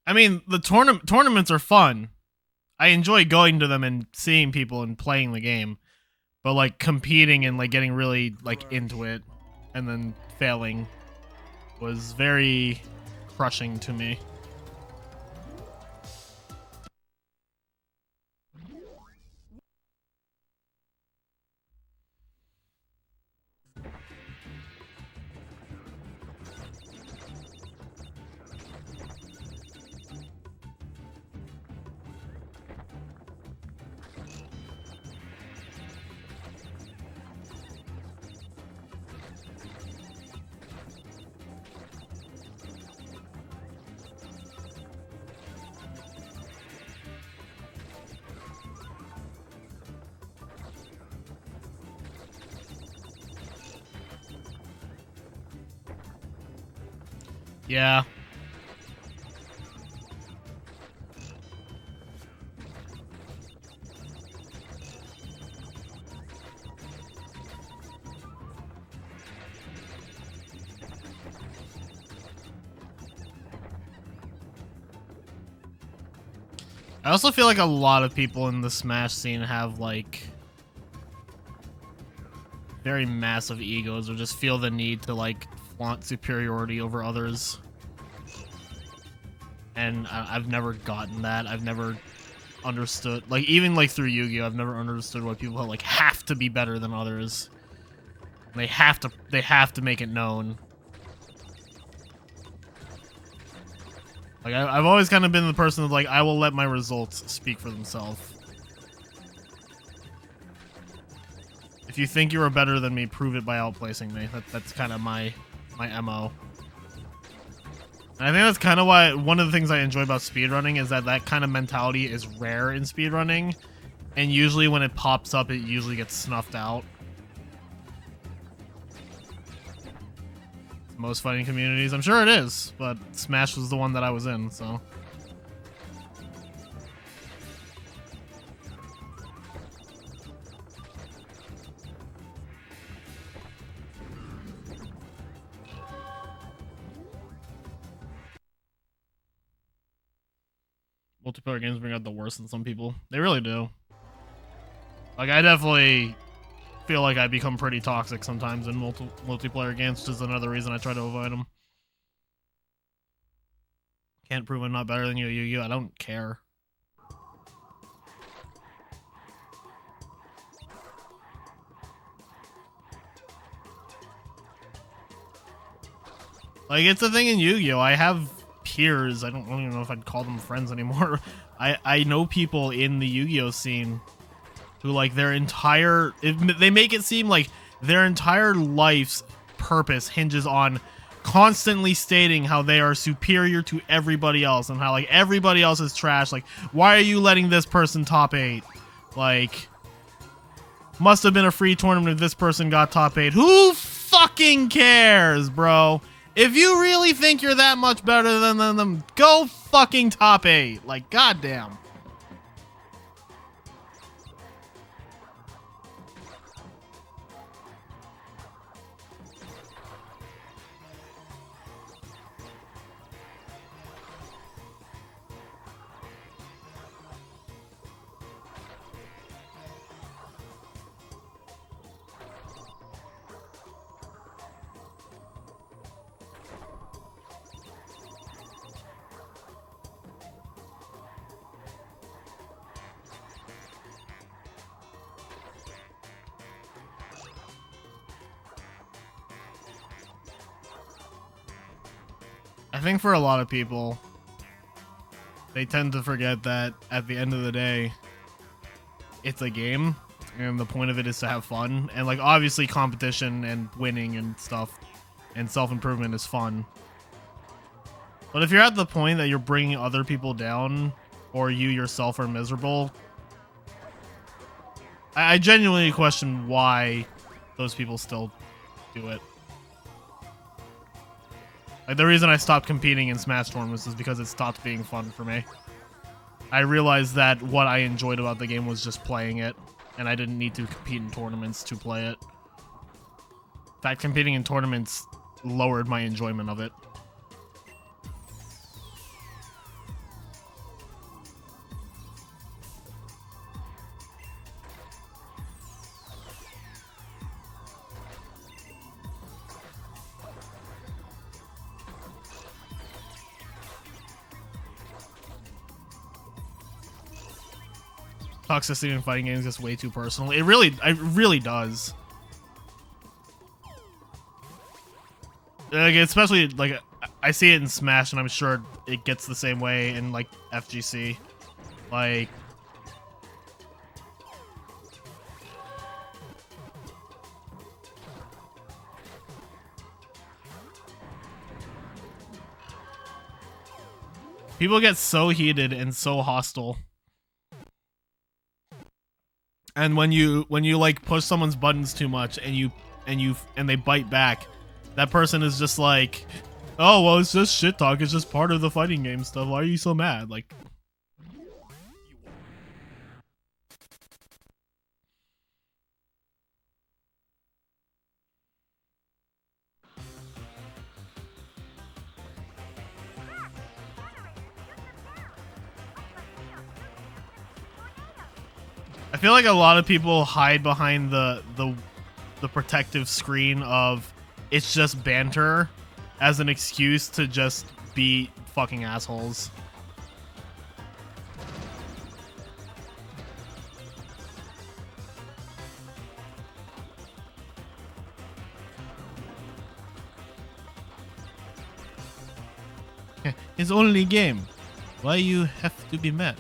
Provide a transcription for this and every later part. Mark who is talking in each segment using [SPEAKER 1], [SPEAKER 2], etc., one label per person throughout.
[SPEAKER 1] I mean, the tournaments are fun. I enjoy going to them and seeing people and playing the game. But like competing and like getting really like into it and then failing was very crushing to me. Yeah. I also feel like a lot of people in the Smash scene have like very massive egos or just feel the need to like flaunt superiority over others. And I've never gotten that. I've never understood, like even like through Yu-Gi-Oh, I've never understood why people like have to be better than others. They have to make it known. Like I've always kind of been the person of like I will let my results speak for themselves. If you think you are better than me, prove it by outplacing me. That's kind of my MO. And I think that's kind of why one of the things I enjoy about speedrunning is that that kind of mentality is rare in speedrunning, and usually when it pops up, it usually gets snuffed out. Most fighting communities, I'm sure it is, but Smash was the one that I was in, so. Multiplayer games bring out the worst in some people. They really do. Like, I definitely feel like I become pretty toxic sometimes in multiplayer games, which is another reason I try to avoid them. Can't prove I'm not better than you. I don't care. Like, it's a thing in Yu-Gi-Oh! I have peers. I don't even know if I'd call them friends anymore. I know people in the Yu-Gi-Oh! Scene who, like, their entire... they make it seem like their entire life's purpose hinges on constantly stating how they are superior to everybody else and how, like, everybody else is trash. Like, why are you letting this person top 8? Like, must have been a free tournament if this person got top 8. Who fucking cares, bro? If you really think you're that much better than them, go fucking top 8. Like, goddamn. I think for a lot of people, they tend to forget that at the end of the day, it's a game, and the point of it is to have fun. And, like, obviously competition and winning and stuff and self-improvement is fun. But if you're at the point that you're bringing other people down, or you yourself are miserable, I genuinely question why those people still do it. Like, the reason I stopped competing in Smash tournaments is because it stopped being fun for me. I realized that what I enjoyed about the game was just playing it, and I didn't need to compete in tournaments to play it. In fact, competing in tournaments lowered my enjoyment of it. toxicity in fighting games gets way too personal. It really does. Like, especially like I see it in Smash, and I'm sure it gets the same way in like FGC. Like, people get so heated and so hostile. And when you like push someone's buttons too much and they bite back, that person is just like, oh well, it's just shit talk, it's just part of the fighting game stuff. Why are you so mad? Like, I feel like a lot of people hide behind the protective screen of it's just banter as an excuse to just be fucking assholes. It's only a game. Why you have to be mad?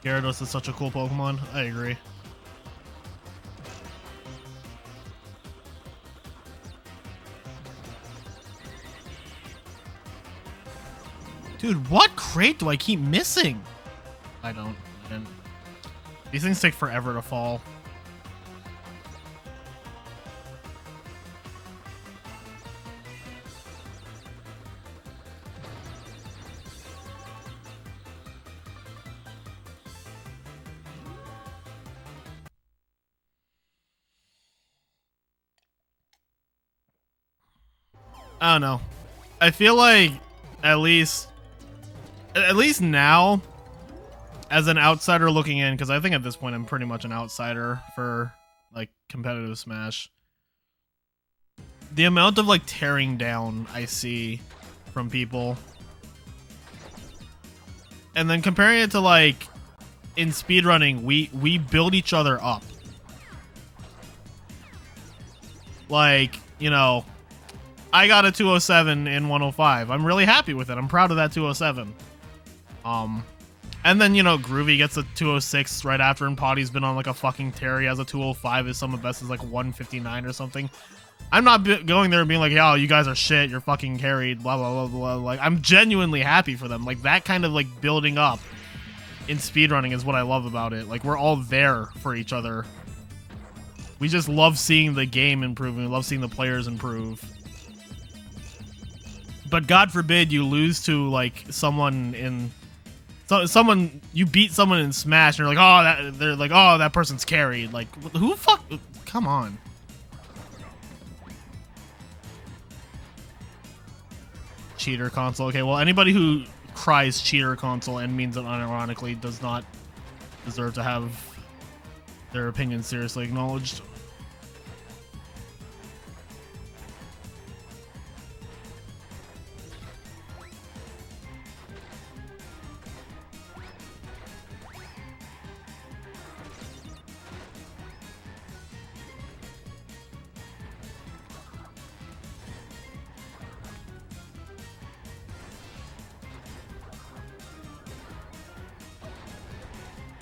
[SPEAKER 1] Gyarados is such a cool Pokemon. I agree. Dude, what crate do I keep missing? I don't. These things take forever to fall. I don't know. I feel like at least now, as an outsider looking in, because I think at this point I'm pretty much an outsider for like competitive Smash. The amount of like tearing down I see from people, and then comparing it to like in speedrunning, we build each other up. Like, you know, I got a 207 in 105. I'm really happy with it. I'm proud of that 207. And then, you know, Groovy gets a 206 right after, and Potty's been on like a fucking tear. He has a 205. His sum of best is like 159 or something. I'm not going there and being like, yo, you guys are shit. You're fucking carried. Blah, blah, blah, blah. Like, I'm genuinely happy for them. Like, that kind of like building up in speedrunning is what I love about it. Like, we're all there for each other. We just love seeing the game improve, and we love seeing the players improve. But God forbid you lose to like someone in you beat someone in Smash and you're like, oh, they're like, oh, that person's carried. Like, who fuck? Come on. Cheater console. Okay, well, anybody who cries cheater console and means it unironically does not deserve to have their opinion seriously acknowledged.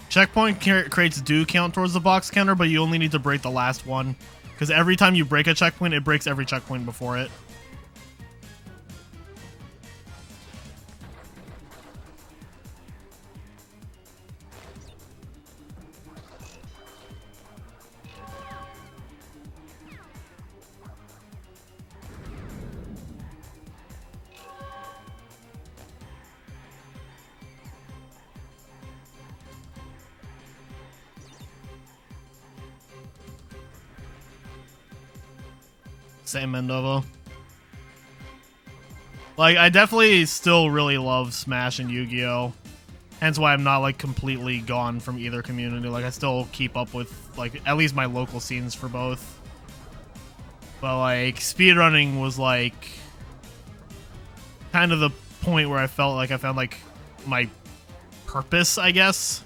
[SPEAKER 1] Checkpoint crates do count towards the box counter, but you only need to break the last one. Because every time you break a checkpoint, it breaks every checkpoint before it. Same Mendovo. Like, I definitely still really love Smash and Yu-Gi-Oh! Hence why I'm not like completely gone from either community. Like I still keep up with like at least my local scenes for both. But like speedrunning was like kind of the point where I felt like I found like my purpose, I guess.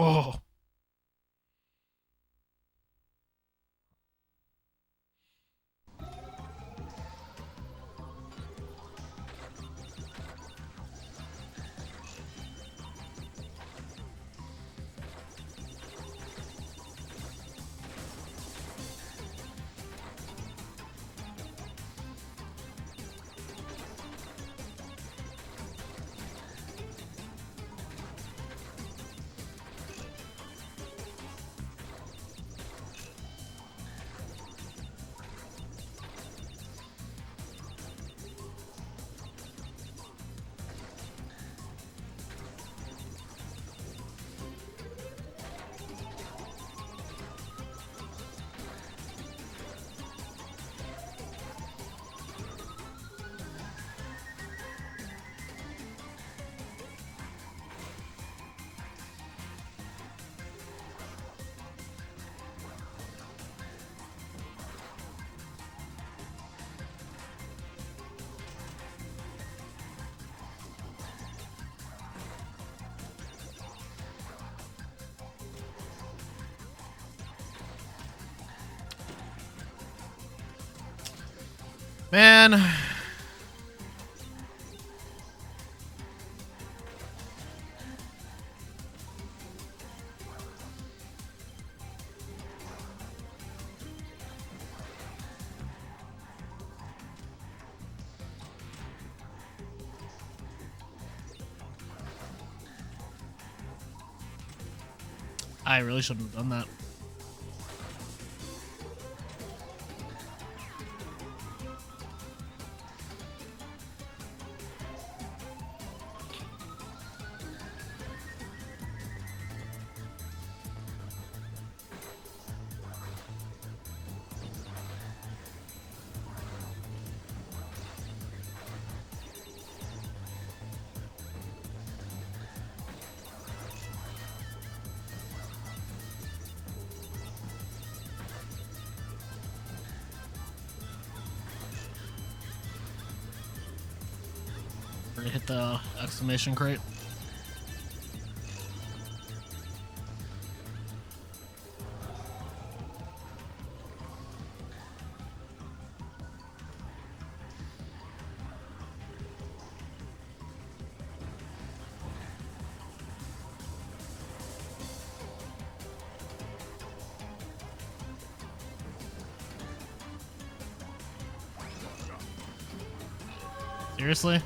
[SPEAKER 1] Oh. Man. I really shouldn't have done that. Hit the exclamation crate. Seriously?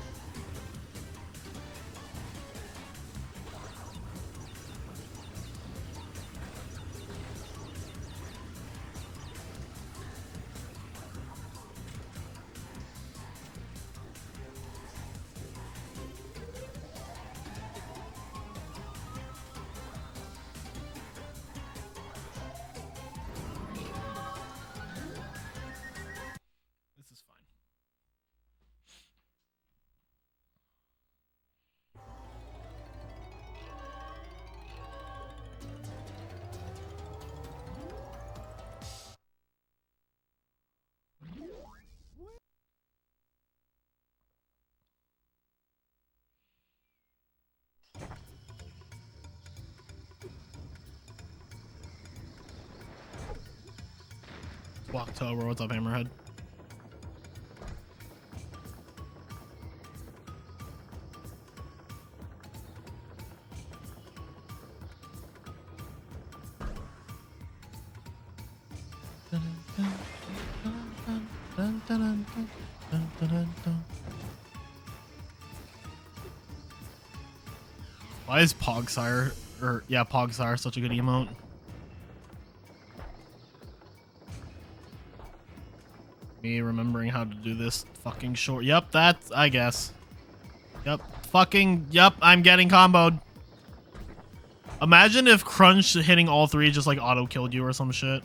[SPEAKER 1] TWOCtober, what's up, Hammerhead? Why is Pogsire, or yeah, Pogsire such a good emote? Me remembering how to do this fucking short. Yep, that's, I guess. Yep, fucking, yep, I'm getting comboed. Imagine if Crunch hitting all three just like auto-killed you or some shit.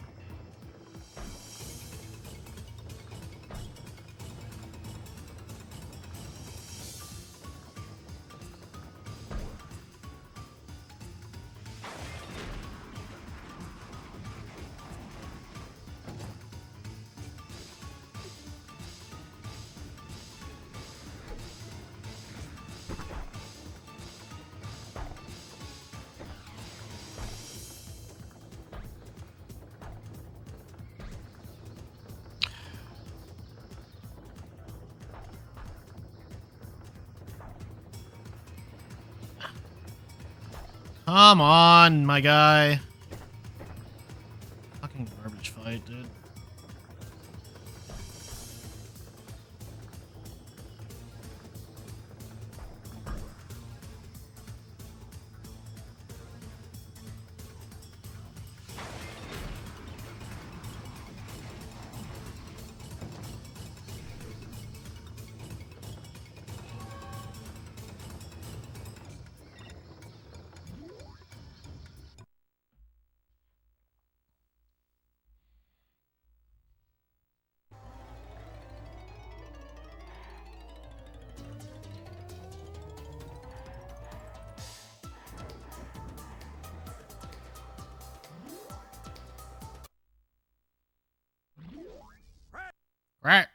[SPEAKER 1] Come on, my guy. Fucking garbage fight, dude. Right.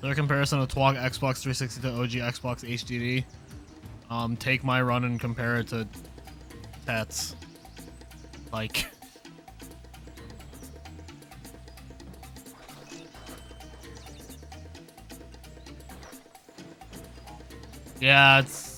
[SPEAKER 1] Their comparison of TWOC Xbox 360 to OG Xbox HDD. Take my run and compare it to Tets. Like, yeah, it's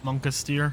[SPEAKER 1] Monkasteer.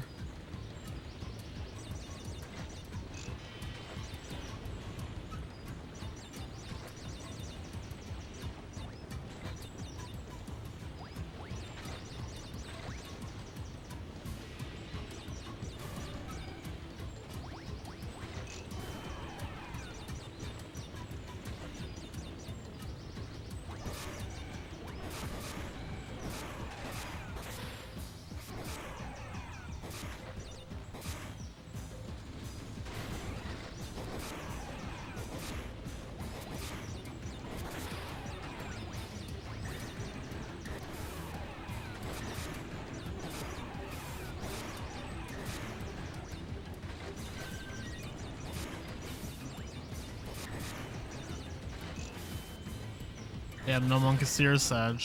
[SPEAKER 1] Yeah, no Monkasteer Sag.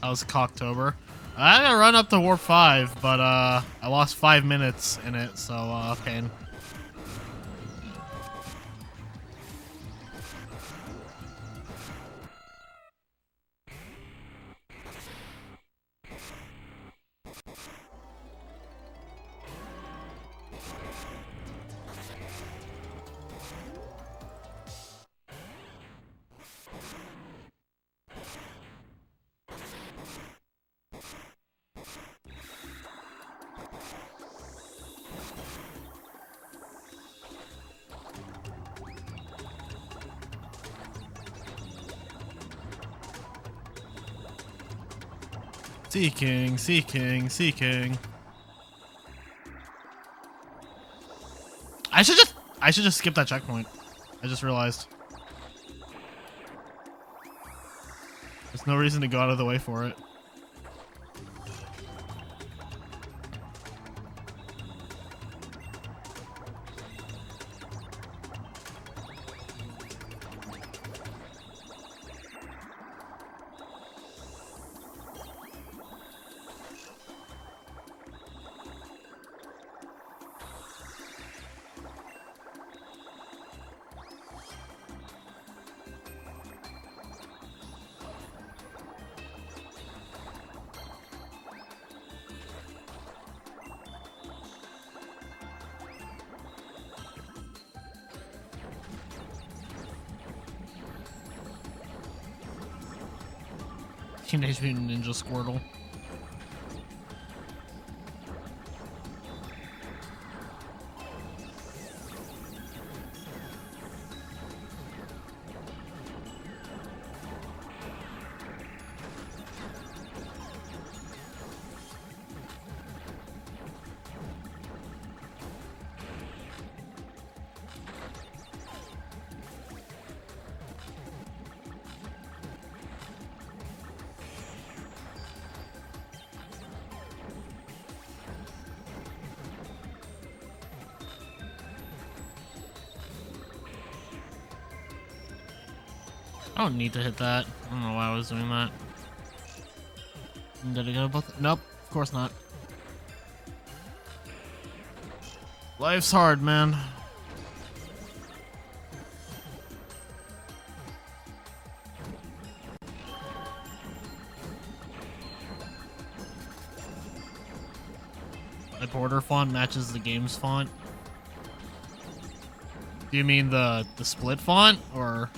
[SPEAKER 1] That was TWOCtober. I had to run up to Warp 5, but I lost 5 minutes in it, so pain. Seeking, seeking, seeking. I should just skip that checkpoint. I just realized. There's no reason to go out of the way for it. Teenage Mutant Ninja Squirtle. I don't need to hit that. I don't know why I was doing that. Did I go both? Nope, of course not. Life's hard, man. My border font matches the game's font. Do you mean the split font, or?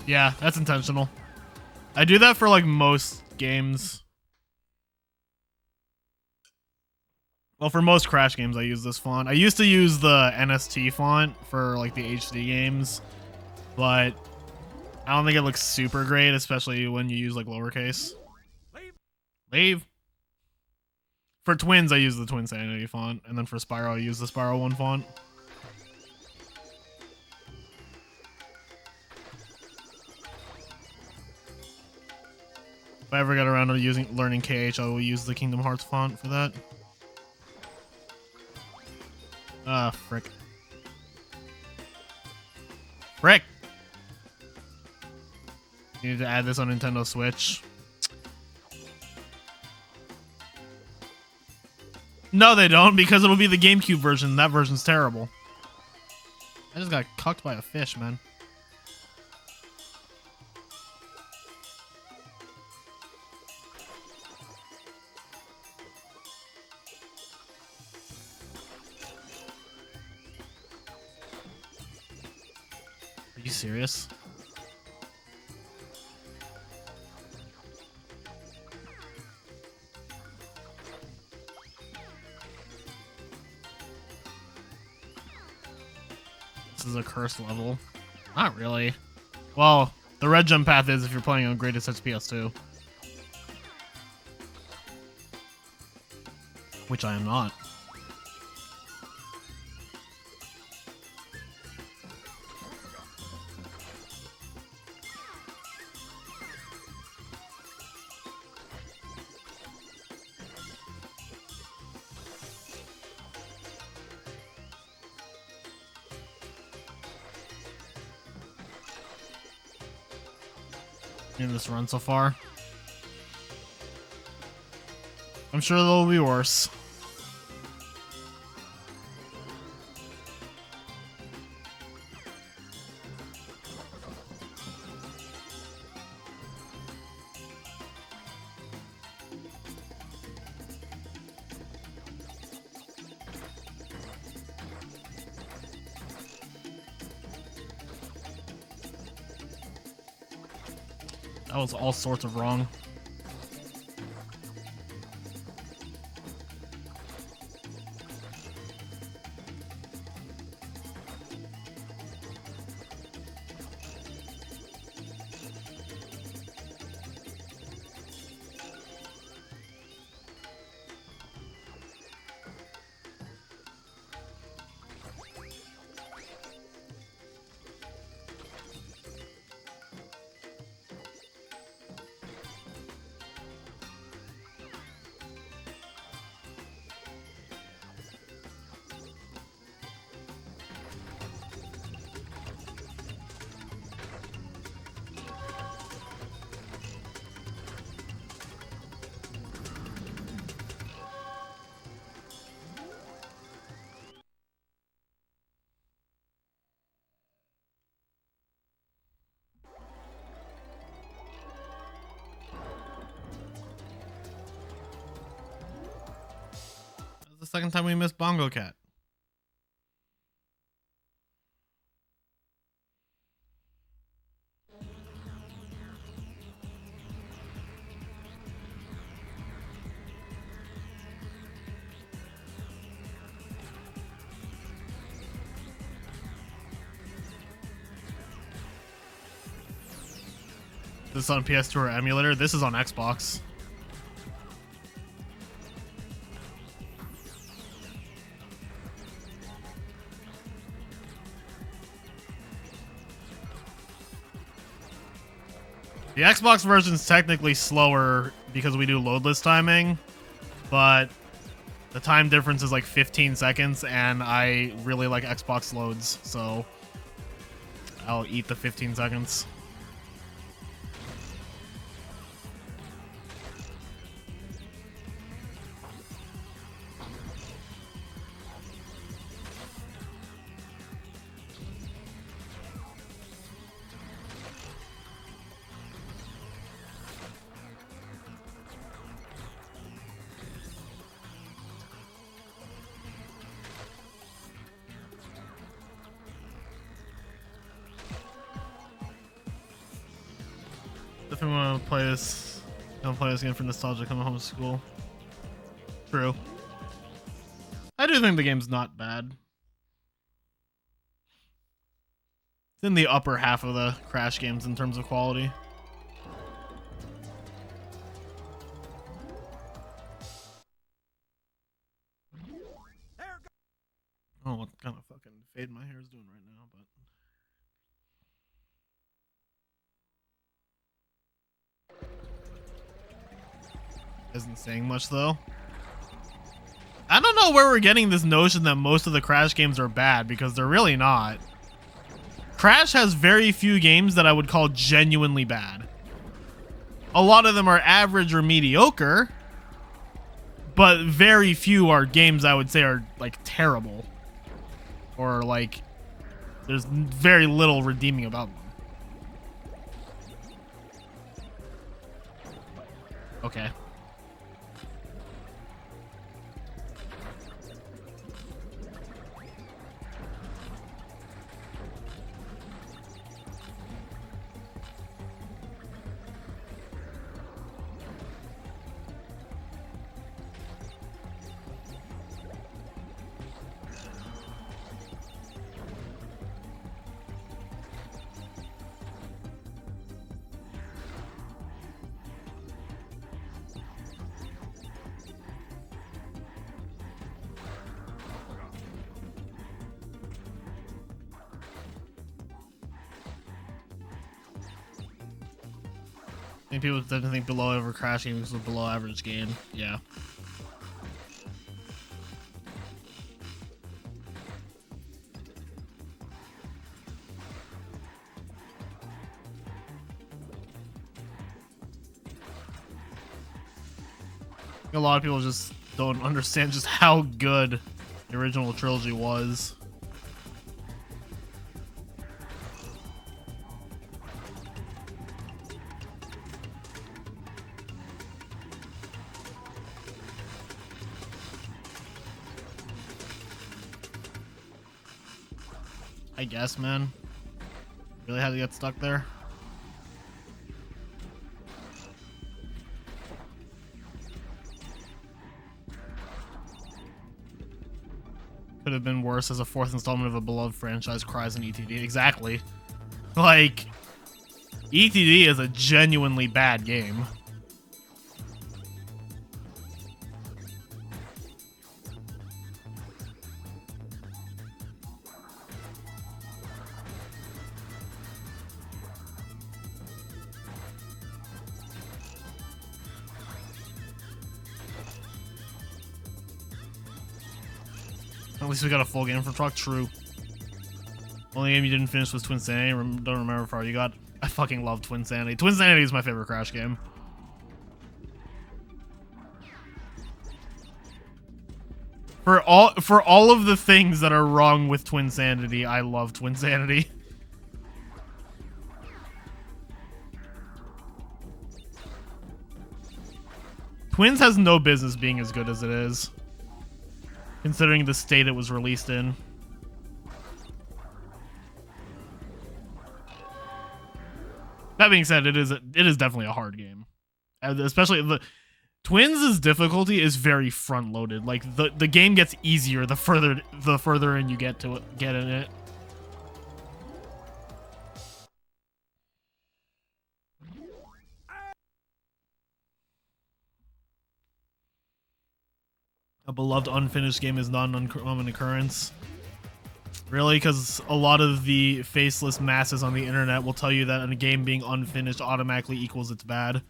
[SPEAKER 1] Yeah, that's intentional. I do that for like most games. Well, for most Crash games, I use this font. I used to use the NST font for like the HD games, but I don't think it looks super great, especially when you use like lowercase. Leave. For Twins, I use the Twin Sanity font, and then for Spyro, I use the Spyro 1 font. If I ever get around to learning KH, I will use the Kingdom Hearts font for that. Ah, frick. Frick! You need to add this on Nintendo Switch. No, they don't, because it'll be the GameCube version. That version's terrible. I just got cucked by a fish, man. Are you serious? This is a cursed level. Not really. Well, the red jump path is if you're playing on greatest hits PS2. Which I am not. In this run so far. I'm sure there'll be worse. That was all sorts of wrong. second time we missed Bongo Cat. This is on PS2 or emulator. This is on Xbox. The Xbox version's technically slower because we do loadless timing, but the time difference is like 15 seconds, and I really like Xbox loads, so I'll eat the 15 seconds. If I want to play this, don't play this game for nostalgia coming home from school. True. I do think the game's not bad. It's in the upper half of the Crash games in terms of quality. I don't know what kind of fucking fade my hair is doing right now, but isn't saying much though. I don't know where we're getting this notion that most of the Crash games are bad, because they're really not. Crash has very few games that I would call genuinely bad. A lot of them are average or mediocre, but very few are games I would say are like terrible, or like there's very little redeeming about them. Okay. I think people didn't think below ever Crash games was a below average game. Yeah. A lot of people just don't understand just how good the original trilogy was. I guess, man. Really had to get stuck there. Could have been worse as a fourth installment of a beloved franchise, cries in ETD. Exactly. Like, ETD is a genuinely bad game. At least we got a full game from Truck. True. Only game you didn't finish was Twinsanity. Don't remember how far you got. I fucking love Twinsanity. Twinsanity is my favorite Crash game. For all of the things that are wrong with Twinsanity, I love Twinsanity. Twins has no business being as good as it is. considering the state it was released in. That being said, it is definitely a hard game, especially the Twins' difficulty is very front loaded. Like the game gets easier the further in you get in it. A beloved unfinished game is not an uncommon occurrence. Really? Because a lot of the faceless masses on the internet will tell you that a game being unfinished automatically equals it's bad.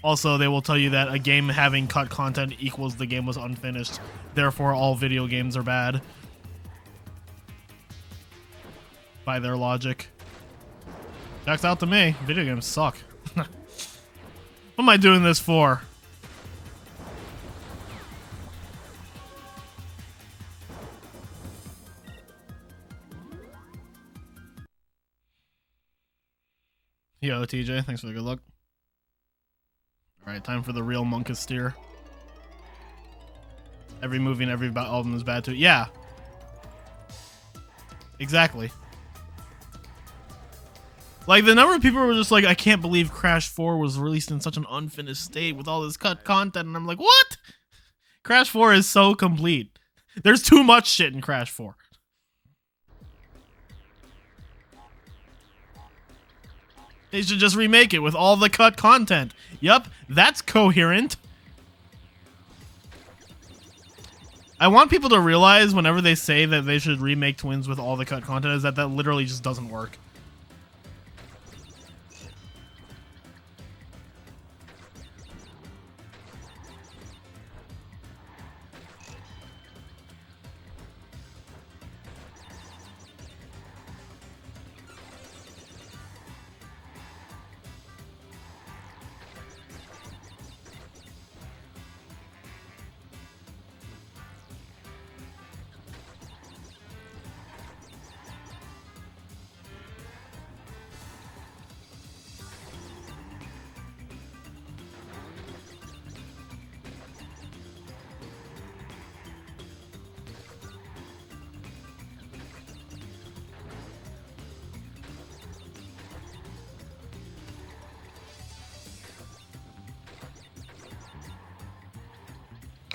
[SPEAKER 1] Also, they will tell you that a game having cut content equals the game was unfinished. Therefore, all video games are bad. By their logic. Checks out to me. Video games suck. What am I doing this for? Yo, TJ, thanks for the good luck. Alright, time for the real Monkus steer. Every movie and every album is bad too. Yeah. Exactly. Like, the number of people were just like, I can't believe Crash 4 was released in such an unfinished state with all this cut content. And I'm like, what? Crash 4 is so complete. There's too much shit in Crash 4. They should just remake it with all the cut content. Yup, that's coherent. I want people to realize whenever they say that they should remake Twins with all the cut content is that literally just doesn't work.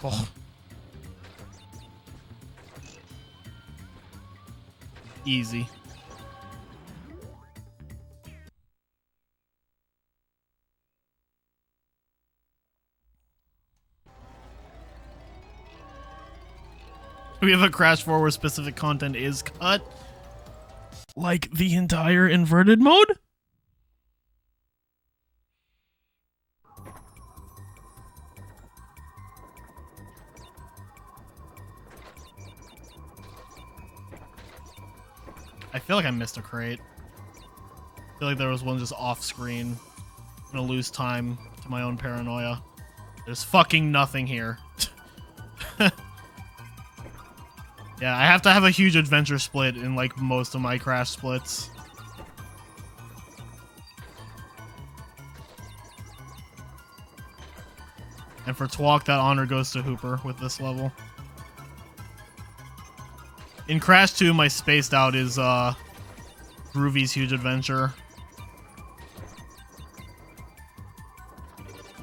[SPEAKER 1] Oh. Easy. We have a Crash 4 where specific content is cut. Like the entire inverted mode? I feel like I missed a crate. I feel like there was one just off screen. I'm gonna lose time to my own paranoia. There's fucking nothing here. Yeah, I have to have a huge adventure split in like most of my Crash splits. And for TWOC, that honor goes to Hooper with this level. In Crash 2, my spaced out is Groovy's Huge Adventure.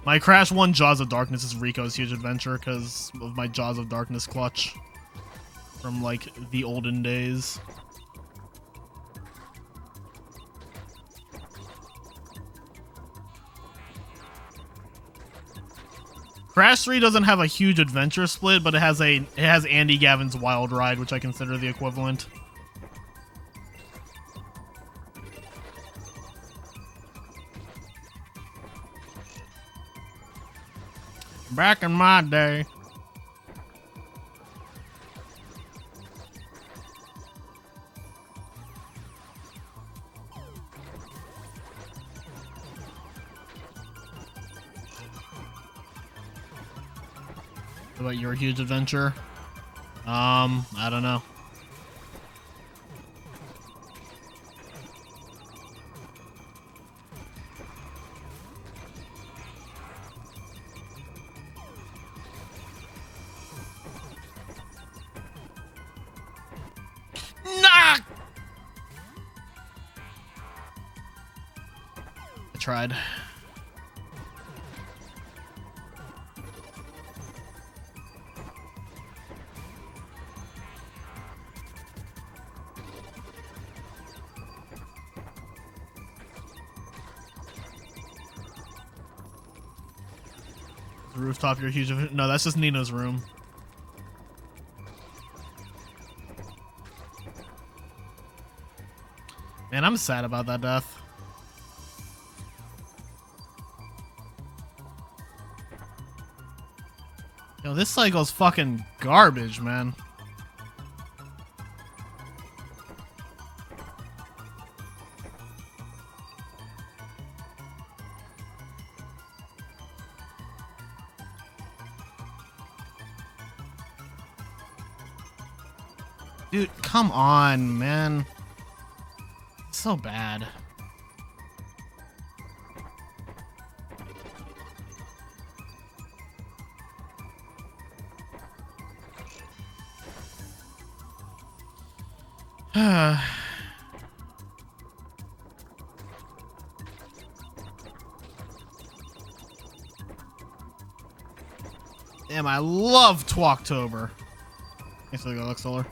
[SPEAKER 1] My Crash 1 Jaws of Darkness is Riko's Huge Adventure because of my Jaws of Darkness clutch from like the olden days. Crash 3 doesn't have a huge adventure split, but it has Andy Gavin's Wild Ride, which I consider the equivalent. Back in my day. What about your huge adventure? I don't know. I tried. The rooftop, you're huge. No, that's just Nina's room. Man, I'm sad about that death. Yo, this cycle's fucking garbage, man. Dude, come on, man. So bad. Damn, I love TWOCtober. Thanks for the good luck, Solar.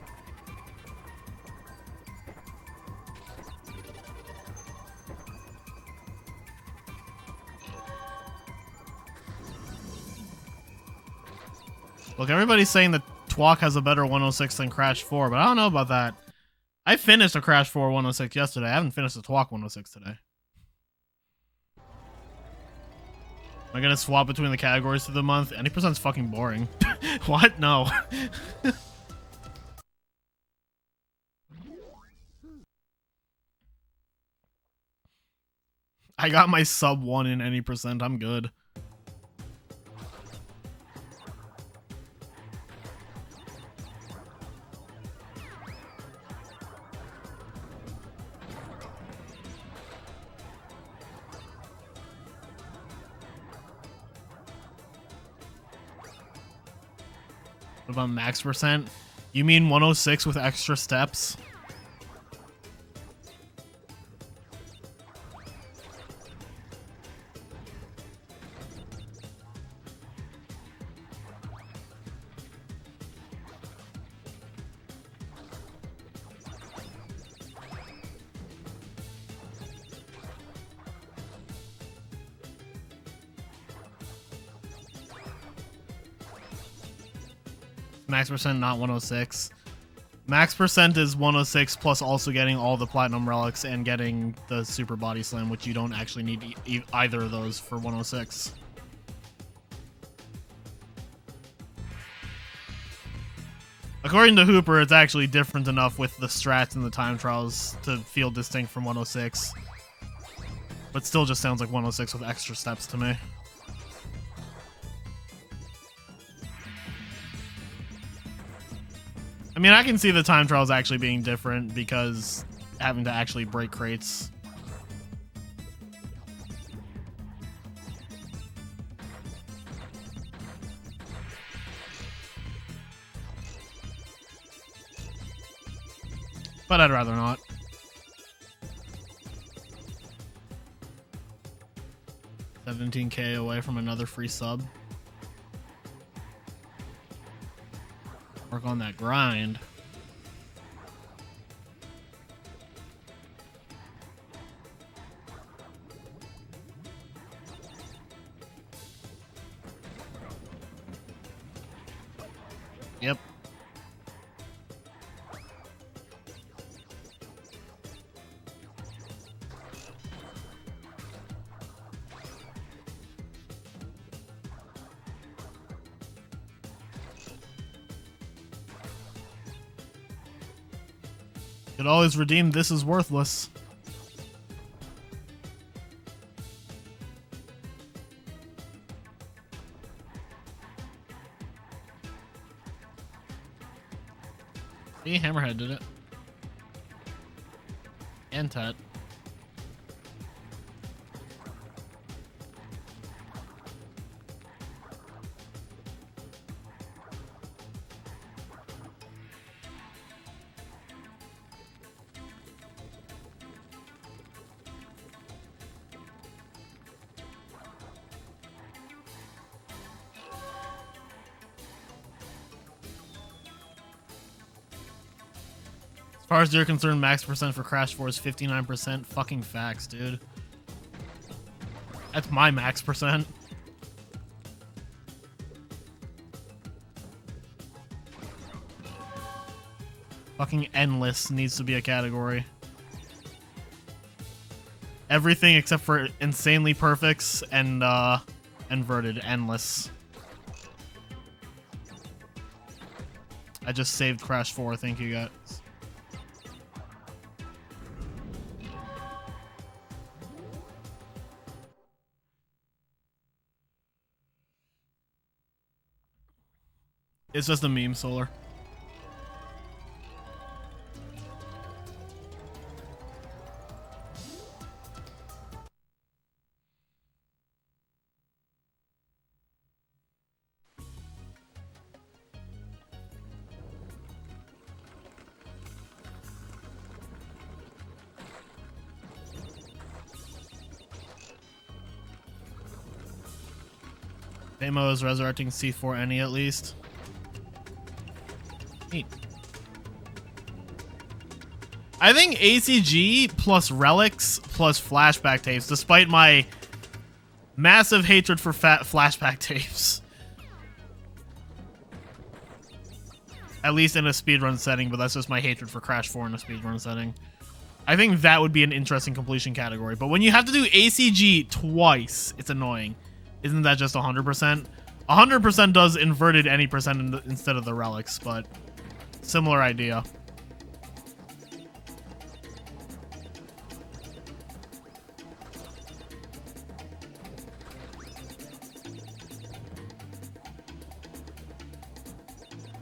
[SPEAKER 1] Look, everybody's saying that TWOC has a better 106 than Crash 4, but I don't know about that. I finished a Crash 4 106 yesterday. I haven't finished a TWOC 106 today. Am I gonna swap between the categories through the month? Any percent's fucking boring. What? No. I got my sub 1 in any percent. I'm good. What about max percent? You mean 106 with extra steps? Max percent, not 106. Max percent is 106 plus also getting all the platinum relics and getting the super body slam, which you don't actually need either of those for 106. According to Hooper, it's actually different enough with the strats and the time trials to feel distinct from 106. But still just sounds like 106 with extra steps to me. I mean, I can see the time trials actually being different because having to actually break crates. But I'd rather not. $17K away from another free sub. Work on that grind. Yep. Could always redeem this is worthless. See, Hammerhead did it. And Tet. far as you're concerned, max percent for Crash 4 is 59%. Fucking facts, dude. That's my max percent. Fucking endless needs to be a category. Everything except for insanely perfects and inverted endless. I just saved Crash 4, thank you guys. It's just a meme, Solar. Famo is resurrecting C4 NE at least. Neat. I think ACG plus relics plus flashback tapes, despite my massive hatred for flashback tapes. At least in a speedrun setting, but that's just my hatred for Crash 4 in a speedrun setting. I think that would be an interesting completion category. But when you have to do ACG twice, it's annoying. Isn't that just 100%? 100% does inverted any percent instead of the relics, but similar idea.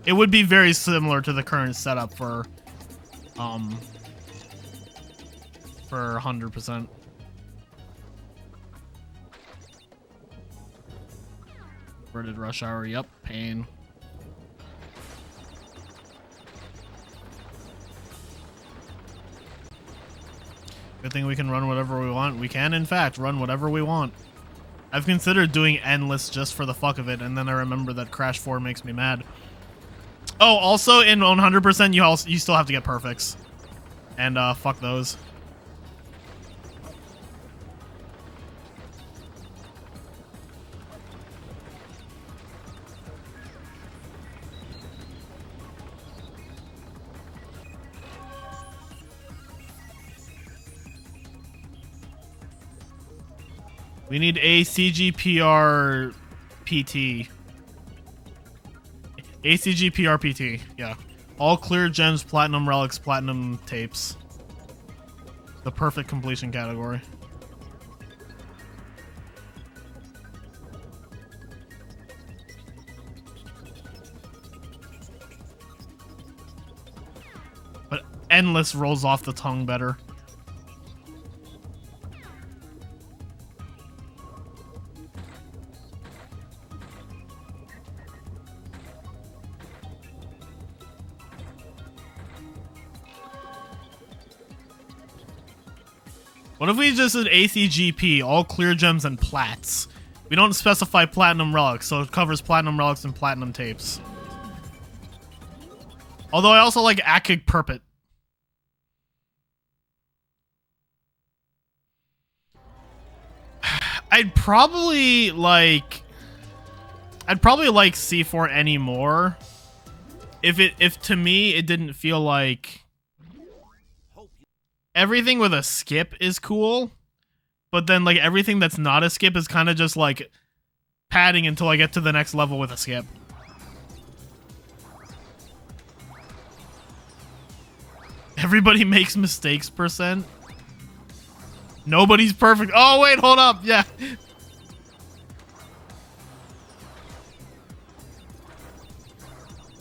[SPEAKER 1] It would be very similar to the current setup for 100%. Inverted rush hour, yep, pain. Good thing we can run whatever we want. We can, in fact, run whatever we want. I've considered doing endless just for the fuck of it, and then I remember that Crash 4 makes me mad. Oh, also in 100%, you still have to get perfects, and fuck those. We need a CGPR PT. ACGPR PT, yeah. All clear gems, platinum relics, platinum tapes. The perfect completion category. But endless rolls off the tongue better. What if we just did ACGP, all clear gems and plats? We don't specify platinum relics, so it covers platinum relics and platinum tapes. Although I also like Akig Perpet. I'd probably like C4 anymore if to me it didn't feel like everything with a skip is cool, but then like everything that's not a skip is kind of just like padding until I get to the next level with a skip. Everybody makes mistakes percent. Nobody's perfect. Oh wait, hold up. Yeah.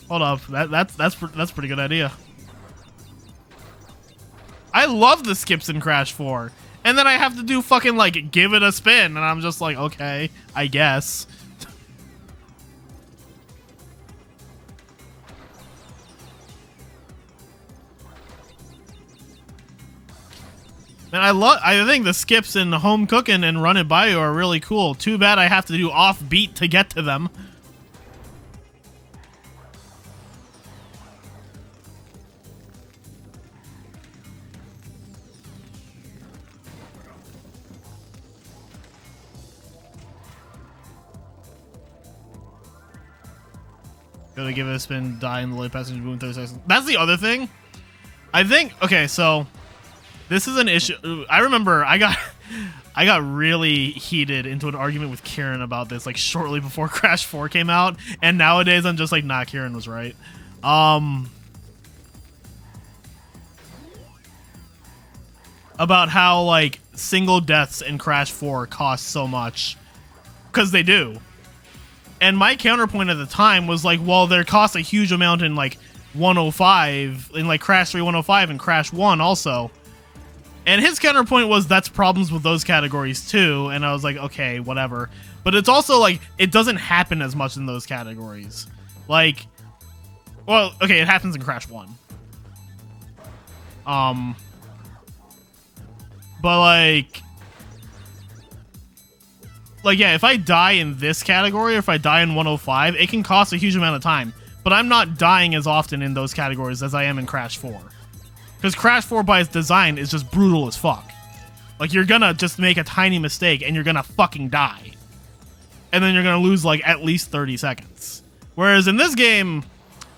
[SPEAKER 1] Hold up. That's pretty good idea. I love the skips in Crash 4. And then I have to do fucking, like, give it a spin. And I'm just like, okay, I guess. Man, I think the skips in Home Cookin' and Run It By You are really cool. Too bad I have to do off-beat to get to them. Go to give it a spin, die in the late passage, boom, 30 seconds. That's the other thing. I think, okay, so this is an issue. I remember I got really heated into an argument with Kieran about this, like shortly before Crash 4 came out, and nowadays I'm just like, nah, Kieran was right. About how like single deaths in Crash 4 cost so much, because they do. And my counterpoint at the time was like, well, there costs a huge amount in like 105, in like Crash 3 105 and Crash 1 also. And his counterpoint was that's problems with those categories too. And I was like, okay, whatever. But it's also like, it doesn't happen as much in those categories. Like, well, okay, it happens in Crash 1. But like, yeah, if I die in this category, or if I die in 105, it can cost a huge amount of time. But I'm not dying as often in those categories as I am in Crash 4. Because Crash 4 by its design is just brutal as fuck. Like, you're gonna just make a tiny mistake and you're gonna fucking die. And then you're gonna lose, like, at least 30 seconds. Whereas in this game,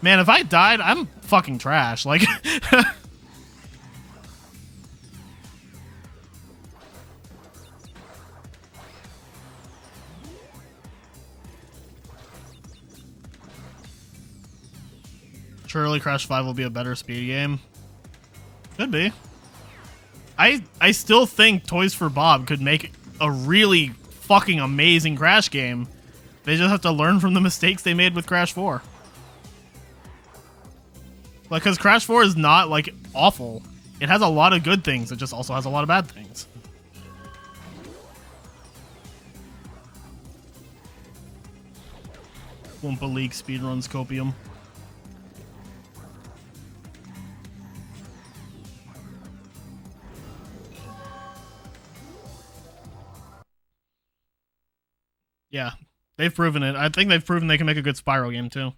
[SPEAKER 1] man, if I died, I'm fucking trash. Like... Surely Crash 5 will be a better speed game. Could be. I still think Toys for Bob could make a really fucking amazing Crash game. They just have to learn from the mistakes they made with Crash 4. Like, because Crash 4 is not, like, awful. It has a lot of good things. It just also has a lot of bad things. Wumpa League speedruns copium. Yeah, they've proven it. I think they've proven they can make a good Spyro game, too.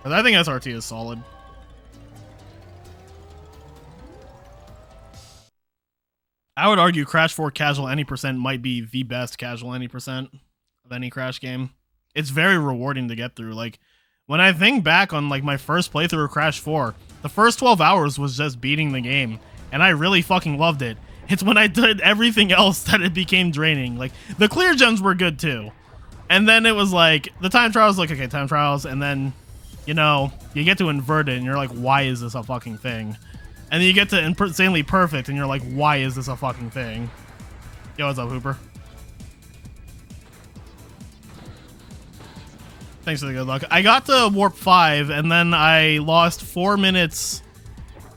[SPEAKER 1] But I think SRT is solid. I would argue Crash 4 Casual Any Percent might be the best Casual Any Percent of any Crash game. It's very rewarding to get through. Like, when I think back on, like, my first playthrough of Crash 4, the first 12 hours was just beating the game, and I really fucking loved it. It's when I did everything else that it became draining. Like, the clear gems were good too. And then it was like, the time trials, like, okay, time trials, and then, you know, you get to invert it, and you're like, why is this a fucking thing? And then you get to insanely perfect, and you're like, why is this a fucking thing? Yo, what's up, Hooper? Thanks for the good luck. I got to Warp 5, and then I lost 4 minutes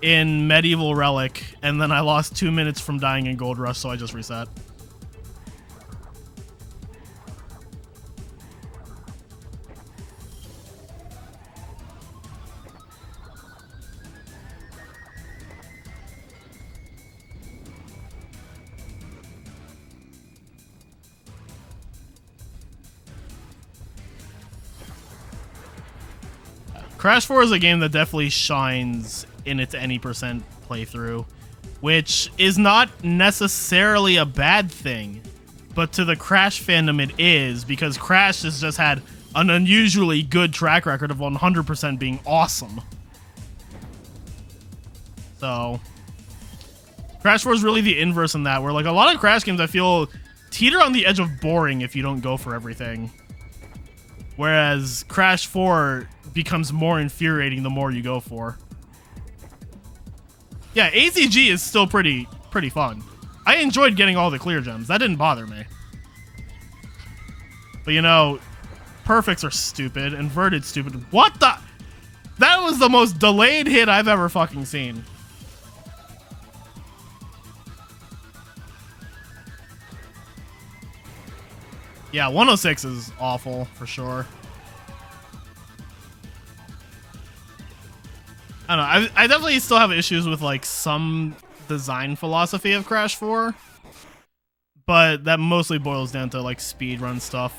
[SPEAKER 1] in Medieval Relic, and then I lost 2 minutes from dying in Gold Rush, so I just reset. Crash 4 is a game that definitely shines in its any percent playthrough, which is not necessarily a bad thing, but to the Crash fandom it is, because Crash has just had an unusually good track record of 100% being awesome. So, Crash 4 is really the inverse in that, where like a lot of Crash games I feel teeter on the edge of boring if you don't go for everything. Whereas Crash 4 becomes more infuriating the more you go for. Yeah, AZG is still pretty fun. I enjoyed getting all the clear gems. That didn't bother me. But you know, perfects are stupid. Inverted stupid. What the? That was the most delayed hit I've ever fucking seen. Yeah, 106 is awful for sure. I don't know. I definitely still have issues with like some design philosophy of Crash 4, but that mostly boils down to like speedrun stuff.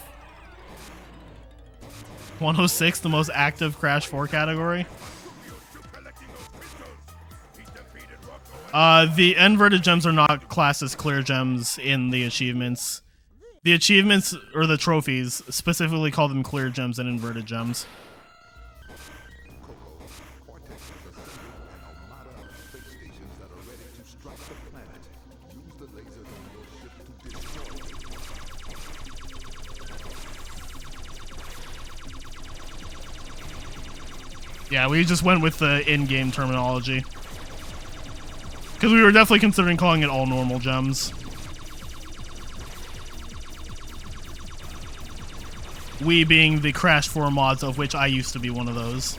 [SPEAKER 1] 106, the most active Crash 4 category. The inverted gems are not classed as clear gems in the achievements. The achievements or the trophies specifically call them clear gems and inverted gems.
[SPEAKER 2] Cortex has assembled an armada of space stations that are ready to strike the planet. Use the lasers on your ship to destroy.
[SPEAKER 1] Yeah, we just went with the in-game terminology. Because we were definitely considering calling it all normal gems. We being the Crash 4 mods, of which I used to be one of those.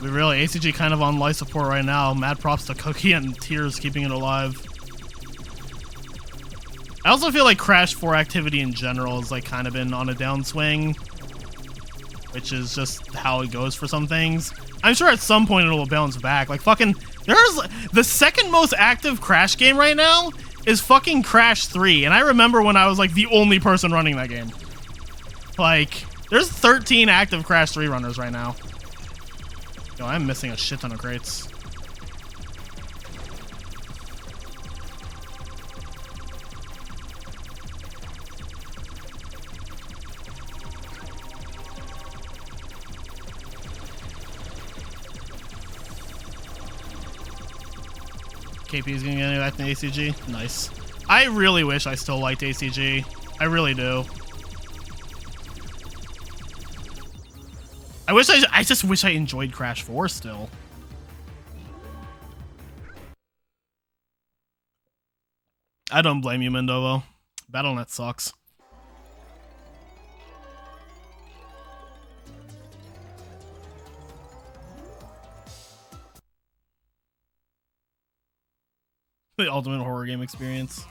[SPEAKER 1] We really, ACG kind of on life support right now. Mad props to Cookie and Tears keeping it alive. I also feel like Crash 4 activity in general has like kind of been on a downswing, which is just how it goes for some things. I'm sure at some point it'll bounce back. Like fucking, there's the second most active Crash game right now is fucking Crash 3, and I remember when I was like the only person running that game. Like, there's 13 active Crash 3 runners right now. Yo, I'm missing a shit ton of crates. KP's gonna get back to ACG. Nice. I really wish I still liked ACG. I really do. I just wish I enjoyed Crash 4 still. I don't blame you, Mendovo. BattleNet sucks. The ultimate horror game experience.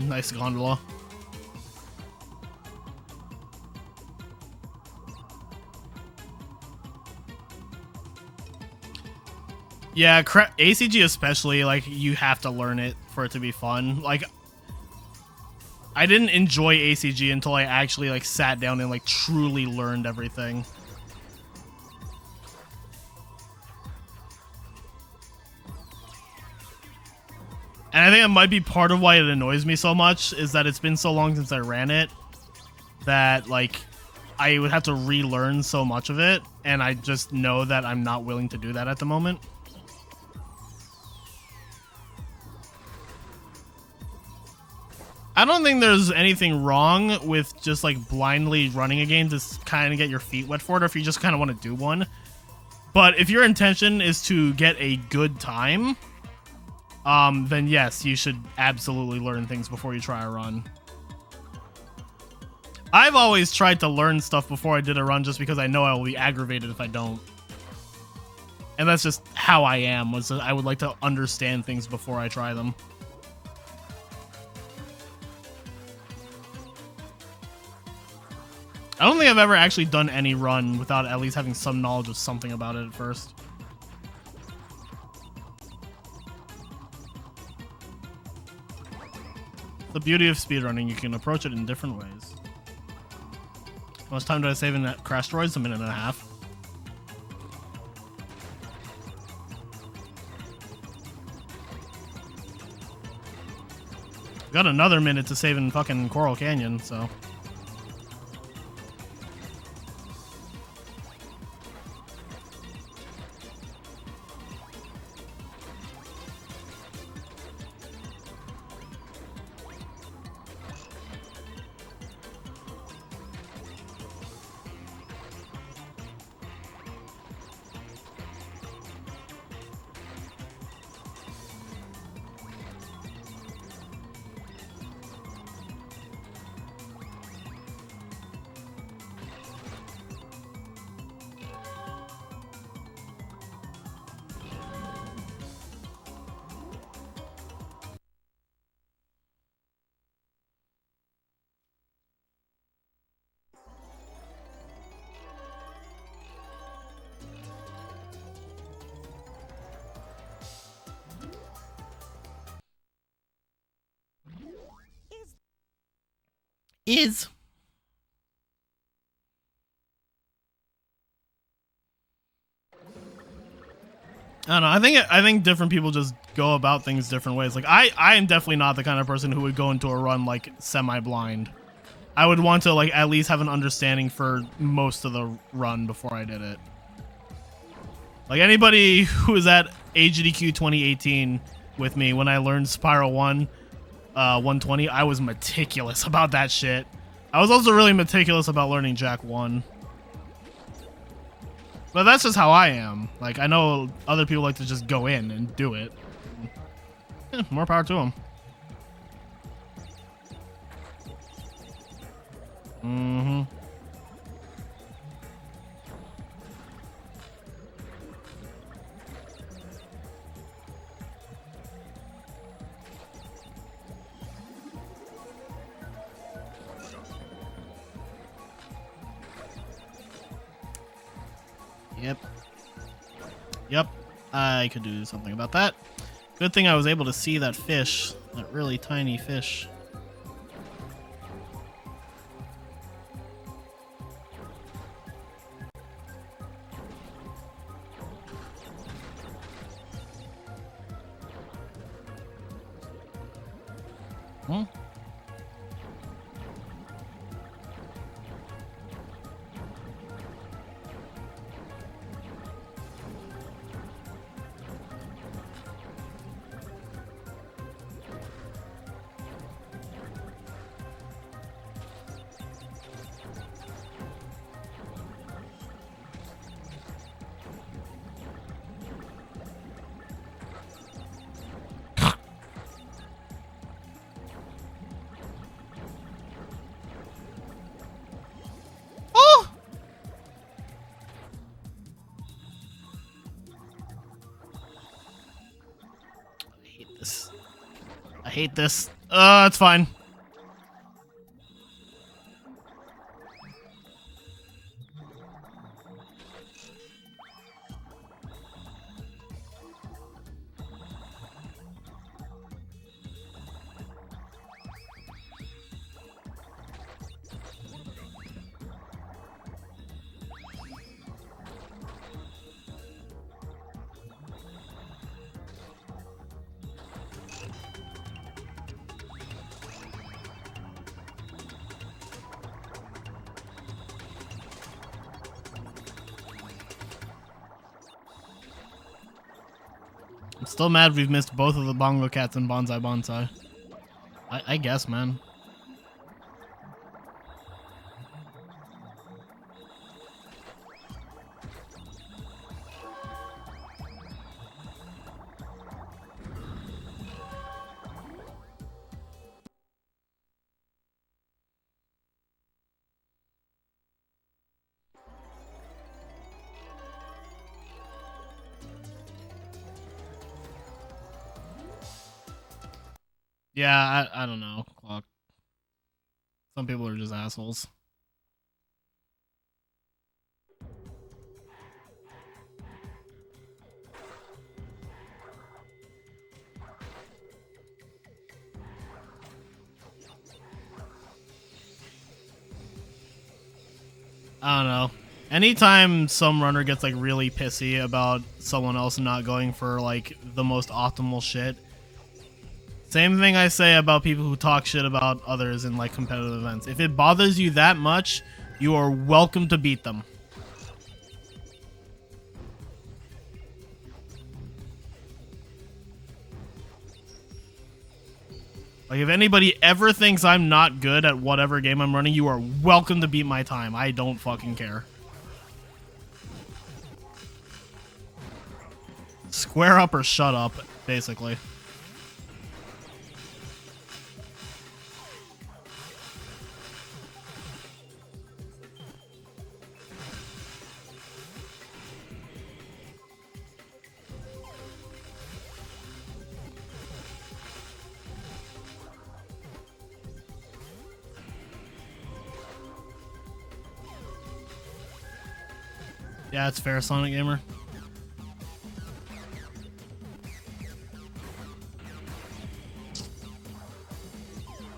[SPEAKER 1] Nice gondola. Yeah, ACG especially, like, you have to learn it for it to be fun. Like, I didn't enjoy ACG until I actually, like, sat down and, like, truly learned everything. And I think it might be part of why it annoys me so much, is that it's been so long since I ran it, that, like, I would have to relearn so much of it, and I just know that I'm not willing to do that at the moment. I don't think there's anything wrong with just, like, blindly running a game to kind of get your feet wet for it, or if you just kind of want to do one. But if your intention is to get a good time, then yes, you should absolutely learn things before you try a run. I've always tried to learn stuff before I did a run just because I know I will be aggravated if I don't. And that's just how I am, was that I would like to understand things before I try them. I don't think I've ever actually done any run without at least having some knowledge of something about it at first. The beauty of speedrunning, you can approach it in different ways. How much time did I save in that Crash Droids? 1.5 minutes. Got another minute to save in fucking Coral Canyon, so... is. I don't know. I think different people just go about things different ways. Like I am definitely not the kind of person who would go into a run like semi-blind. I would want to like at least have an understanding for most of the run before I did it. Like anybody who was at AGDQ 2018 with me when I learned Spiral 1 120, I was meticulous about that shit. I was also really meticulous about learning Jack 1. But that's just how I am. Like, I know other people like to just go in and do it. More power to them. Mm-hmm. Yep. Yep. I could do something about that. Good thing I was able to see that fish. That really tiny fish. Hmm? I hate this. It's fine. I'm still mad we've missed both of the Bongo Cats and Bonsai Bonsai. I guess, man. Yeah, I don't know, Clock. Some people are just assholes. I don't know. Anytime some runner gets like really pissy about someone else not going for like the most optimal shit, same thing I say about people who talk shit about others in like competitive events. If it bothers you that much, you are welcome to beat them. Like if anybody ever thinks I'm not good at whatever game I'm running, you are welcome to beat my time. I don't fucking care. Square up or shut up, basically. Yeah, it's fair, Sonic Gamer.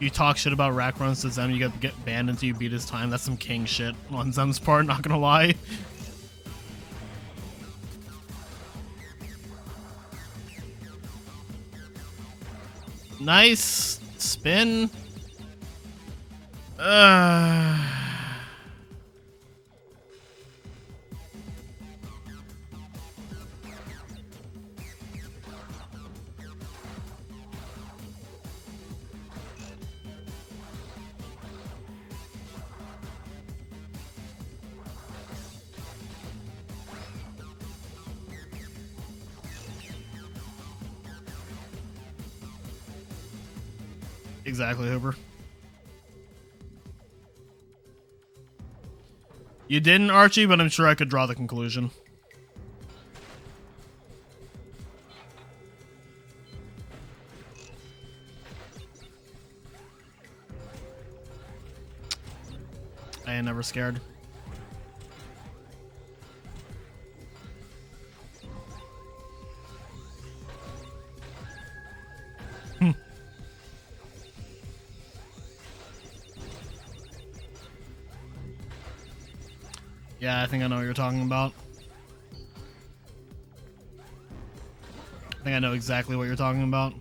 [SPEAKER 1] You talk shit about rack runs to Zem, you get banned until you beat his time. That's some king shit on Zem's part, not gonna lie. Nice spin. Exactly, Hooper. You didn't, Archie, but I'm sure I could draw the conclusion. I ain't never scared. Yeah, I think I know what you're talking about. I think I know exactly what you're talking about.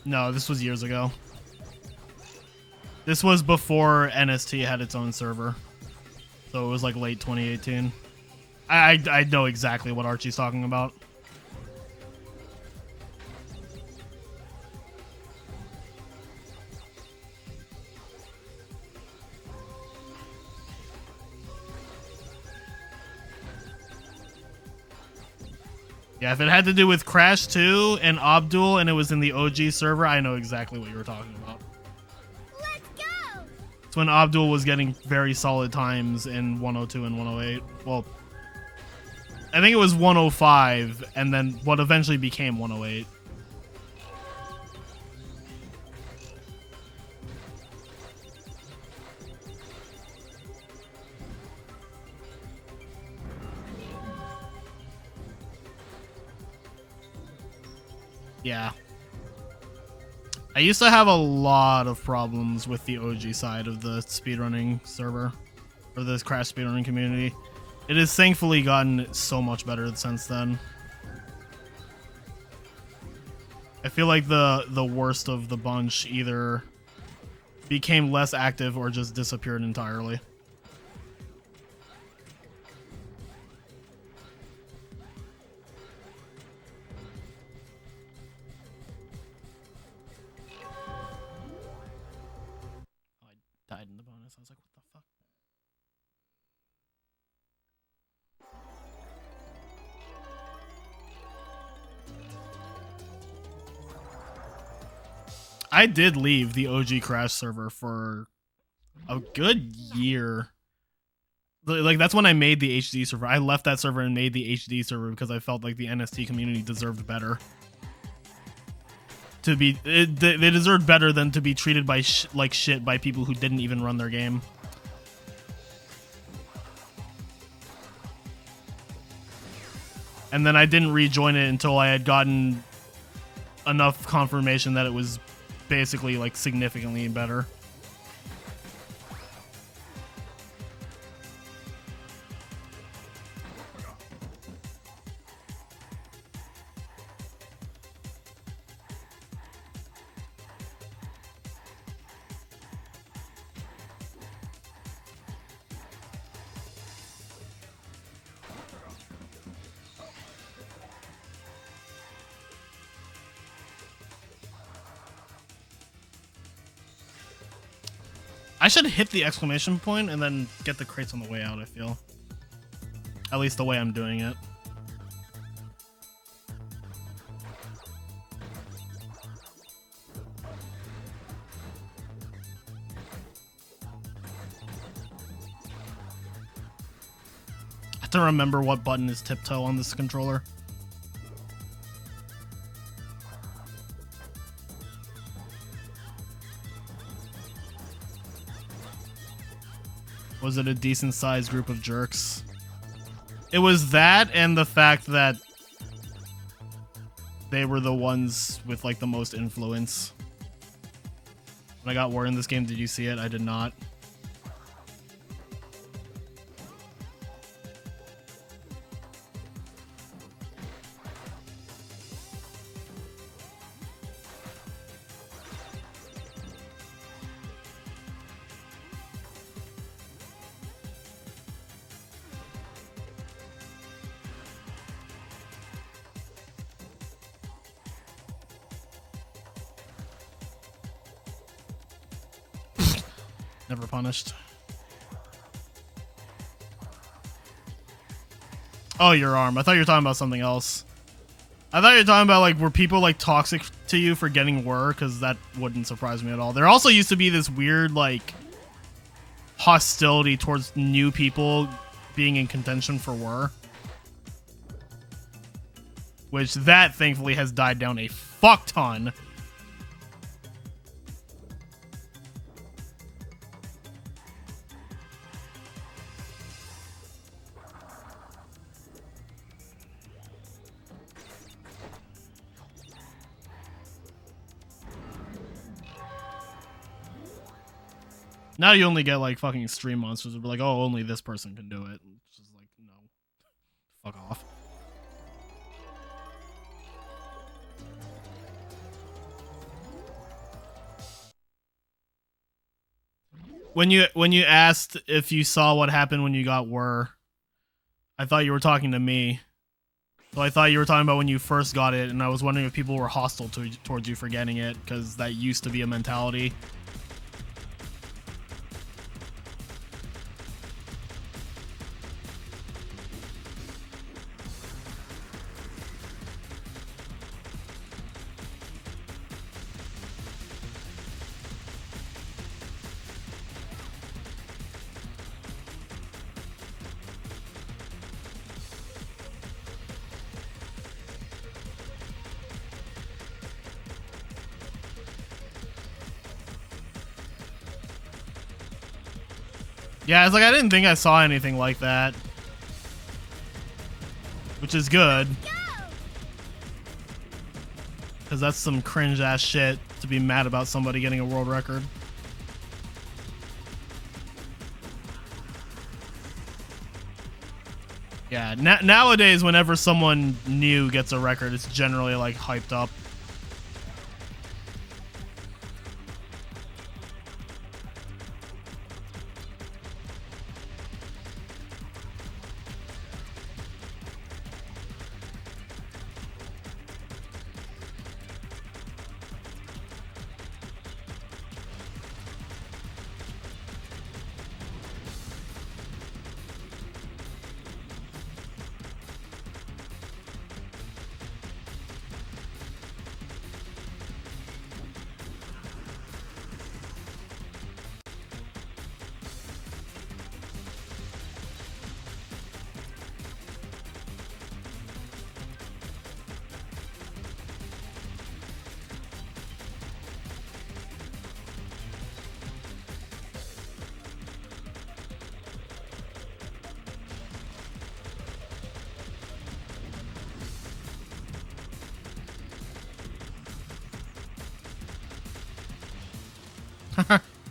[SPEAKER 1] No, this was years ago. This was before NST had its own server. So it was like late 2018. I know exactly what Archie's talking about. Yeah, if it had to do with Crash 2 and Abdul and it was in the OG server, I know exactly what you were talking about.
[SPEAKER 3] Let's go!
[SPEAKER 1] It's when Abdul was getting very solid times in 102 and 108. Well, I think it was 105 and then what eventually became 108. Yeah. I used to have a lot of problems with the OG side of the speedrunning server, or this Crash speedrunning community. It has thankfully gotten so much better since then. I feel like the worst of the bunch either became less active or just disappeared entirely. Died in the bonus. I was like, what the fuck? I did leave the OG Crash server for a good year. Like, that's when I made the HD server. I left that server and made the HD server because I felt like the NST community deserved better. They deserved better than to be treated by like shit by people who didn't even run their game. And then I didn't rejoin it until I had gotten enough confirmation that it was basically like significantly better. I should hit the exclamation point and then get the crates on the way out, I feel. At least the way I'm doing it. I have to remember what button is tiptoe on this controller. Was it a decent sized group of jerks? It was that and the fact that they were the ones with like the most influence. When I got war in this game, did you see it? I did not. Never punished. Oh, your arm. I thought you were talking about something else. I thought you were talking about, like, were people, like, toxic to you for getting war? Because that wouldn't surprise me at all. There also used to be this weird, like, hostility towards new people being in contention for war. Which, that, thankfully, has died down a fuck ton. Now you only get, like, fucking stream monsters that be like, oh, only this person can do it. It's just like, no. Fuck off. When you asked if you saw what happened when you got Whir, I thought you were talking to me. So I thought you were talking about when you first got it, and I was wondering if people were hostile towards you for getting it, because that used to be a mentality. Yeah, it's like I didn't think I saw anything like that. Which is good. Because that's some cringe ass shit to be mad about somebody getting a world record. Yeah, nowadays whenever someone new gets a record, it's generally like hyped up.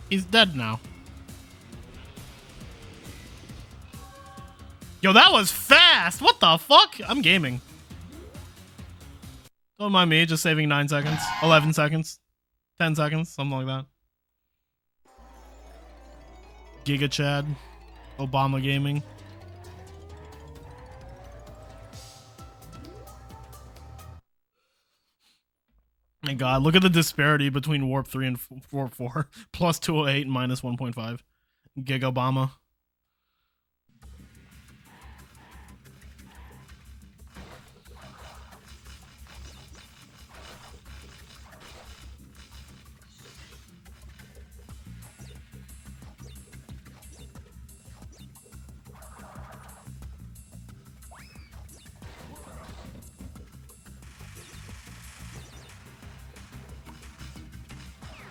[SPEAKER 1] He's dead now. Yo, that was fast! What the fuck? I'm gaming. Don't mind me, just saving 9 seconds. 11 seconds. 10 seconds, something like that. Giga Chad. Obama Gaming. My god, look at the disparity between Warp 3 and Warp 4. Plus 208 and minus 1.5. Gig Obama.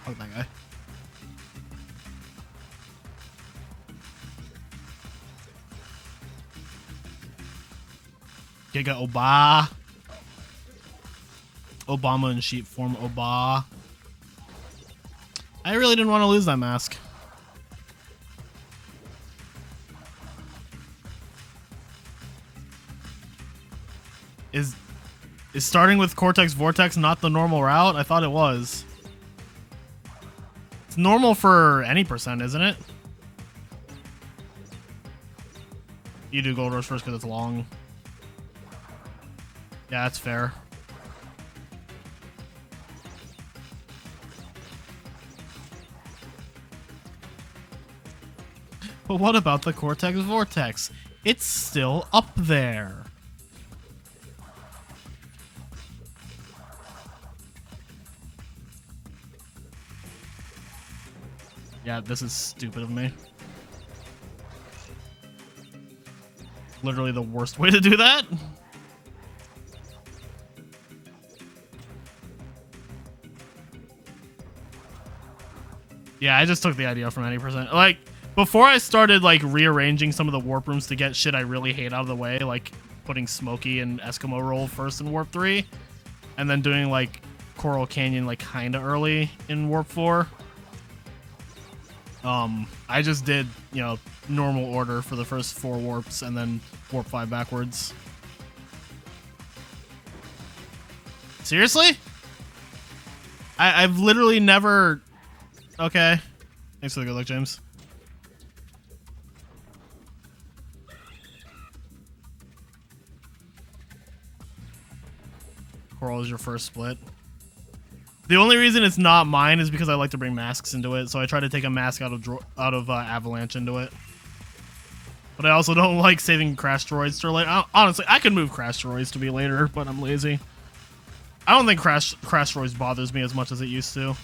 [SPEAKER 1] Fuck that guy. Giga Oba. Obama in sheep form, Oba. I really didn't want to lose that mask. Is starting with Cortex Vortex not the normal route? I thought it was. It's normal for any percent, isn't it? You do Gold Rush first because it's long. Yeah, that's fair. But what about the Cortex Vortex? It's still up there. Yeah, this is stupid of me. Literally the worst way to do that. Yeah, I just took the idea from any percent. Like, before I started, like, rearranging some of the warp rooms to get shit I really hate out of the way, like putting Smokey and Eskimo Roll first in Warp 3, and then doing, like, Coral Canyon, like, kinda early in Warp 4. I just did, you know, normal order for the first 4 warps and then Warp 5 backwards. Seriously? I've literally never... Okay. Thanks for the good luck, James. Coral is your first split. The only reason it's not mine is because I like to bring masks into it, so I try to take a mask out of Avalanche into it. But I also don't like saving Crash Droids to like. Honestly, I could move Crash Droids to be later, but I'm lazy. I don't think Crash Droids bothers me as much as it used to.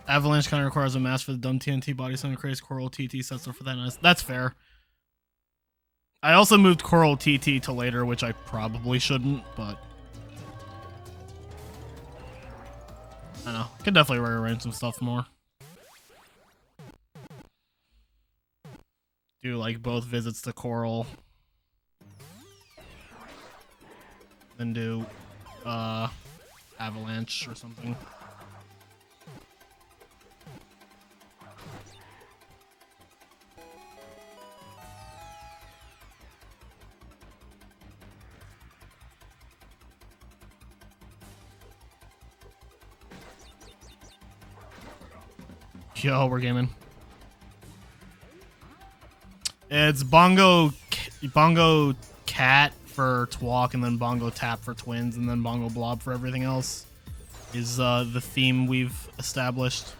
[SPEAKER 1] Avalanche kind of requires a mask for the dumb TNT body, so creates Coral TT sets up for that. That's fair. I also moved Coral TT to later, which I probably shouldn't, but I don't know. Could definitely rearrange some stuff more. Do like both visits to Coral, then do Avalanche or something. Yo, we're gaming. It's Bongo Cat for TWOC, and then Bongo Tap for Twins, and then Bongo Blob for everything else. Is the theme we've established.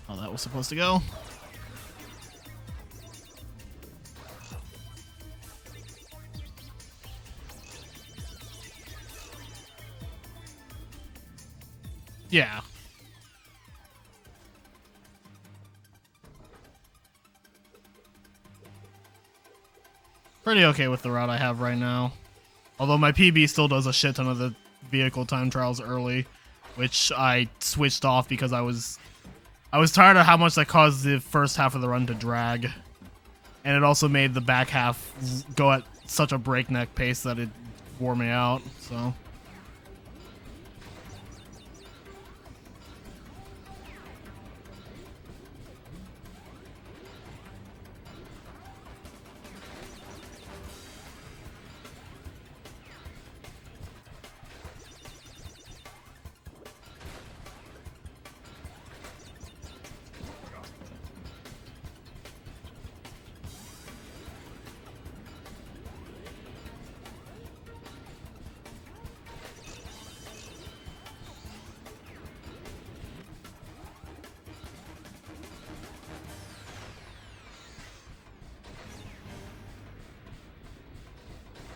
[SPEAKER 1] Oh, that was supposed to go. Yeah. Pretty okay with the route I have right now. Although my PB still does a shit ton of the vehicle time trials early, which I switched off because I was I was tired of how much that caused the first half of the run to drag. And it also made the back half go at such a breakneck pace that it wore me out, so.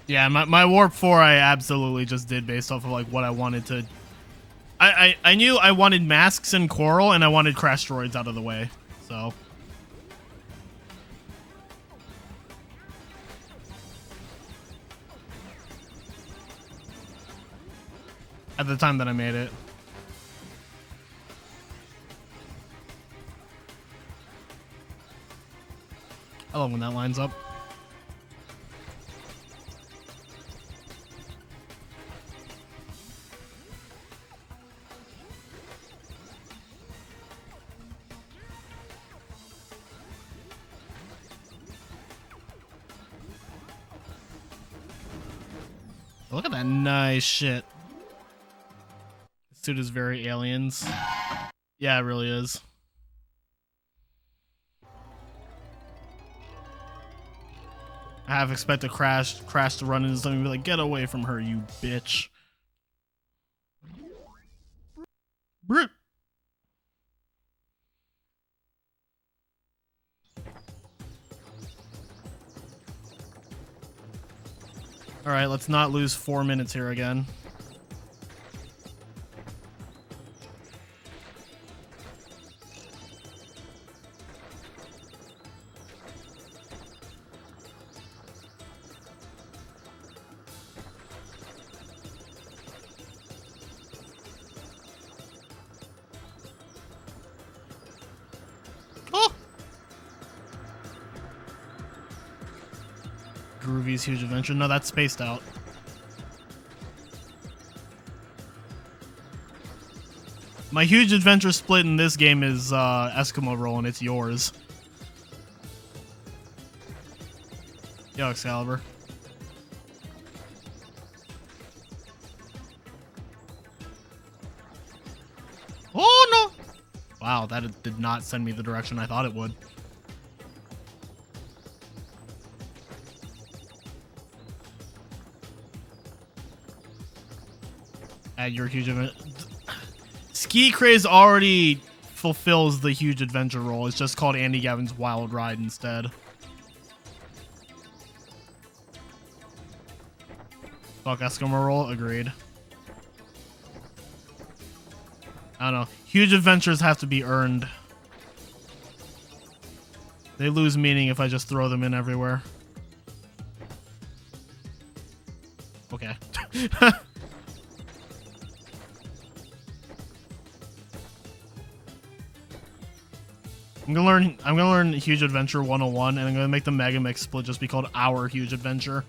[SPEAKER 1] Yeah, my Warp 4 I absolutely just did based off of like what I wanted to. I knew I wanted masks and coral and I wanted crash droids out of the way, so. At the time that I made it. I love when that lines up. Look at that nice shit. This suit is very aliens. Yeah, it really is. I have expected crash to run into something and be like, get away from her, you bitch. Brr. All right, let's not lose 4 minutes here again. Groovy's Huge Adventure. No, that's spaced out. My Huge Adventure split in this game is Eskimo Roll, and it's yours. Yo, Excalibur. Oh, no! Wow, that did not send me the direction I thought it would. Add your Huge Adventure. Ski Craze already fulfills the Huge Adventure role. It's just called Andy Gavin's Wild Ride instead. Fuck Eskimo Roll, agreed. I don't know. Huge Adventures have to be earned. They lose meaning if I just throw them in everywhere. Okay. I'm gonna learn Huge Adventure 101, and I'm gonna make the Mega Mix split just be called Our Huge Adventure.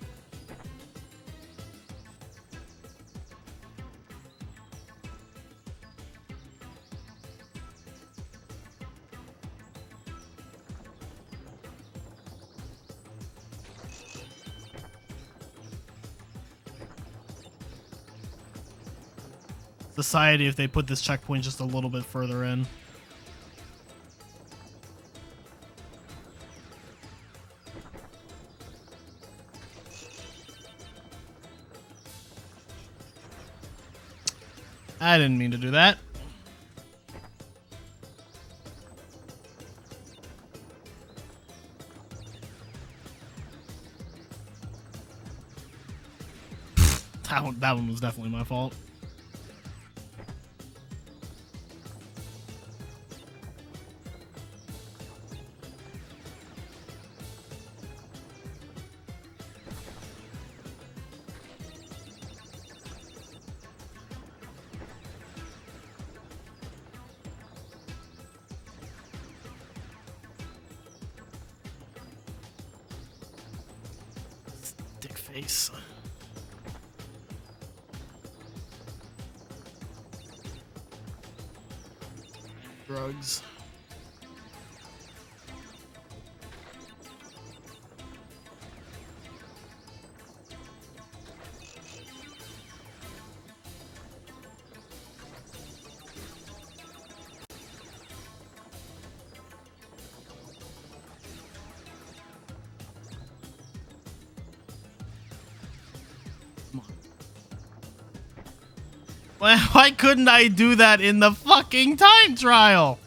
[SPEAKER 1] Society, if they put this checkpoint just a little bit further in. I didn't mean to do that. That one was definitely my fault. face. Drugs. Why couldn't I do that in the fucking time trial?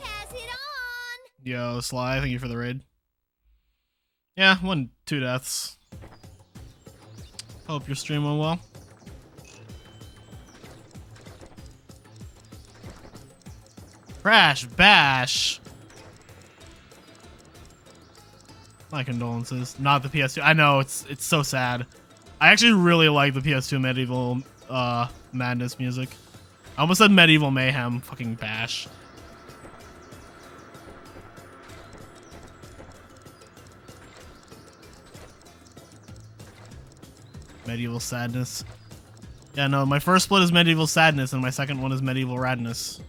[SPEAKER 3] Pass it on.
[SPEAKER 1] Yo, Sly, thank you for the raid. Yeah, 2 deaths. Hope your stream went well. Crash Bash. My condolences. Not the PS2. I know, it's so sad. I actually really like the PS2 Medieval Madness music. I almost said Medieval Mayhem. Fucking Bash. Medieval Sadness. Yeah, no, my first split is Medieval Sadness, and my second one is Medieval Radness.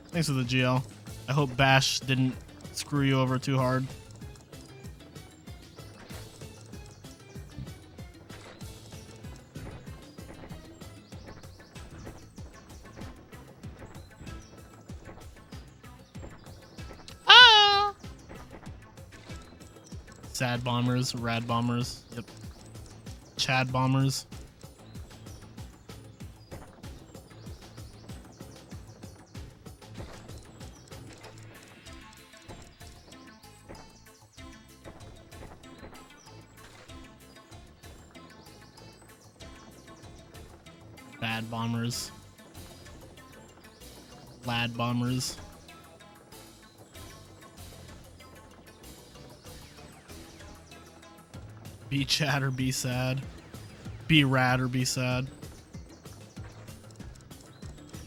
[SPEAKER 1] Thanks for the GL. I hope Bash didn't screw you over too hard. Ah! Sad bombers, rad bombers. Yep. Chad bombers. Bad bombers. Lad bombers. Be Chad or be sad. Be rad or be sad.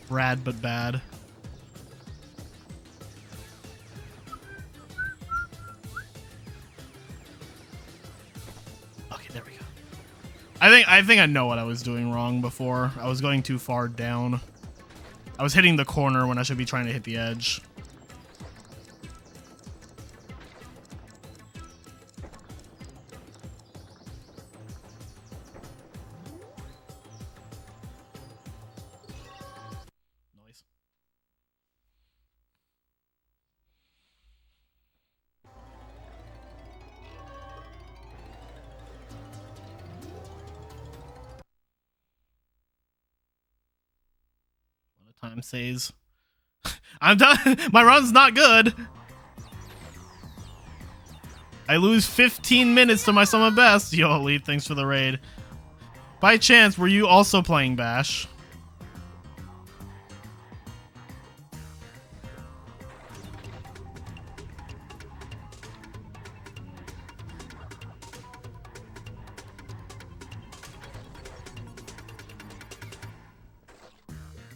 [SPEAKER 1] Rad but bad. Okay, there we go. I think I know what I was doing wrong before. I was going too far down. I was hitting the corner when I should be trying to hit the edge. Noise. Time says I'm done. My run's not good. I lose 15 minutes to my sum best. Yo, Elite, thanks for the raid. By chance, were you also playing Bash?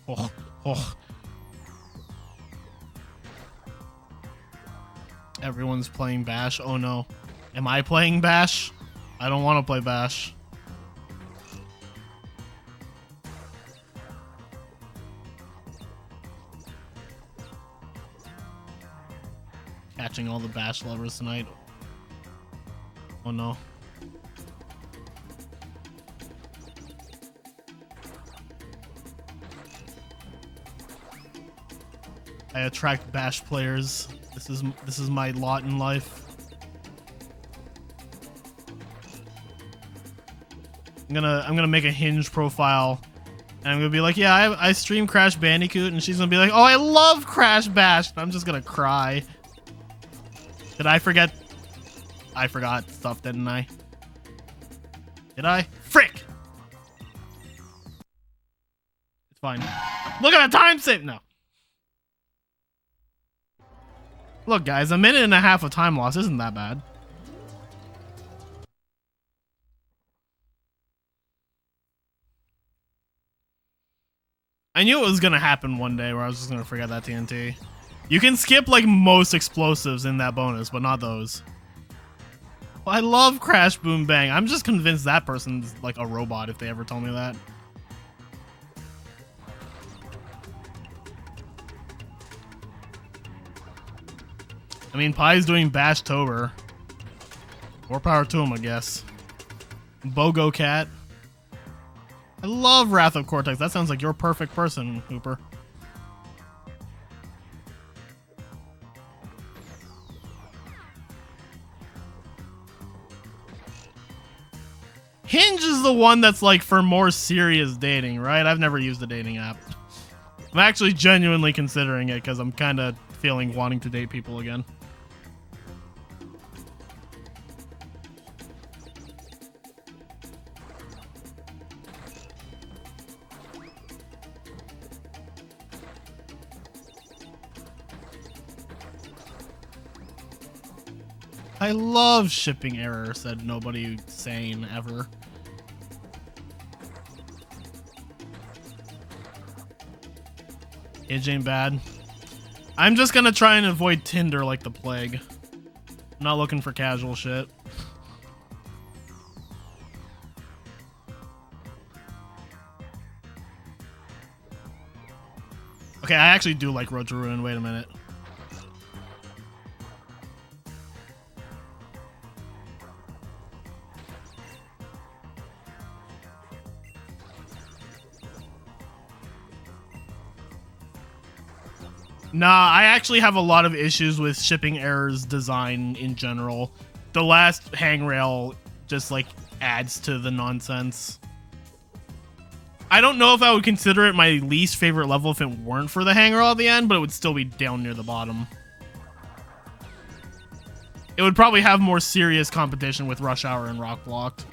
[SPEAKER 1] Oh. Oh. Everyone's playing Bash. Oh no. Am I playing Bash? I don't want to play Bash. Catching all the Bash lovers tonight. Oh no. I attract Bash players. This is my lot in life. I'm gonna make a Hinge profile And I'm gonna be like, yeah, I stream Crash Bandicoot, and she's gonna be like, oh, I love Crash Bash. And I'm just gonna cry. Did I forget? I forgot stuff, didn't I? Did I? Frick! It's fine. Look at the time save! No. Look, guys, a minute and a half of time loss isn't that bad. I knew it was gonna happen one day where I was just gonna forget that TNT. You can skip like most explosives in that bonus, but not those. Well, I love Crash Boom Bang. I'm just convinced that person's like a robot if they ever told me that. I mean, Pie's doing Bashtober. More power to him, I guess. Bogo Cat. I love Wrath of Cortex. That sounds like your perfect person, Hooper. Hinge is the one that's like for more serious dating, right? I've never used a dating app. I'm actually genuinely considering it because I'm kind of feeling wanting to date people again. I love shipping error, said nobody sane ever. Hinge ain't bad. I'm just gonna try and avoid Tinder like the plague. I'm not looking for casual shit. Okay, I actually do like Road to Ruin. Wait a minute. Nah, I actually have a lot of issues with shipping errors design in general. The last hangrail just like adds to the nonsense. I don't know if I would consider it my least favorite level if it weren't for the hangrail at the end, but it would still be down near the bottom. It would probably have more serious competition with Rush Hour and Rock Blocked.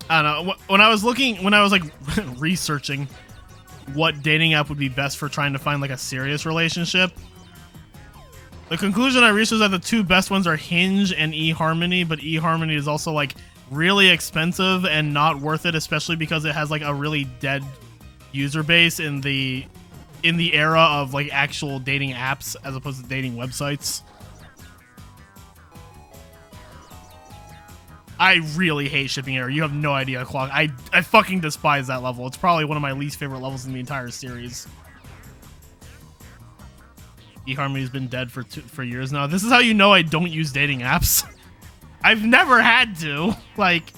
[SPEAKER 1] I don't know. When I was like researching what dating app would be best for trying to find like a serious relationship, the conclusion I reached was that the two best ones are Hinge and eHarmony, but eHarmony is also like really expensive and not worth it, especially because it has like a really dead user base in the era of like actual dating apps as opposed to dating websites. I really hate shipping error. You have no idea, Clock. I fucking despise that level. It's probably one of my least favorite levels in the entire series. eHarmony's been dead for years now. This is how you know I don't use dating apps. I've never had to. Like,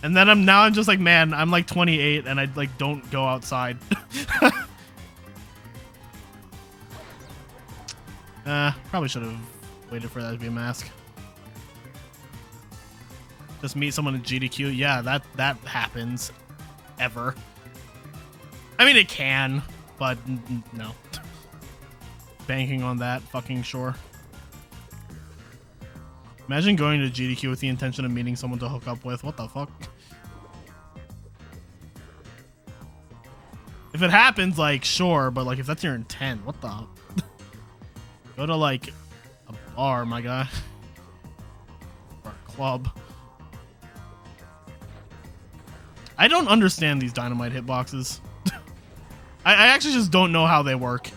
[SPEAKER 1] and then I'm just like, man, I'm like 28 and I like don't go outside. Probably should have waited for that to be a mask. Just meet someone in GDQ. Yeah, that happens. Ever. I mean, it can, but no. Banking on that, fucking sure. Imagine going to GDQ with the intention of meeting someone to hook up with. What the fuck? If it happens, like, sure, but like if that's your intent, what the? Go to like a bar, my guy. Or a club. I don't understand these dynamite hitboxes. I actually just don't know how they work.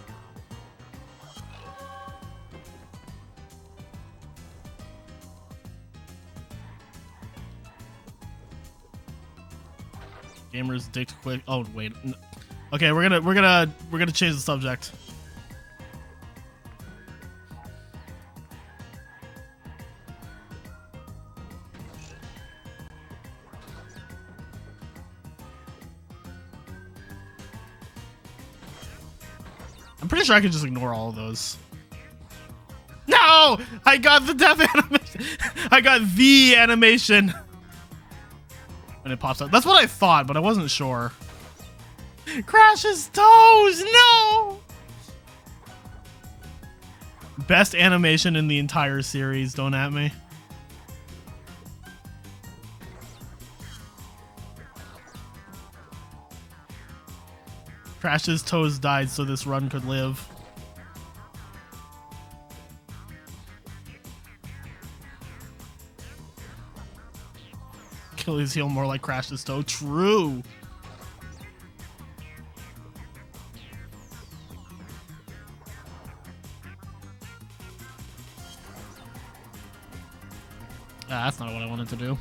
[SPEAKER 1] Gamers dick quick. Oh wait. Okay, we're gonna change the subject. I'm pretty sure I could just ignore all of those. No! I got the death animation. I got the animation. When it pops up. That's what I thought, but I wasn't sure. Crash's toes! No! Best animation in the entire series, don't at me. Crash's toes died so this run could live. Achilles heel more like Crash's toe. True. Ah, that's not what I wanted to do.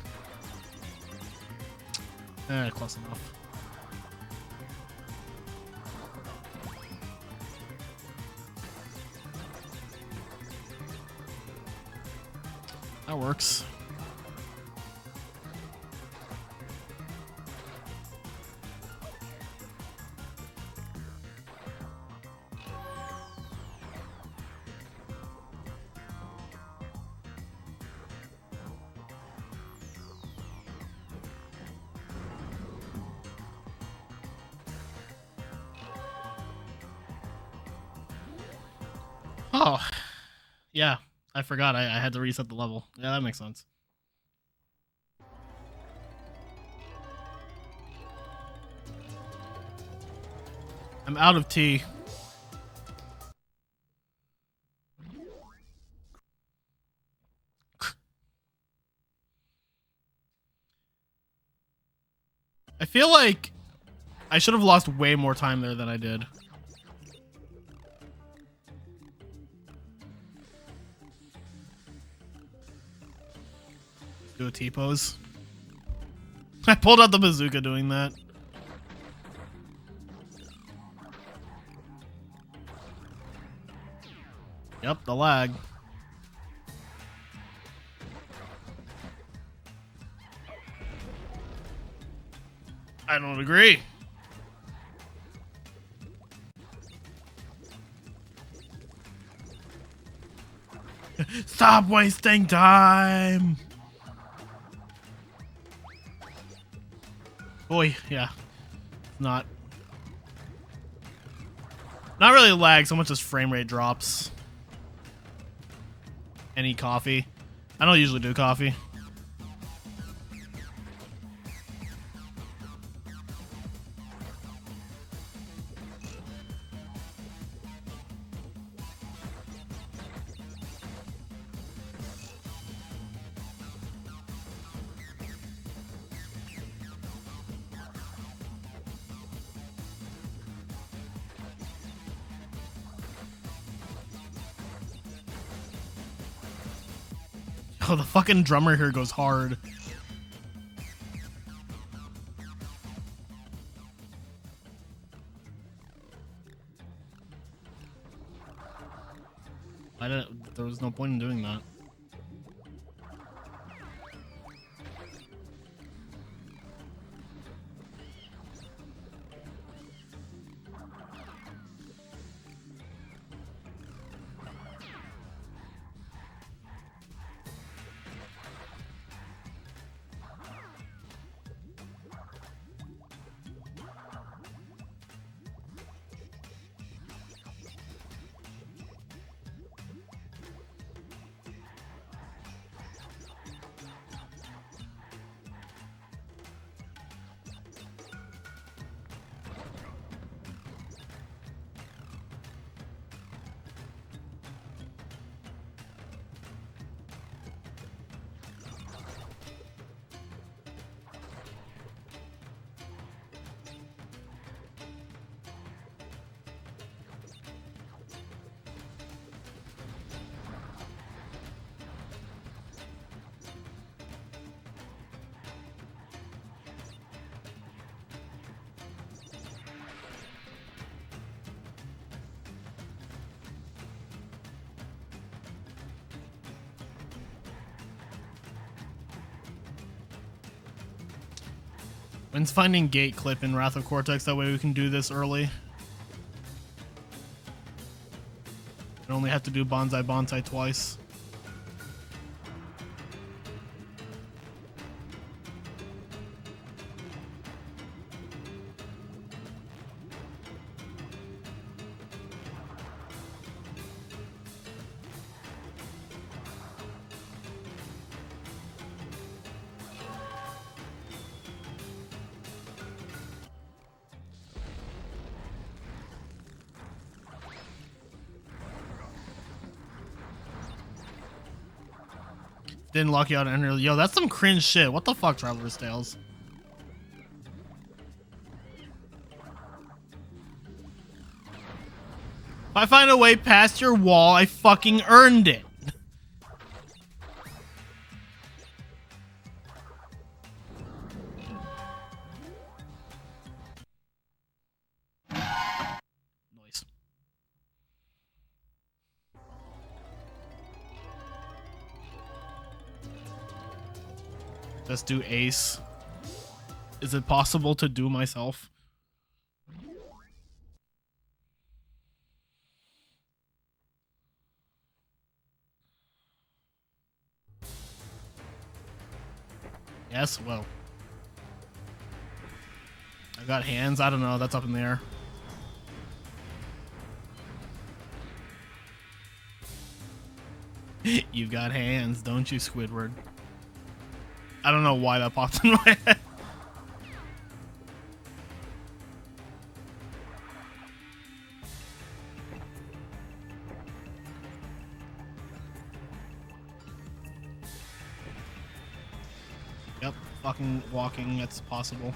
[SPEAKER 1] Close enough. That works. Oh, yeah. I forgot. I had to reset the level. Yeah, that makes sense. I'm out of tea. I feel like I should have lost way more time there than I did. Do a T-pose. I pulled out the bazooka doing that. Yep, the lag. I don't agree. Stop wasting time. Boy, yeah. Not really lag, so much as frame rate drops. Any coffee? I don't usually do coffee. Oh, the fucking drummer here goes hard. There was no point in doing that. When's finding gate clip in Wrath of Cortex? That way we can do this early. I only have to do bonsai bonsai twice. Didn't lock you out and yo, that's some cringe shit. What the fuck, Traveler's Tales? If I find a way past your wall, I fucking earned it. Noise. Let's do ace. Is it possible to do myself? Yes, well. I got hands, I don't know, that's up in the air. You've got hands, don't you, Squidward? I don't know why that popped in my head. Yep, fucking walking, that's possible.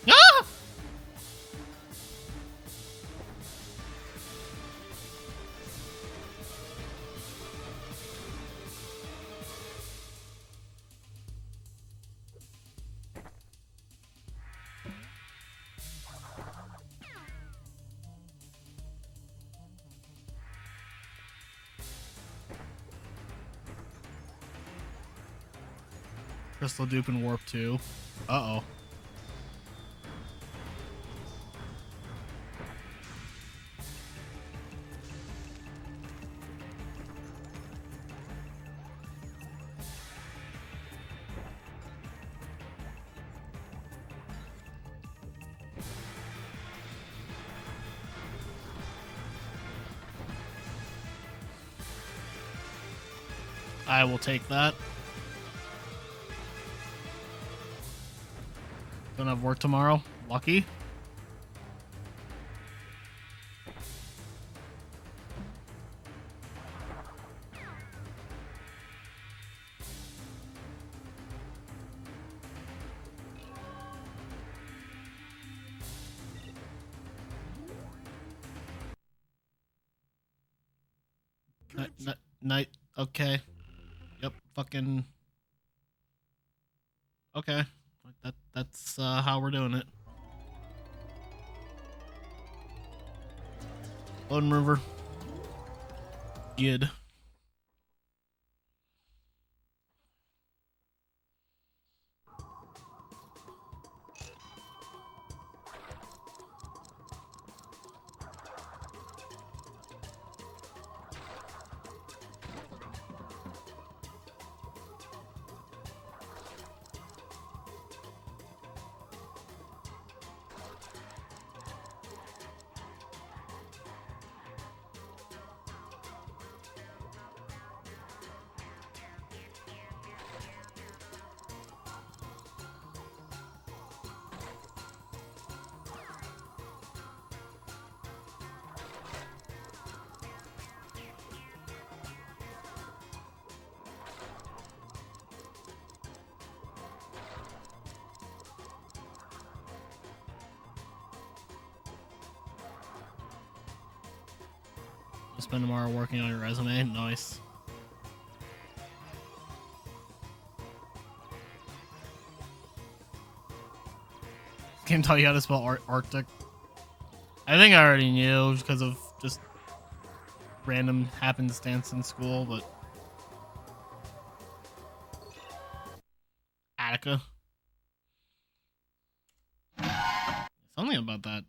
[SPEAKER 1] Ah! Crystal Dupe and Warp 2. Uh-oh. I will take that. Don't have work tomorrow. Lucky. Night. Okay. Yep. Fucking. Okay. That's how we're doing it. Load mover. Good. Spend tomorrow working on your resume. Nice. Game taught you how to spell Arctic. I think I already knew because of just random happenstance in school, but Attica. Something about that.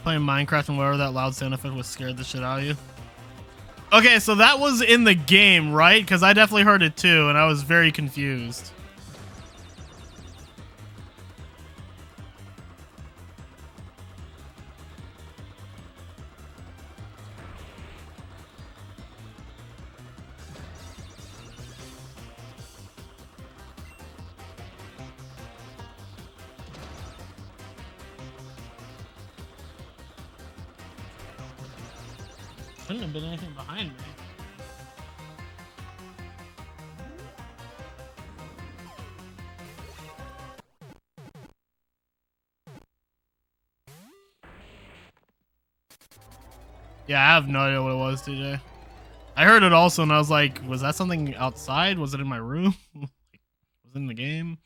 [SPEAKER 1] Playing Minecraft and whatever that loud sound effect was scared the shit out of you. Okay, so that was in the game, right? Because I definitely heard it too, and I was very confused. Couldn't have been anything behind me. Yeah, I have no idea what it was, TJ. I heard it also, and I was like, was that something outside? Was it in my room? Was it in the game?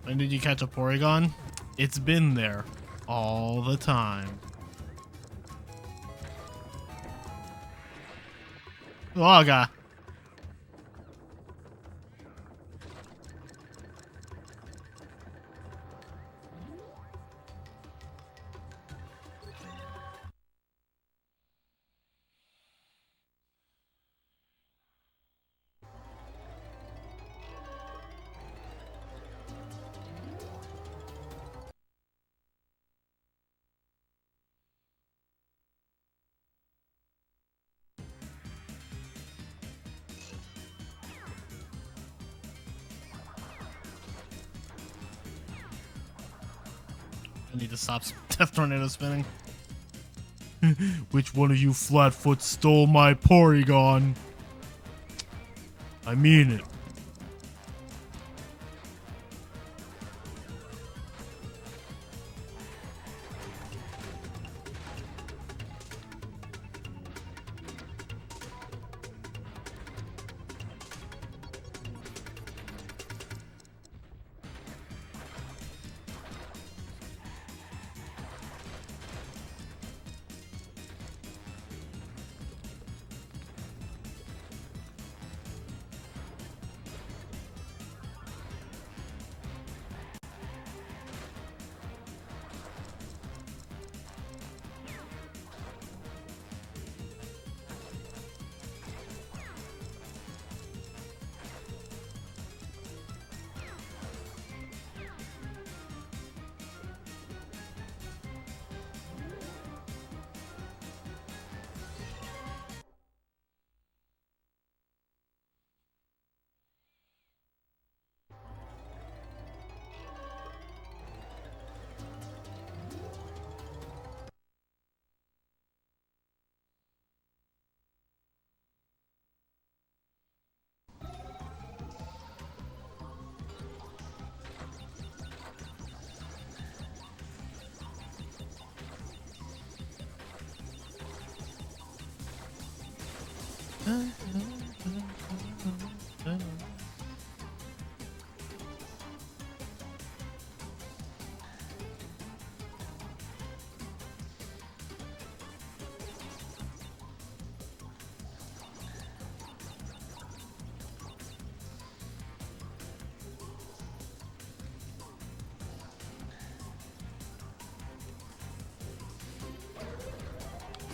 [SPEAKER 1] When did you catch a Porygon? It's been there all the time. Oh, God. I need to stop Death Tornado spinning. Which one of you flatfoot stole my Porygon? I mean it.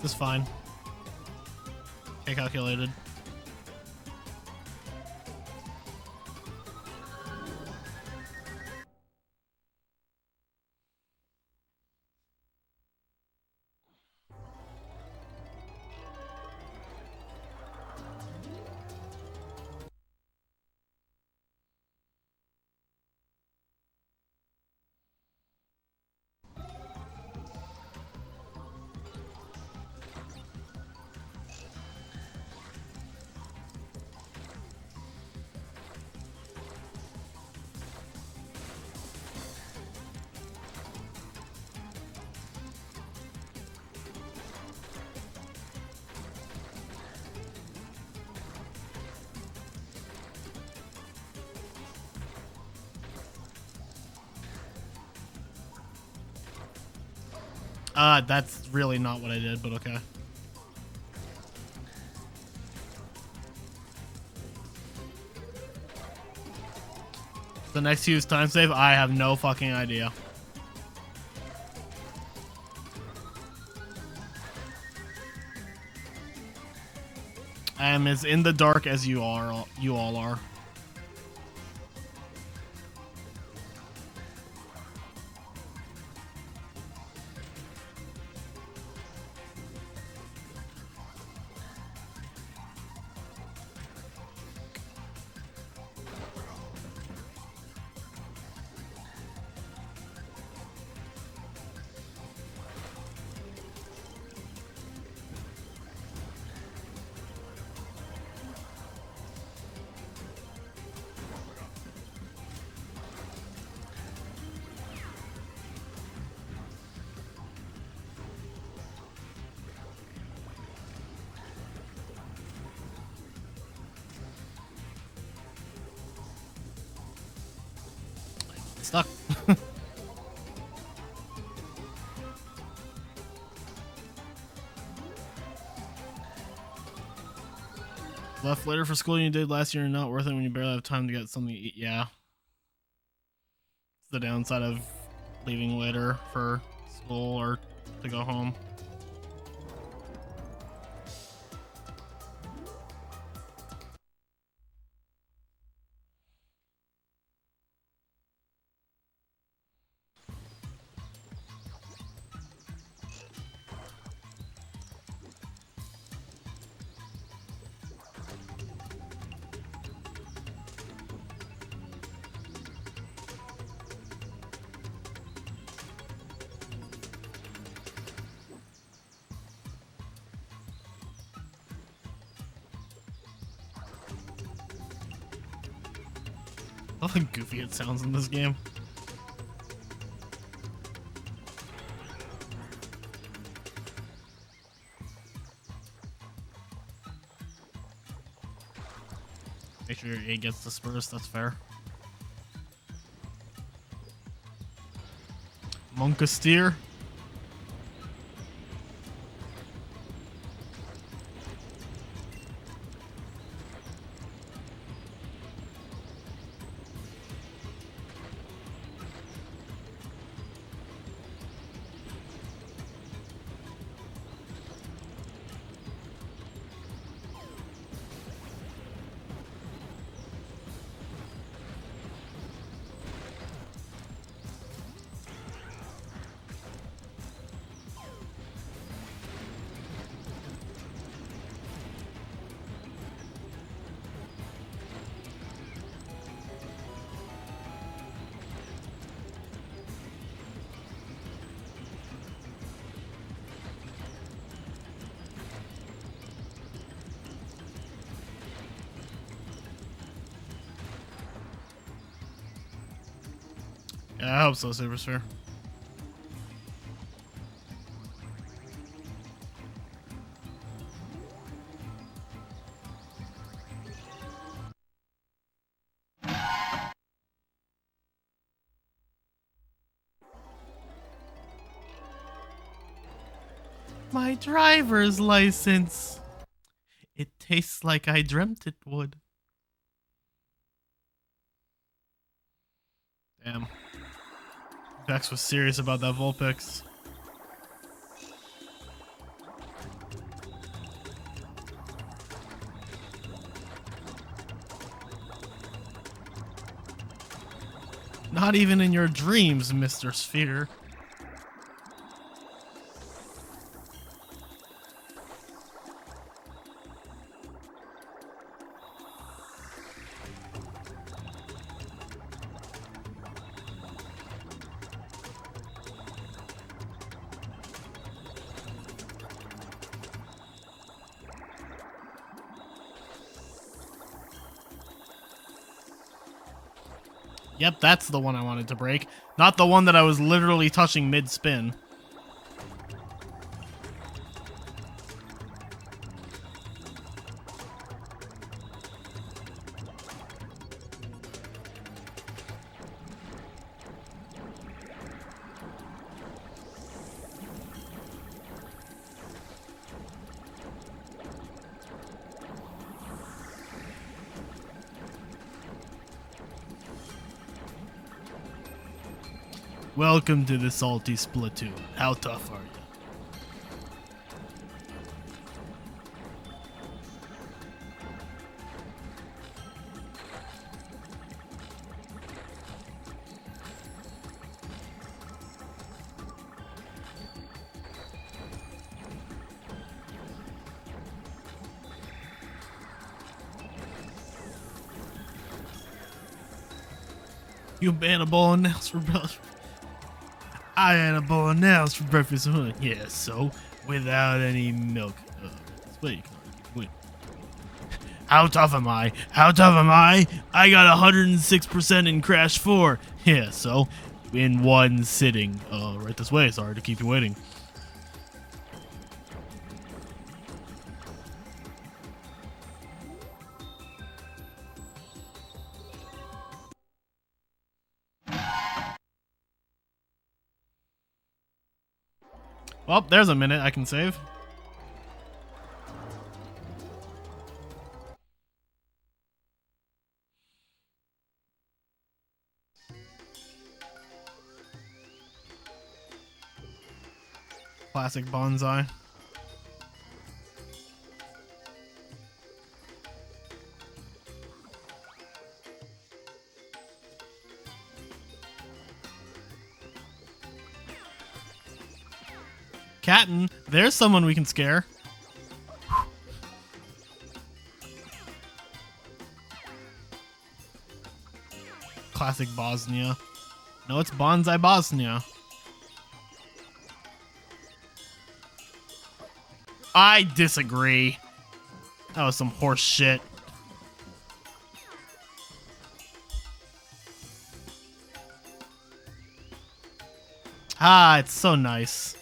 [SPEAKER 1] This is fine. Okay, calculated. That's really not what I did, but okay. The next use time save? I have no fucking idea. I am as in the dark as you all are. Stuck. Left later for school you did last year and not worth it when you barely have time to get something to eat. Yeah. It's the downside of leaving later for school or to go home. I love how goofy it sounds in this game. Make sure your A gets dispersed, that's fair. Monkasteer. Yeah, I hope so, Super Sphere. My driver's license. It tastes like I dreamt it would. Damn. Vex was serious about that Vulpix. Not even in your dreams, Mr. Sphere. Yep, that's the one I wanted to break. Not the one that I was literally touching mid-spin. Welcome to the salty Splatoon. How tough are you? You ban a bowl of nails for breakfast. I had a bowl of nails for breakfast. Yeah, so without any milk. Wait, wait. How tough am I? How tough am I? I got 106% in Crash 4. Yeah, so in one sitting. Right this way. Sorry to keep you waiting. Well, there's a minute I can save. Classic bonsai. Captain, there's someone we can scare. Classic Bosnia. No, it's Bonsai Bosnia. I disagree. That was some horse shit. Ah, it's so nice.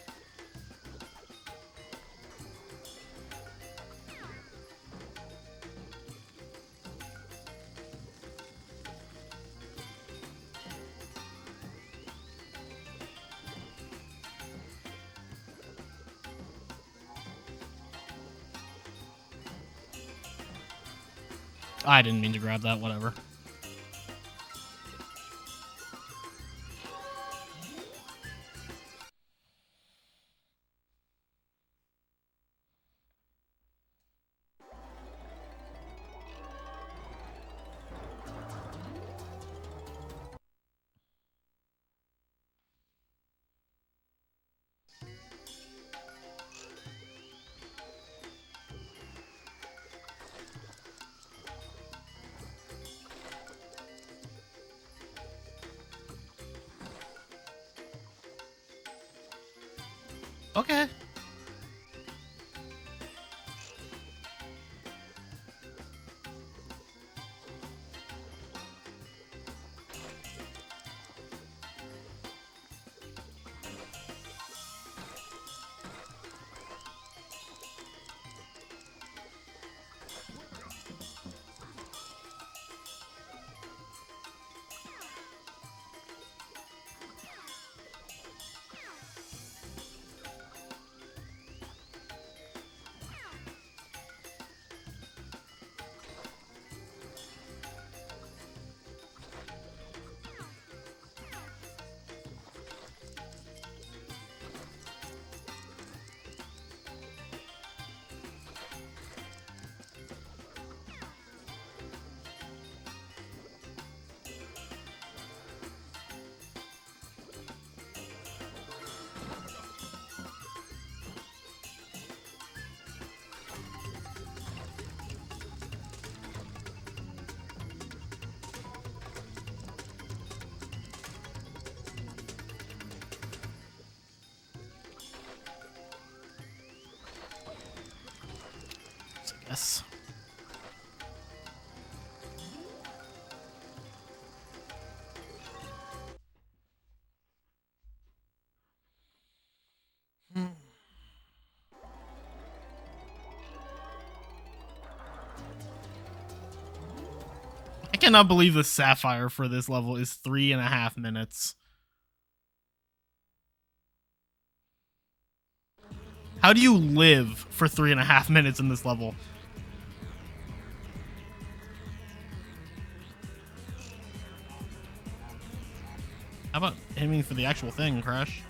[SPEAKER 1] I didn't mean to grab that, whatever. Okay. Yes. I cannot believe the sapphire for this level is 3.5 minutes. How do you live for 3.5 minutes in this level? How about aiming for the actual thing, Crash?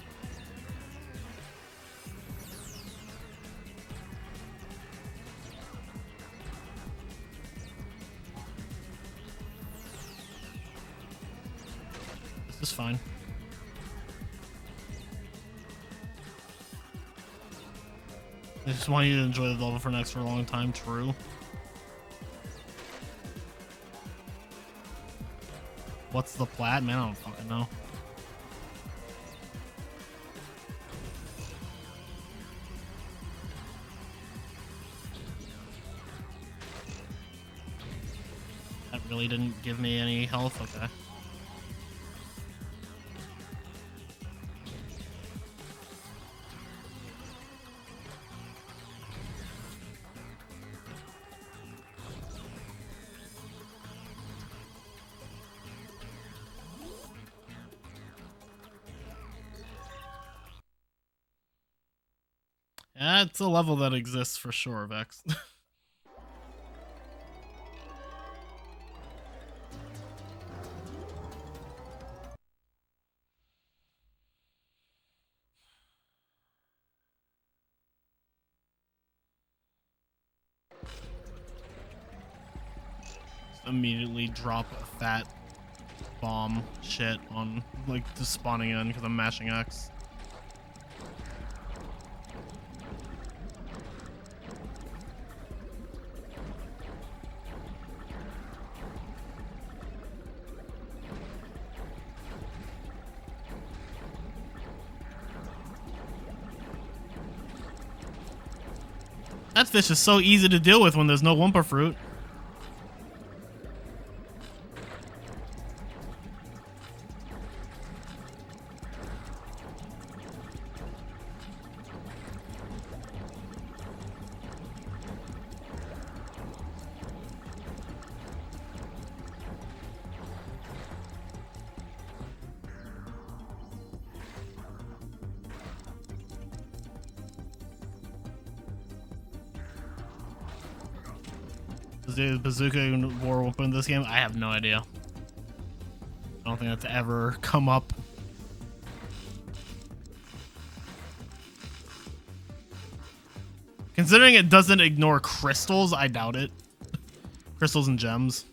[SPEAKER 1] This is fine. I just want you to enjoy the level for an extra long time, true. What's the plat? Man, I don't fucking know. That really didn't give me any health? Okay. Yeah, it's a level that exists for sure, Vex. Immediately drop a fat bomb shit on, like, just spawning in because I'm mashing X. That fish is so easy to deal with when there's no Wumpa fruit. Is the bazooka war Wumpa in this game? I have no idea. I don't think that's ever come up. Considering it doesn't ignore crystals, I doubt it. Crystals and gems.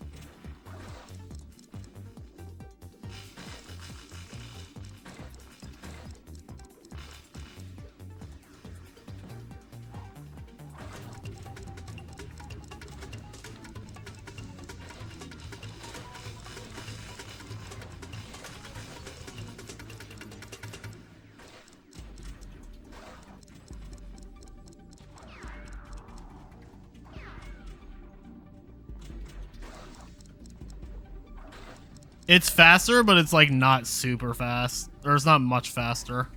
[SPEAKER 1] It's faster, but it's like not super fast. Or it's not much faster.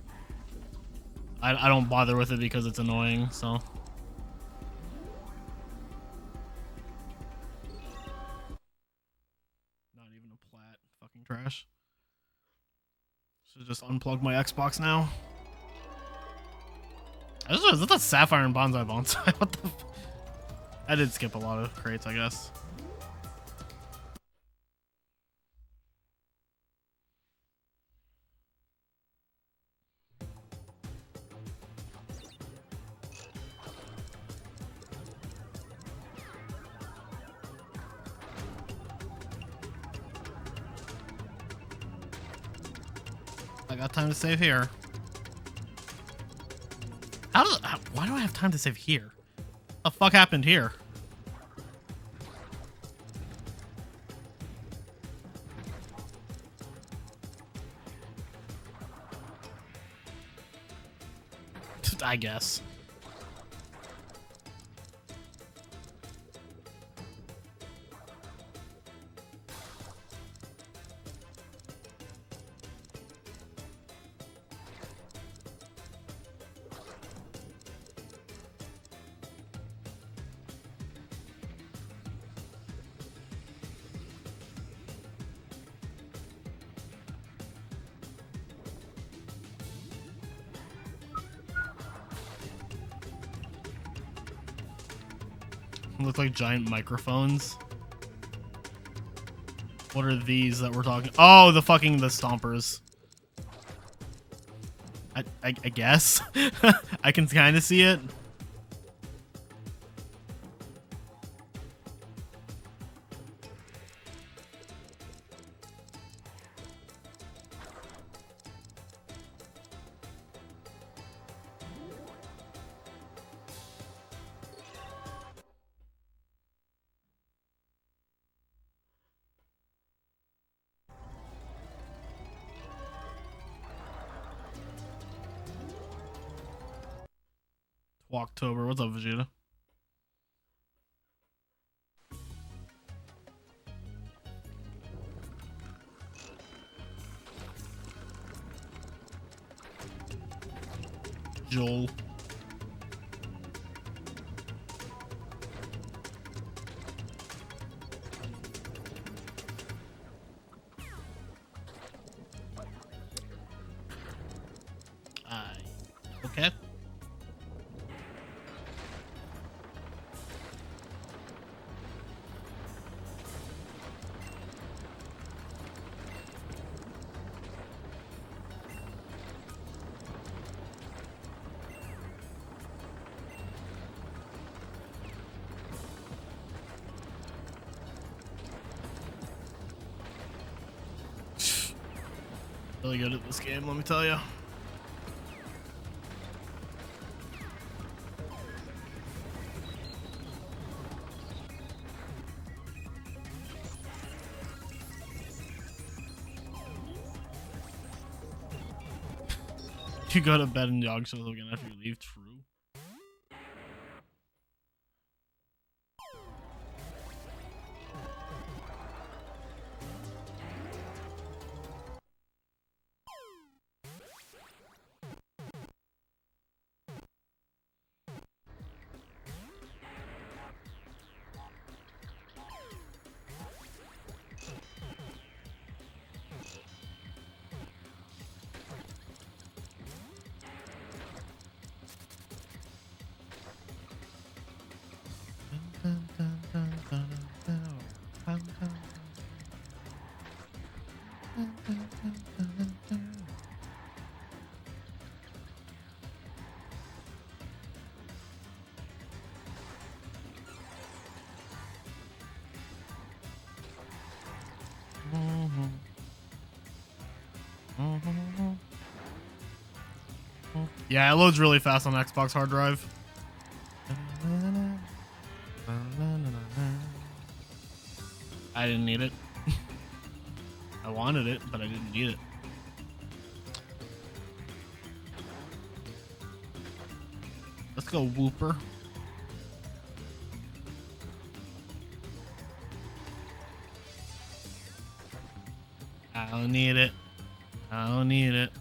[SPEAKER 1] I don't bother with it because it's annoying, so. Not even a plat. Fucking trash. Should just unplug my Xbox now. Is that Sapphire and Bonsai? What the f— I did skip a lot of crates, I guess. I got time to save here. Why do I have time to save here? What the fuck happened here? I guess. Look like giant microphones. What are these that we're talking? Oh, the stompers. I guess. I can kind of see it. TWOCtober, what's up, Vegeta? Joel. Okay. Really good at this game, let me tell you. You go to bed and dog shows again after you leave. True. Yeah, it loads really fast on Xbox hard drive. I didn't need it. I wanted it, but I didn't need it. Let's go, Whooper. I don't need it. I don't need it.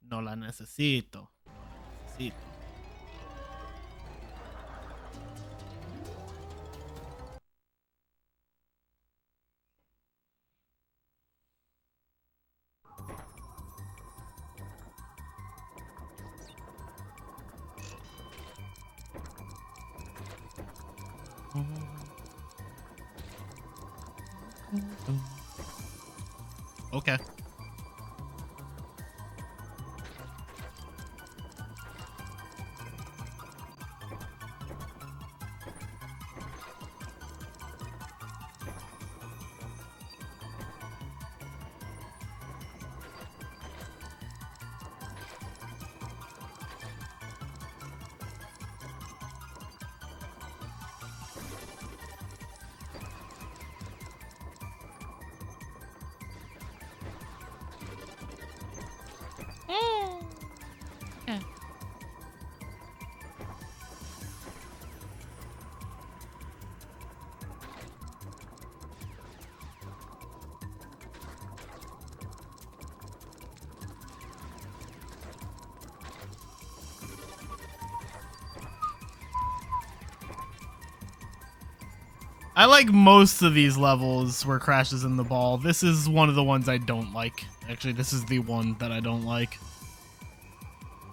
[SPEAKER 1] No la necesito. Necesito. Okay. I like most of these levels where Crash is in the ball. This is one of the ones I don't like. Actually, this is the one that I don't like.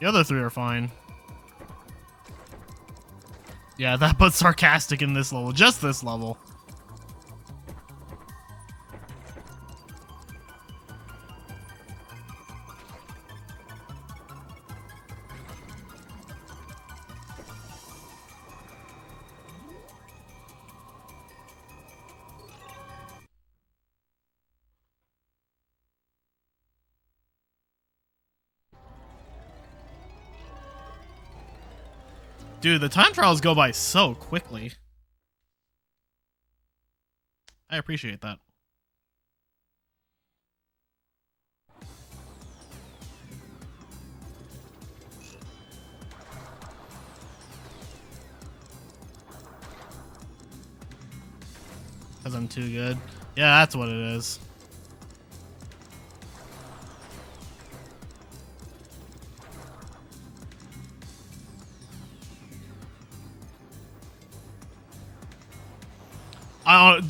[SPEAKER 1] The other three are fine. Yeah, that but sarcastic in this level. Just this level. Dude, the time trials go by so quickly. I appreciate that. Because I'm too good. Yeah, that's what it is.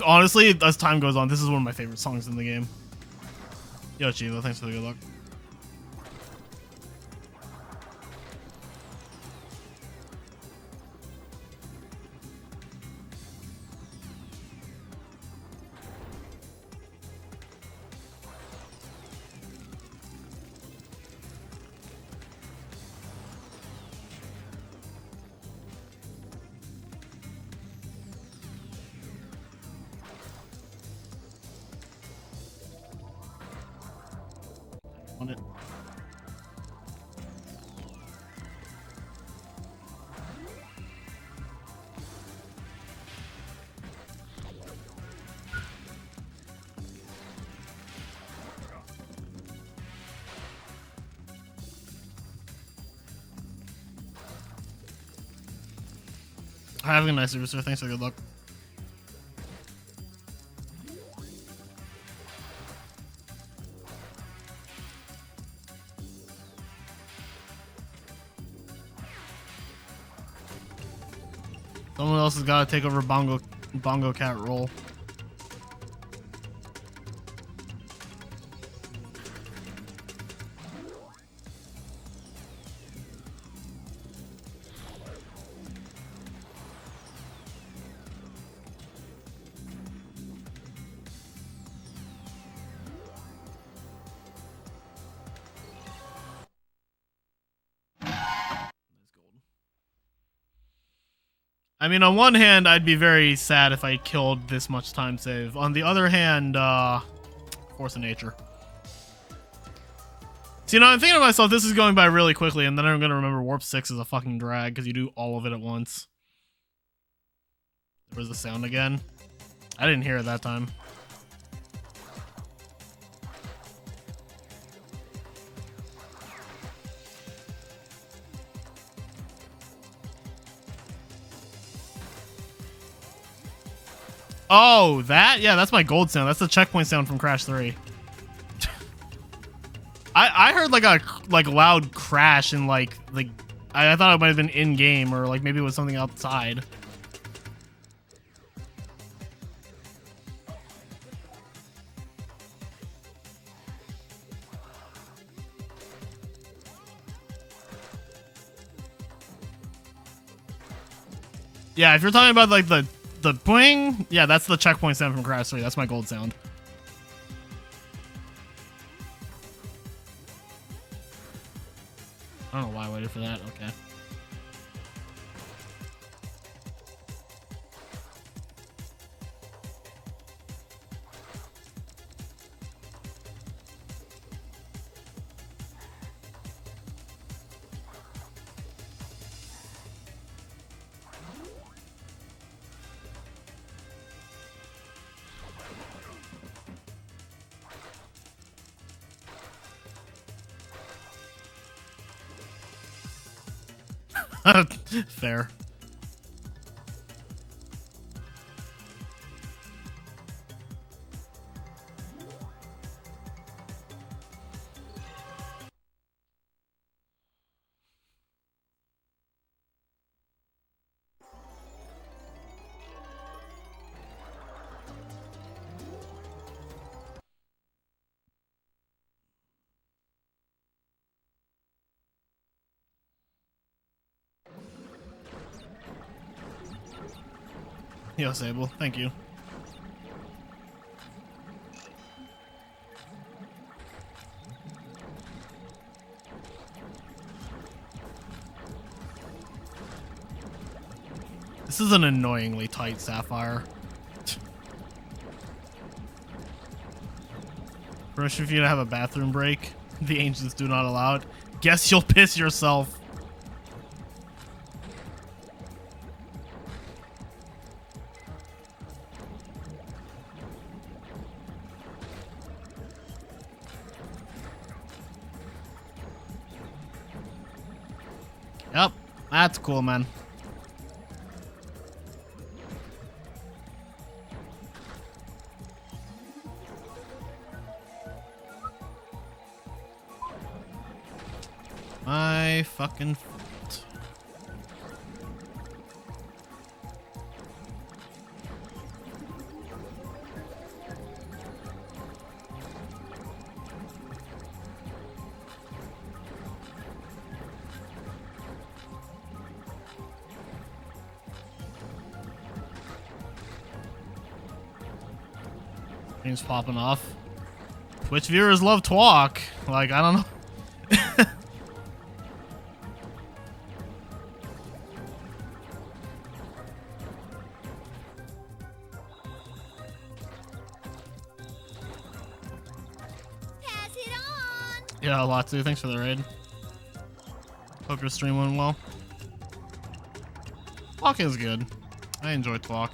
[SPEAKER 1] Honestly, as time goes on, this is one of my favorite songs in the game. Yo, Chivo, thanks for the good luck. On it. Have a nice day, sir. Thanks for good luck. Someone else has got to take over Bongo Cat role. I mean, on one hand, I'd be very sad if I killed this much time save. On the other hand, force of nature. So, you know, I'm thinking to myself, this is going by really quickly, and then I'm going to remember Warp 6 is a fucking drag, because you do all of it at once. Where's the sound again? I didn't hear it that time. Oh, that? Yeah, that's my gold sound. That's the checkpoint sound from Crash 3. I heard like a loud crash and like I thought it might have been in game or like maybe it was something outside. Yeah, if you're talking about like the boing, yeah, that's the checkpoint sound from Crash 3. That's my gold sound. I don't know why I waited for that. Okay. Fair. Yo, Sable, thank you. This is an annoyingly tight Sapphire. Permission for you to have a bathroom break. The ancients do not allow it. Guess you'll piss yourself. Yep, that's cool, man. My fucking fault. Things popping off. Twitch viewers love TWOC. Like, I don't know.
[SPEAKER 3] Pass it on.
[SPEAKER 1] Yeah, a lot too. Thanks for the raid. Hope your stream went well. TWOC is good. I enjoy TWOC.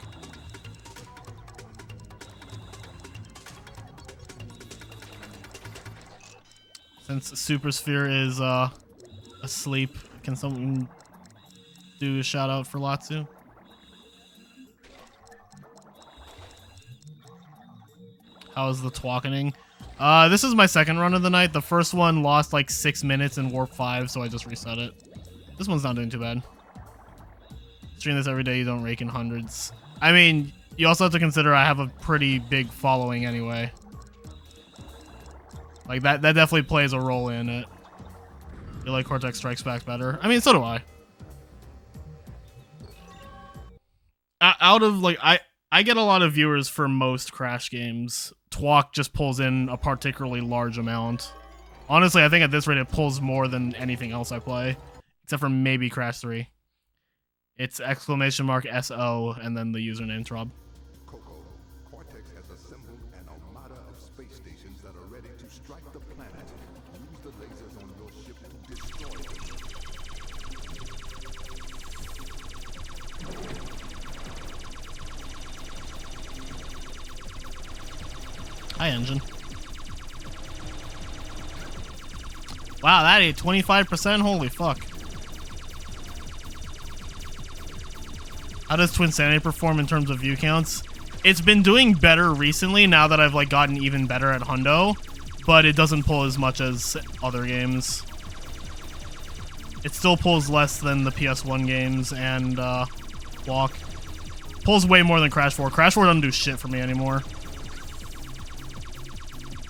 [SPEAKER 1] Since Supersphere is asleep, can someone do a shout out for Latsu? How's the twalkening? This is my second run of the night. The first one lost like 6 minutes in Warp 5, so I just reset it. This one's not doing too bad. Stream this every day, you don't rake in hundreds. I mean, you also have to consider I have a pretty big following anyway. Like, that definitely plays a role in it. You like Cortex Strikes Back better? I mean, so do I. Out of, like, I get a lot of viewers for most Crash games. TWOC just pulls in a particularly large amount. Honestly, I think at this rate it pulls more than anything else I play. Except for maybe Crash 3. It's !SO and then the username Trob.
[SPEAKER 2] Coco, Cortex has assembled an armada of space stations that are ready to strike the planet. Use the lasers on your ship to destroy them.
[SPEAKER 1] Hi, engine. Wow, that ate 25%? Holy fuck. How does Twinsanity perform in terms of view counts? It's been doing better recently now that I've like gotten even better at Hundo, but it doesn't pull as much as other games. It still pulls less than the PS1 games and Walk. Pulls way more than Crash 4. Crash 4 doesn't do shit for me anymore.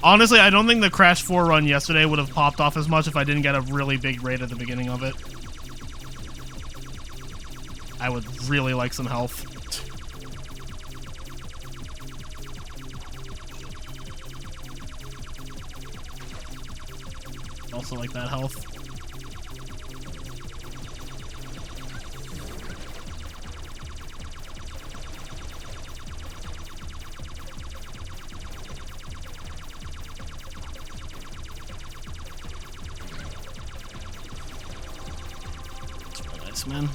[SPEAKER 1] Honestly, I don't think the Crash 4 run yesterday would have popped off as much if I didn't get a really big raid at the beginning of it. I would really like some health. Also like that health. That's really nice, man.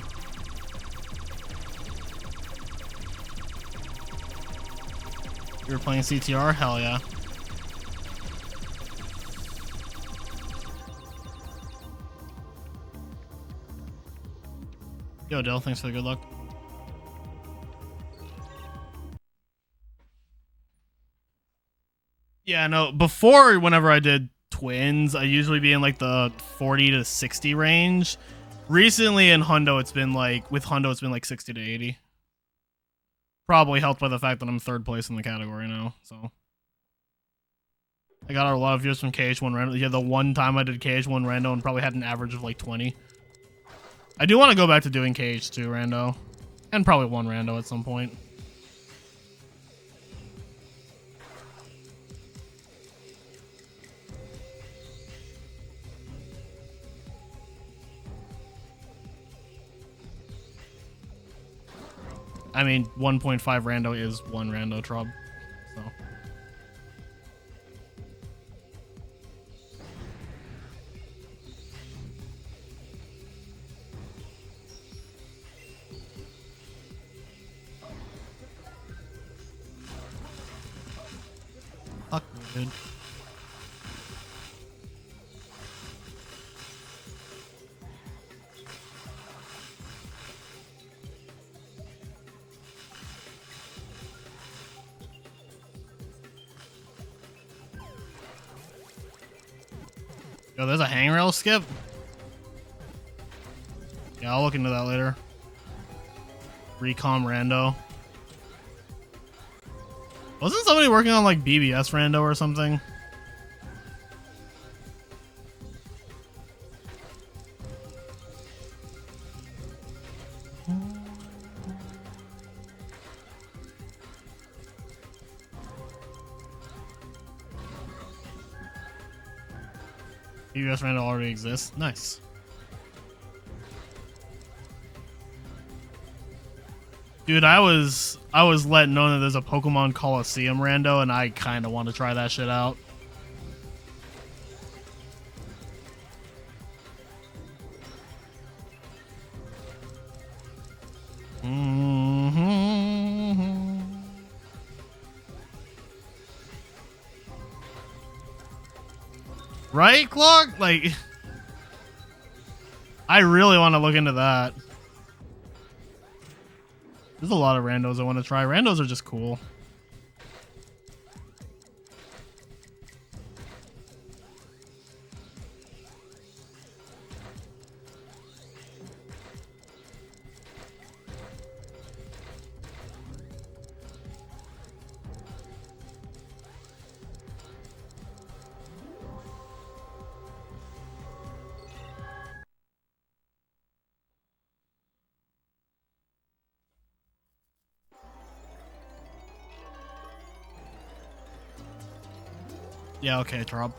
[SPEAKER 1] You were playing CTR? Hell yeah. Yo, Dell, thanks for the good luck. Yeah, no, before, whenever I did twins, I usually be in like the 40 to 60 range. Recently in Hundo, it's been like, with Hundo, it's been like 60 to 80. Probably helped by the fact that I'm third place in the category now, so. I got a lot of views from KH1 Rando. Yeah, the one time I did KH1 Rando and probably had an average of like 20. I do want to go back to doing KH2 Rando. And probably one Rando at some point. I mean, 1.5 rando is 1 rando trub, so. Fuck me, dude. Yo, there's a hangrail skip? Yeah, I'll look into that later. Recom rando. Wasn't somebody working on like BBS rando or something? BBS rando already exists. Nice. Dude, I was let know that there's a Pokemon Coliseum rando, and I kind of want to try that shit out. Right, Clark? Like, I really want to look into that. There's a lot of randos I want to try. Randos are just cool. Yeah, okay, Trop.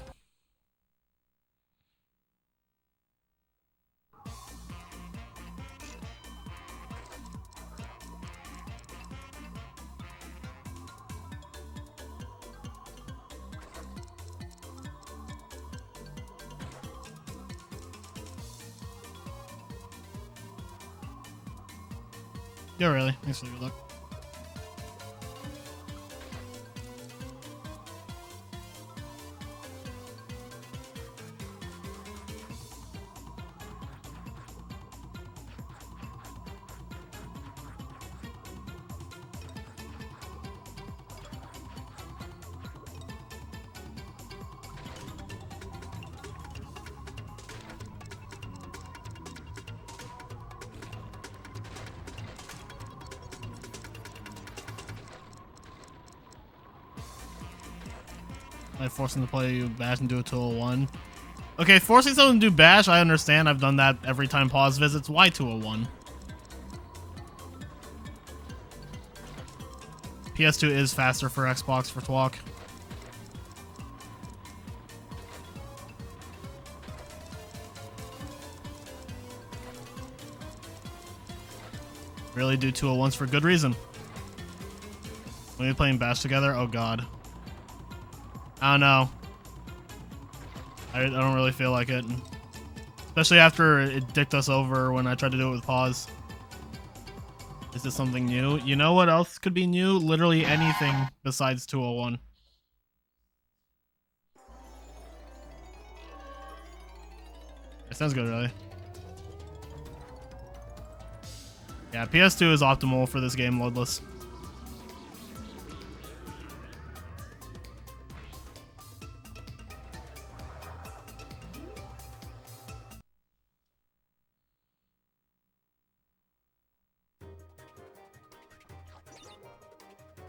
[SPEAKER 1] Yeah, really. Thanks for the good luck. Like forcing to play Bash and do a 201. Okay, forcing someone to do Bash, I understand. I've done that every time pause visits. Why 201? PS2 is faster for Xbox for TWOC. Really do 201s for good reason. When we playing Bash together, oh god. I don't know. I don't really feel like it. Especially after it dicked us over when I tried to do it with pause. Is this something new? You know what else could be new? Literally anything besides 201. It sounds good, really. Yeah, PS2 is optimal for this game, loadless.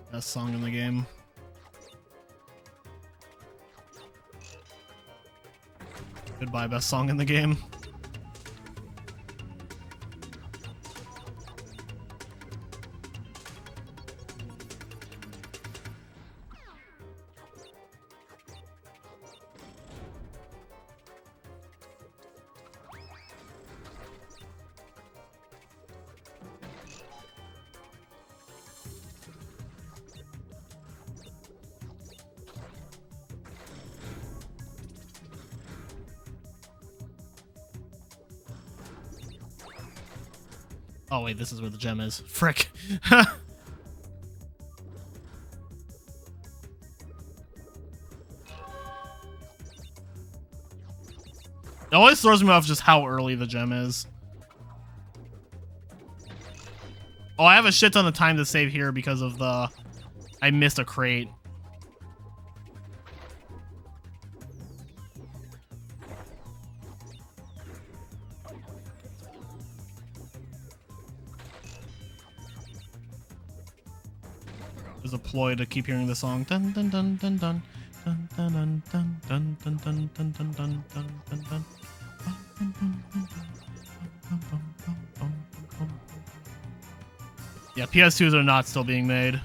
[SPEAKER 1] Best song in the game. Goodbye, best song in the game. Oh wait, this is where the gem is. Frick. It always throws me off just how early the gem is. Oh, I have a shit ton of time to save here because of the... I missed a crate. There's a ploy to keep hearing the song. Dun dun dun dun dun. Dun dun dun dun dun dun dun dun dun dun dun dun. Yeah, PS2s are not still being made.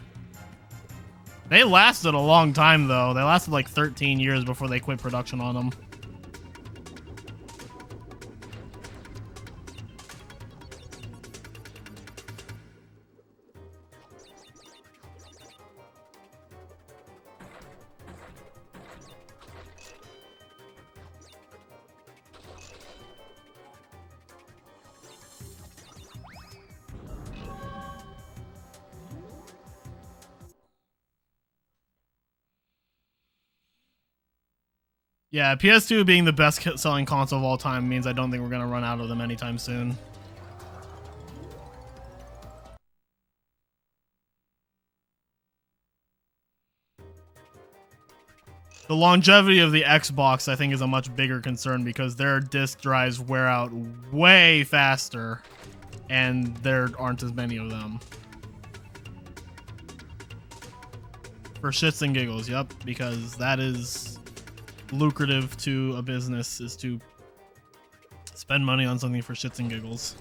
[SPEAKER 1] They lasted a long time though. They lasted like 13 years before they quit production on them. Yeah, PS2 being the best selling console of all time means I don't think we're going to run out of them anytime soon. The longevity of the Xbox, I think, is a much bigger concern because their disk drives wear out way faster and there aren't as many of them. For shits and giggles, yep, because that is lucrative to a business, is to spend money on something for shits and giggles.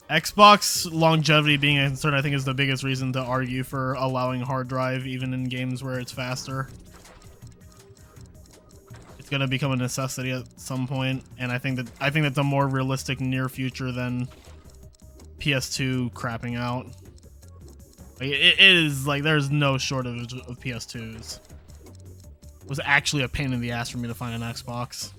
[SPEAKER 1] Xbox longevity being a concern, I think, is the biggest reason to argue for allowing hard drive even in games where it's faster. It's gonna become a necessity at some point, and I think that's a more realistic near future than PS2 crapping out. Like, it is like there's no shortage of PS2s. It was actually a pain in the ass for me to find an Xbox.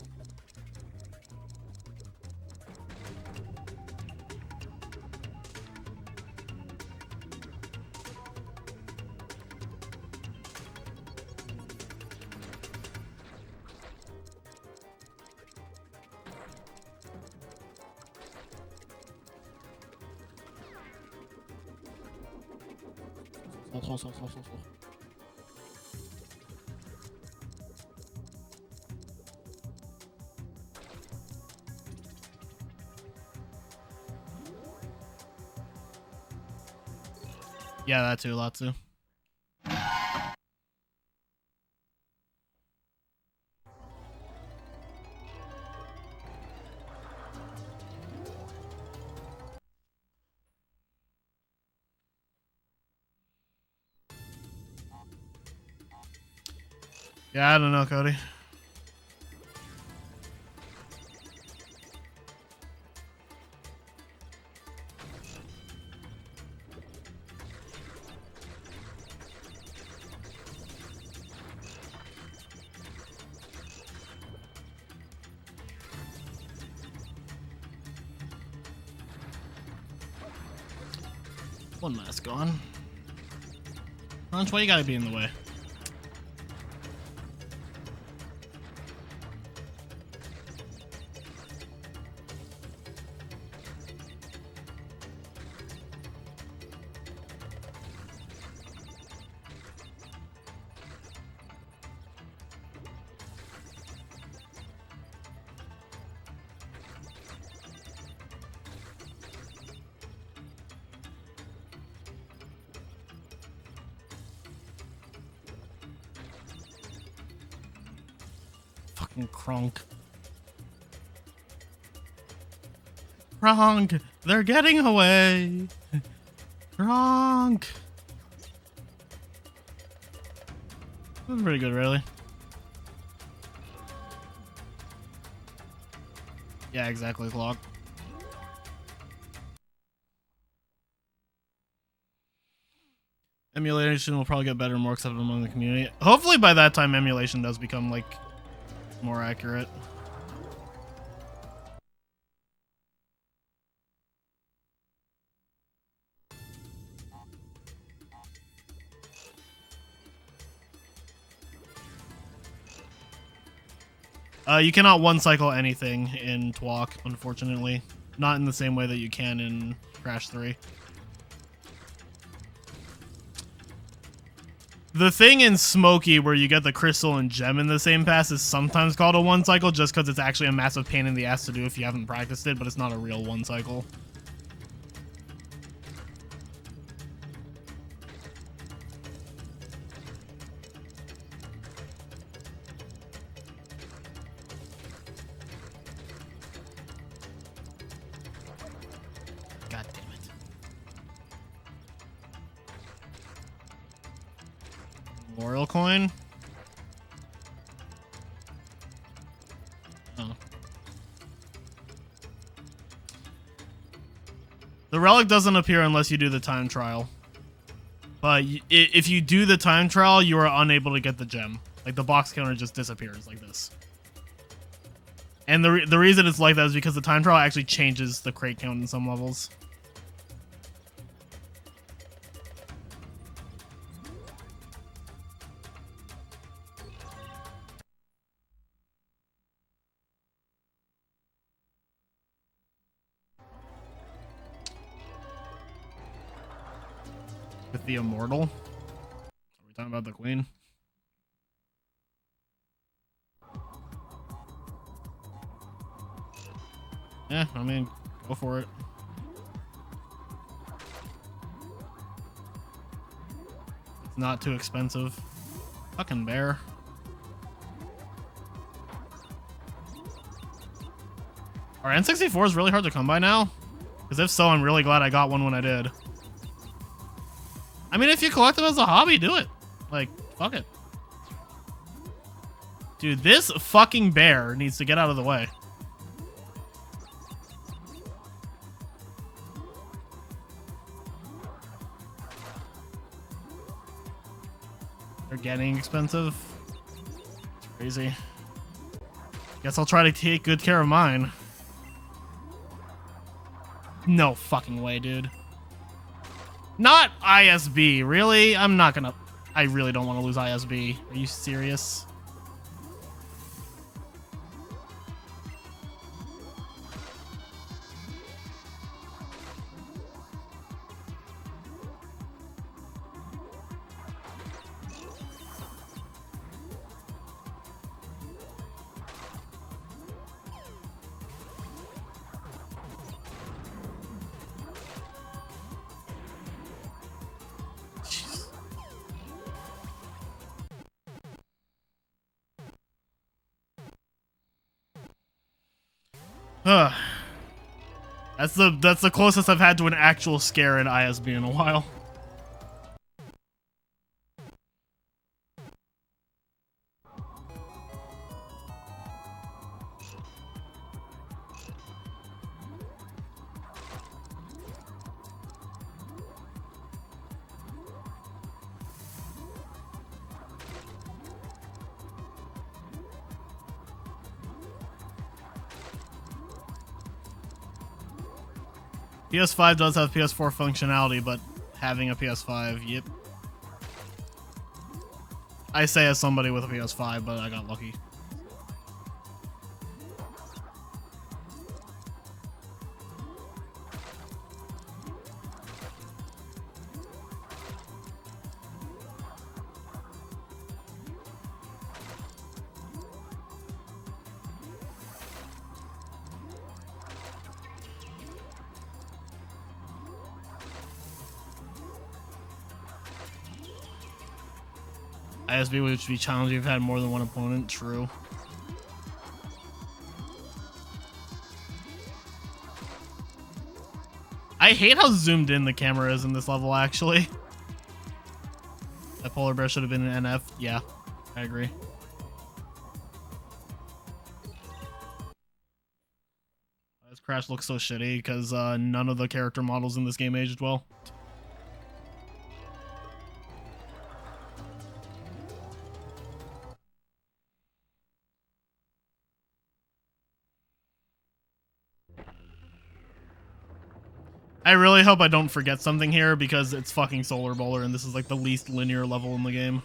[SPEAKER 1] Yeah, that too, lot too. Yeah, I don't know, Cody. One mask gone. Lunch, why you gotta be in the way? Fucking Kronk. Kronk! They're getting away! Kronk! That's pretty good, really. Yeah, exactly, Clock. Emulation will probably get better and more accepted among the community. Hopefully by that time emulation does become, like, More accurate. You cannot one cycle anything in TWOC, unfortunately. Not in the same way that you can in Crash 3. The thing in Smokey where you get the crystal and gem in the same pass is sometimes called a one cycle just because it's actually a massive pain in the ass to do if you haven't practiced it, but it's not a real one cycle. God damn it. Memorial coin? Oh. The relic doesn't appear unless you do the time trial. But if you do the time trial, you are unable to get the gem. Like, the box counter just disappears like this. And the reason it's like that is because the time trial actually changes the crate count in some levels. With the immortal? Are we talking about the queen? Yeah, I mean, go for it. It's not too expensive. Fucking bear. Are N64s really hard to come by now? Because if so, I'm really glad I got one when I did. I mean, if you collect them as a hobby, do it. Like, fuck it. Dude, this fucking bear needs to get out of the way. They're getting expensive. It's crazy. Guess I'll try to take good care of mine. No fucking way, dude. Not ISB, really? I'm not gonna... I really don't want to lose ISB. Are you serious? That's the closest I've had to an actual scare in ISB in a while. PS5 does have PS4 functionality, but having a PS5, yep. I say as somebody with a PS5, but I got lucky. ISB would be challenging if you had more than one opponent, true. I hate how zoomed in the camera is in this level, actually. That polar bear should have been an NF. Yeah, I agree. This Crash looks so shitty because none of the character models in this game aged well. I really hope I don't forget something here because it's fucking Solar Bowler and this is like the least linear level in the game.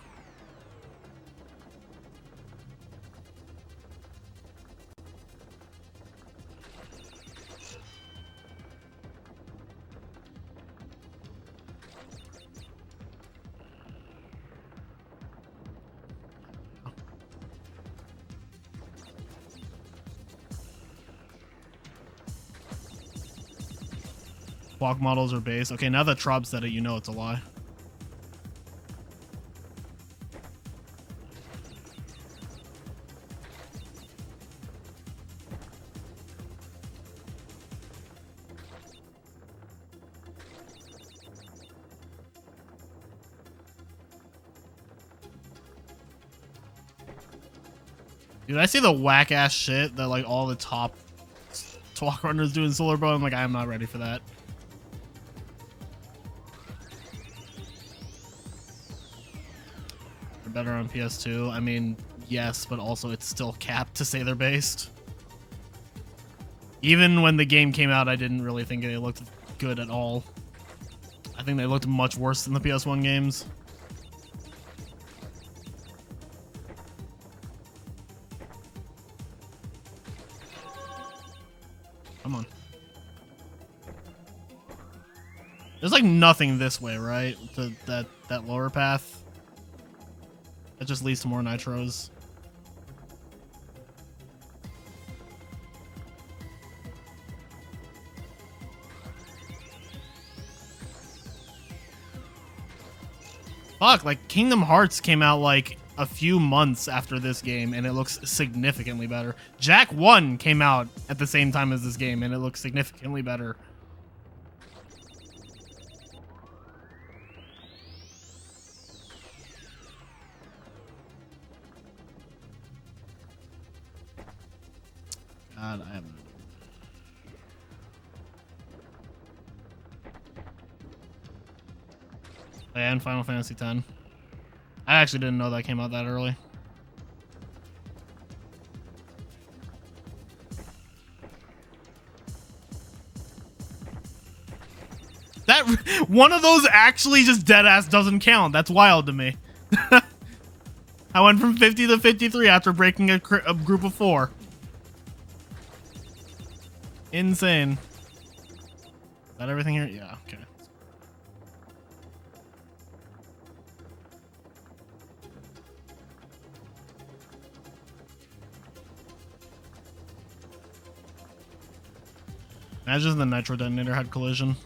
[SPEAKER 1] Block models are base. Okay, now that Trob said it, you know it's a lie. Dude, I see the whack ass shit that like all the top TWOC runners do in Solar Bow. I'm like, I'm not ready for that. They're better on PS2. I mean, yes, but also it's still capped to say they're based. Even when the game came out, I didn't really think they looked good at all. I think they looked much worse than the PS1 games. Come on. There's like nothing this way, right? That lower path. That just leads to more nitros. Fuck, like Kingdom Hearts came out like a few months after this game and it looks significantly better. Jack 1 came out at the same time as this game and it looks significantly better. God, I haven't. And Final Fantasy X. I actually didn't know that came out that early. That one of those actually just deadass doesn't count. That's wild to me. I went from 50 to 53 after breaking a group of 4. Insane. Is that everything here? Yeah, okay. Imagine the Nitro Detonator had collision.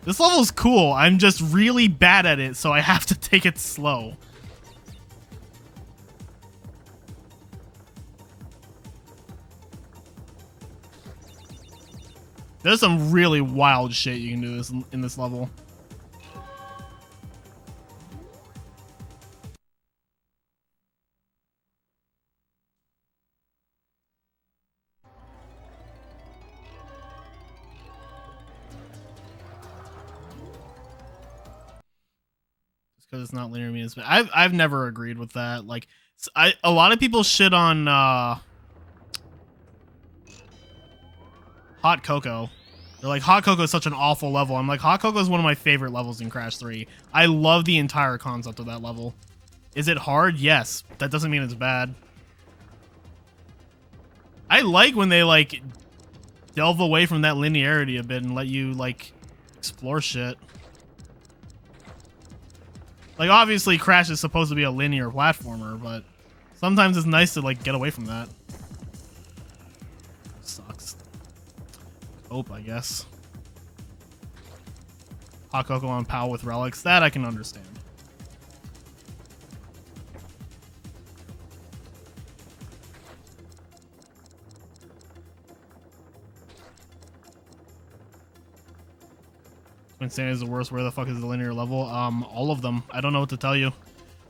[SPEAKER 1] This level's cool. I'm just really bad at it, so I have to take it slow. There's some really wild shit you can do in this level. Because it's not linear means, but I've never agreed with that. Like, a lot of people shit on Hot Cocoa. They're like, Hot Cocoa is such an awful level. I'm like, Hot Cocoa is one of my favorite levels in Crash 3. I love the entire concept of that level. Is it hard? Yes. That doesn't mean it's bad. I like when they like delve away from that linearity a bit and let you like explore shit. Like, obviously, Crash is supposed to be a linear platformer, but sometimes it's nice to, like, get away from that. Sucks. Hope, I guess. Hot Cocoa on POW with relics. That I can understand. Twin Sanity is the worst. Where the fuck is the linear level? All of them. I don't know what to tell you.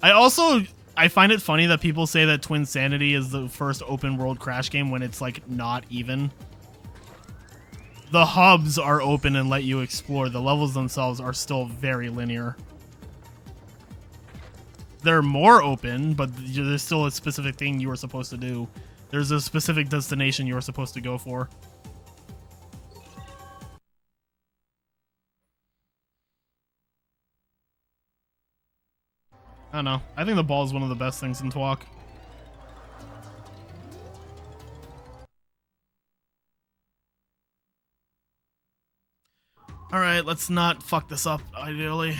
[SPEAKER 1] I find it funny that people say that Twin Sanity is the first open world Crash game when it's like not even. The hubs are open and let you explore. The levels themselves are still very linear. They're more open, but there's still a specific thing you were supposed to do. There's a specific destination you were supposed to go for. I don't know. I think the ball is one of the best things in TWOC. Alright, let's not fuck this up, ideally.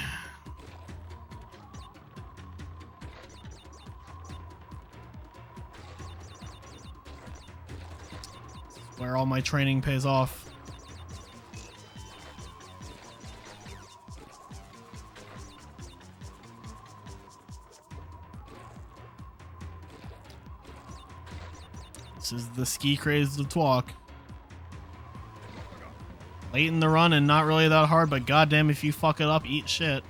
[SPEAKER 1] Where all my training pays off. This is the ski craze of TWOC. Late in the run and not really that hard, but goddamn if you fuck it up, eat shit.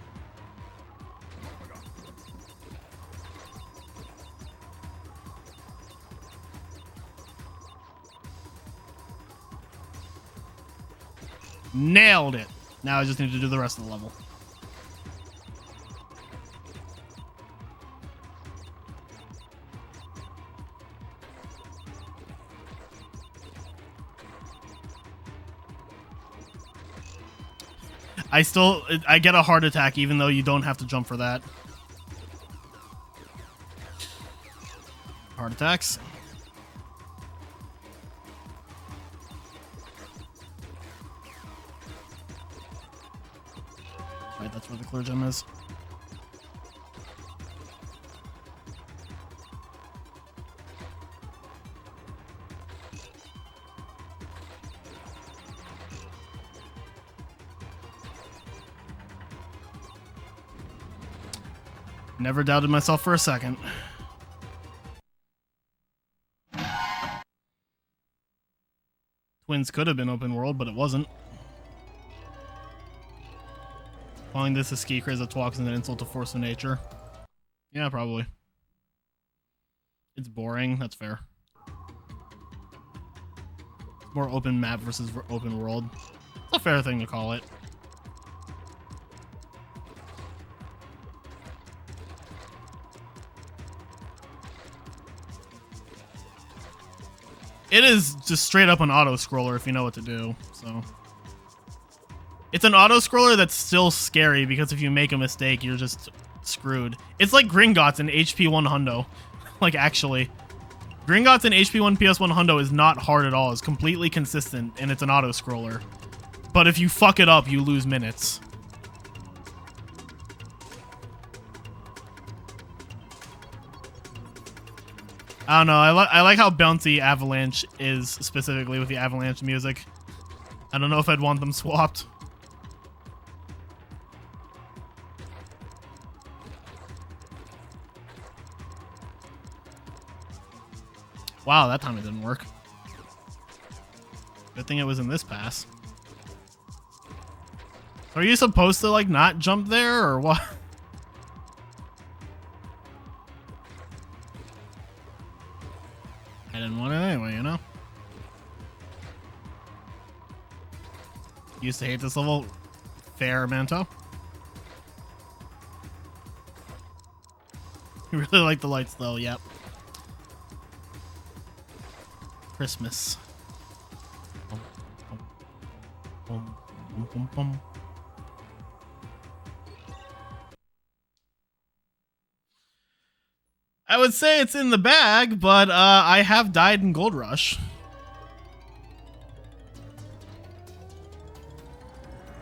[SPEAKER 1] Nailed it. Now I just need to do the rest of the level. I get a heart attack even though you don't have to jump for that. Heart attacks. Right, that's where the clear gem is. Never doubted myself for a second. Twins could have been open world, but it wasn't. Calling this a ski craze of TWOC is an insult to force of nature. Yeah, probably. It's boring. That's fair. It's more open map versus open world. It's a fair thing to call it. It is just straight up an auto-scroller if you know what to do, so. It's an auto-scroller that's still scary because if you make a mistake, you're just screwed. It's like Gringotts in HP 1 Hundo. Like, actually. Gringotts in HP 1 PS1 Hundo is not hard at all. It's completely consistent, and it's an auto-scroller. But if you fuck it up, you lose minutes. I don't know. I like how bouncy Avalanche is specifically with the Avalanche music. I don't know if I'd want them swapped. Wow, that time it didn't work. Good thing it was in this pass. Are you supposed to like not jump there or what? I didn't want it anyway, you know? Used to hate this level. Fair, Manto. You really like the lights, though, yep. Christmas. Bum, bum, bum, bum. I would say it's in the bag, but I have died in Gold Rush.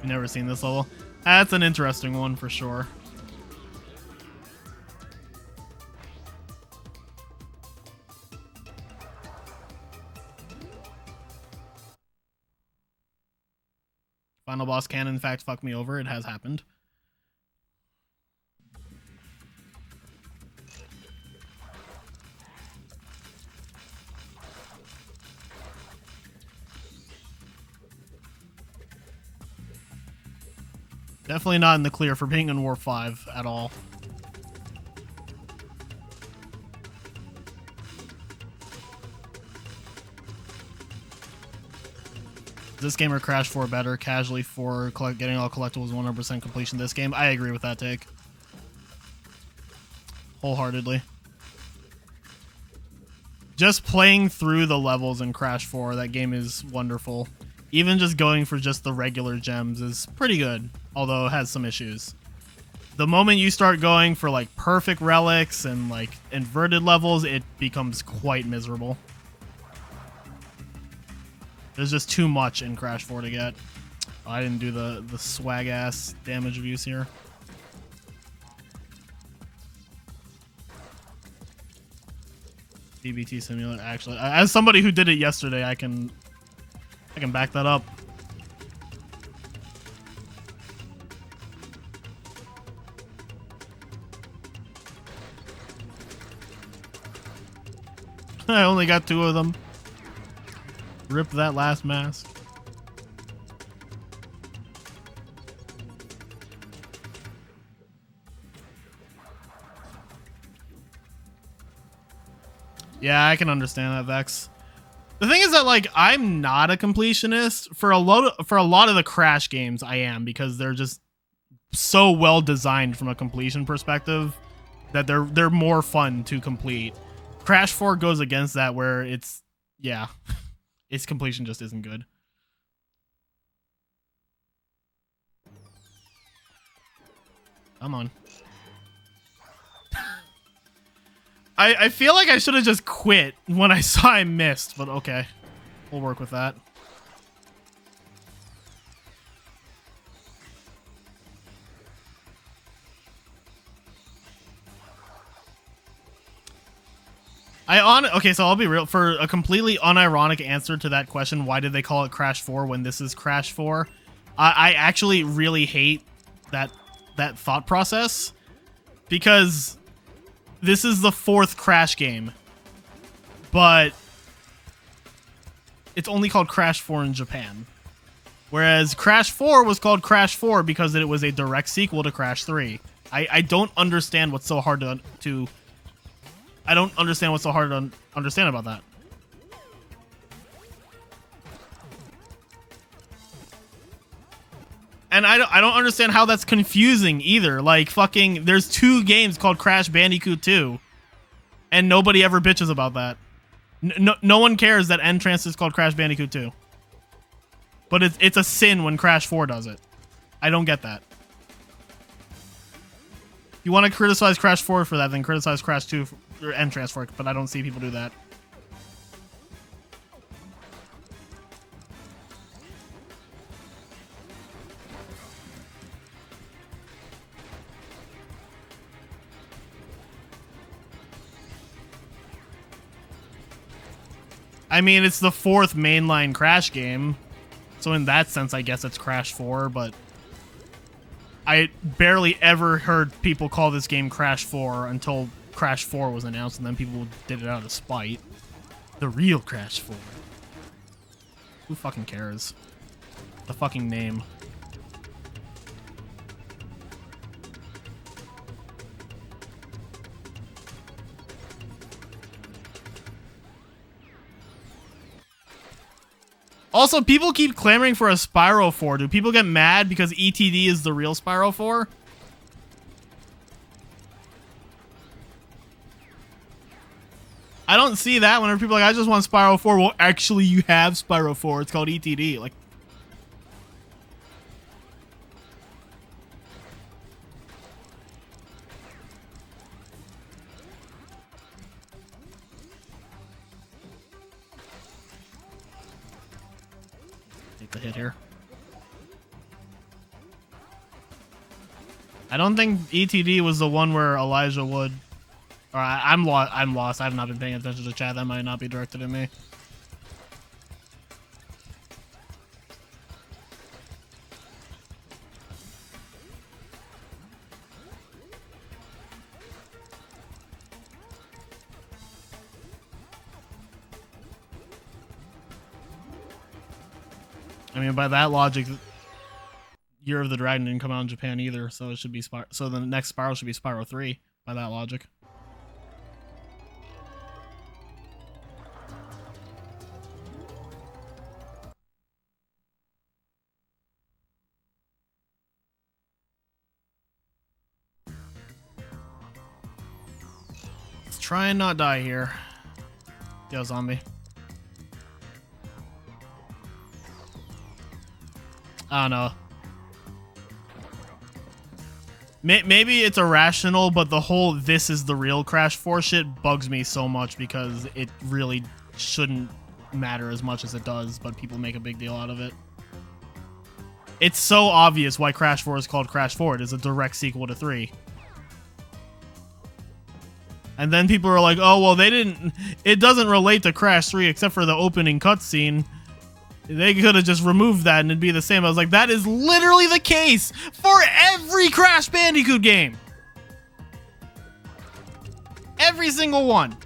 [SPEAKER 1] You never seen this level? That's an interesting one for sure. Final boss can in fact fuck me over. It has happened. Definitely not in the clear for being in War 5 at all. This game or Crash 4 better, casually for getting all collectibles 100% completion this game. I agree with that take. Wholeheartedly. Just playing through the levels in Crash 4, that game is wonderful. Even just going for just the regular gems is pretty good, although it has some issues. The moment you start going for like perfect relics and like inverted levels, it becomes quite miserable. There's just too much in Crash 4 to get. Oh, I didn't do the swag ass damage reviews here. DBT simulator. Actually, as somebody who did it yesterday, I can back that up. I only got 2 of them. Rip that last mask. Yeah, I can understand that, Vex. The thing is that like I'm not a completionist for a lot of the Crash games. I am, because they're just so well designed from a completion perspective that they're more fun to complete. Crash 4 goes against that, where it's its completion just isn't good. Come on. I feel like I should have just quit when I saw I missed, but okay. We'll work with that. Okay, so I'll be real. For a completely unironic answer to that question, why did they call it Crash 4 when this is Crash 4? I actually really hate that thought process, because this is the 4th Crash game, but it's only called Crash 4 in Japan. Whereas Crash 4 was called Crash 4 because it was a direct sequel to Crash 3. I don't understand what's so hard to I don't understand what's so hard to understand about that. And I don't understand how that's confusing either. Like, fucking, there's 2 games called Crash Bandicoot 2, and nobody ever bitches about that. No one cares that Entrance is called Crash Bandicoot 2. But it's a sin when Crash 4 does it. I don't get that. If you want to criticize Crash 4 for that, then criticize Crash 2 or Entrance for it, but I don't see people do that. I mean, it's the 4th mainline Crash game, so in that sense, I guess it's Crash 4, but I barely ever heard people call this game Crash 4 until Crash 4 was announced, and then people did it out of spite. The real Crash 4. Who fucking cares? The fucking name. Also, people keep clamoring for a Spyro 4. Do people get mad because ETD is the real Spyro 4? I don't see that whenever people are like, I just want Spyro 4. Well, actually, you have Spyro 4. It's called ETD. Like, take the hit here. I don't think ETD was the one where Elijah Wood. Or I'm lost. I have not been paying attention to chat. That might not be directed at me. I mean, by that logic, Year of the Dragon didn't come out in Japan either, so it should be so the next Spyro should be Spyro 3 by that logic. Let's try and not die here. Yo, zombie. I don't know. Maybe it's irrational, but the whole "this is the real Crash 4" shit bugs me so much because it really shouldn't matter as much as it does, but people make a big deal out of it. It's so obvious why Crash 4 is called Crash 4. It is a direct sequel to 3. And then people are like, oh, well, it doesn't relate to Crash 3 except for the opening cutscene. They could have just removed that and it'd be the same. I was like, that is literally the case for every Crash Bandicoot game. Every single one.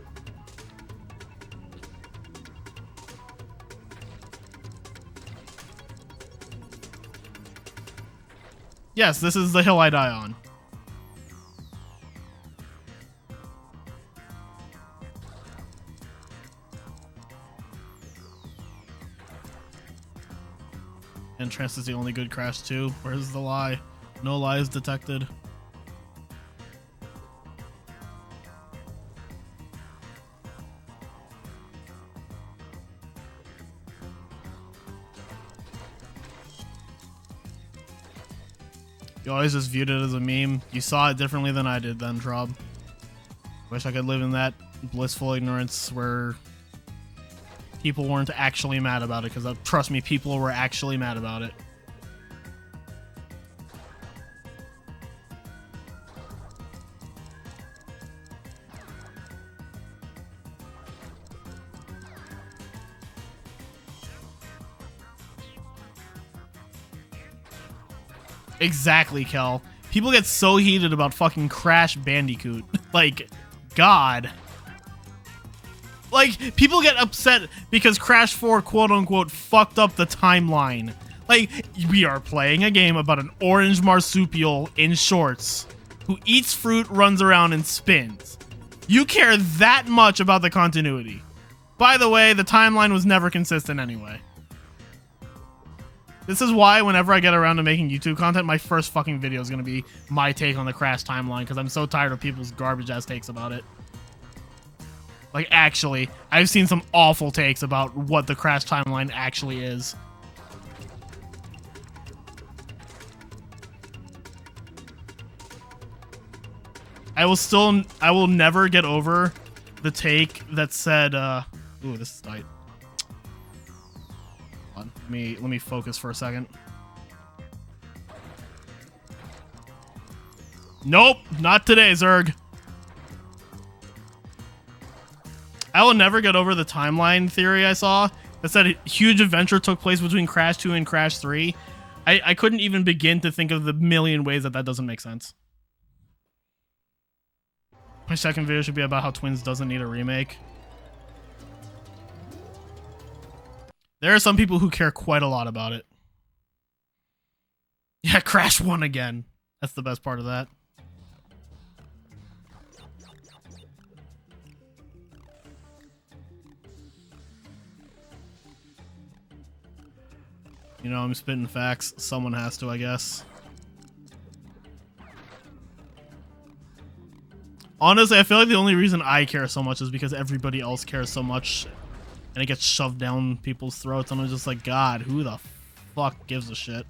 [SPEAKER 1] Yes, this is the hill I die on. Entrance is the only good Crash 2. Where's the lie? No lies detected. You always just viewed it as a meme. You saw it differently than I did then, Trob. Wish I could live in that blissful ignorance where people weren't actually mad about it, because trust me, people were actually mad about it. Exactly, Kel. People get so heated about fucking Crash Bandicoot. Like, God. Like, people get upset because Crash 4 quote-unquote fucked up the timeline. Like, we are playing a game about an orange marsupial in shorts who eats fruit, runs around, and spins. You care that much about the continuity. By the way, the timeline was never consistent anyway. This is why whenever I get around to making YouTube content, my first fucking video is going to be my take on the Crash timeline, because I'm so tired of people's garbage-ass takes about it. Like, actually, I've seen some awful takes about what the Crash timeline actually is. I will never get over the take that said, ooh, this is tight. Hold on, let me focus for a second. Nope, not today, Zerg. I will never get over the timeline theory I saw that said a huge adventure took place between Crash 2 and Crash 3. I couldn't even begin to think of the million ways that doesn't make sense. My second video should be about how Twins doesn't need a remake. There are some people who care quite a lot about it. Yeah, Crash won again. That's the best part of that. You know, I'm spitting facts. Someone has to, I guess. Honestly, I feel like the only reason I care so much is because everybody else cares so much and it gets shoved down people's throats, and I'm just like, God, who the fuck gives a shit?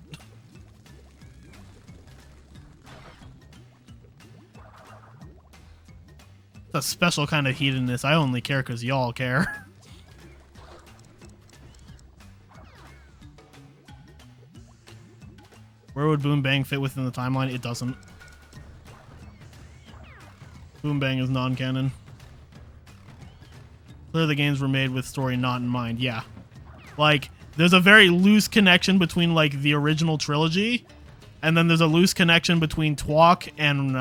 [SPEAKER 1] It's a special kind of heatedness. I only care because y'all care. Where would Boom Bang fit within the timeline? It doesn't. Boom Bang is non-canon. Clearly the games were made with story not in mind. Yeah. Like, there's a very loose connection between, like, the original trilogy, and then there's a loose connection between TWOC and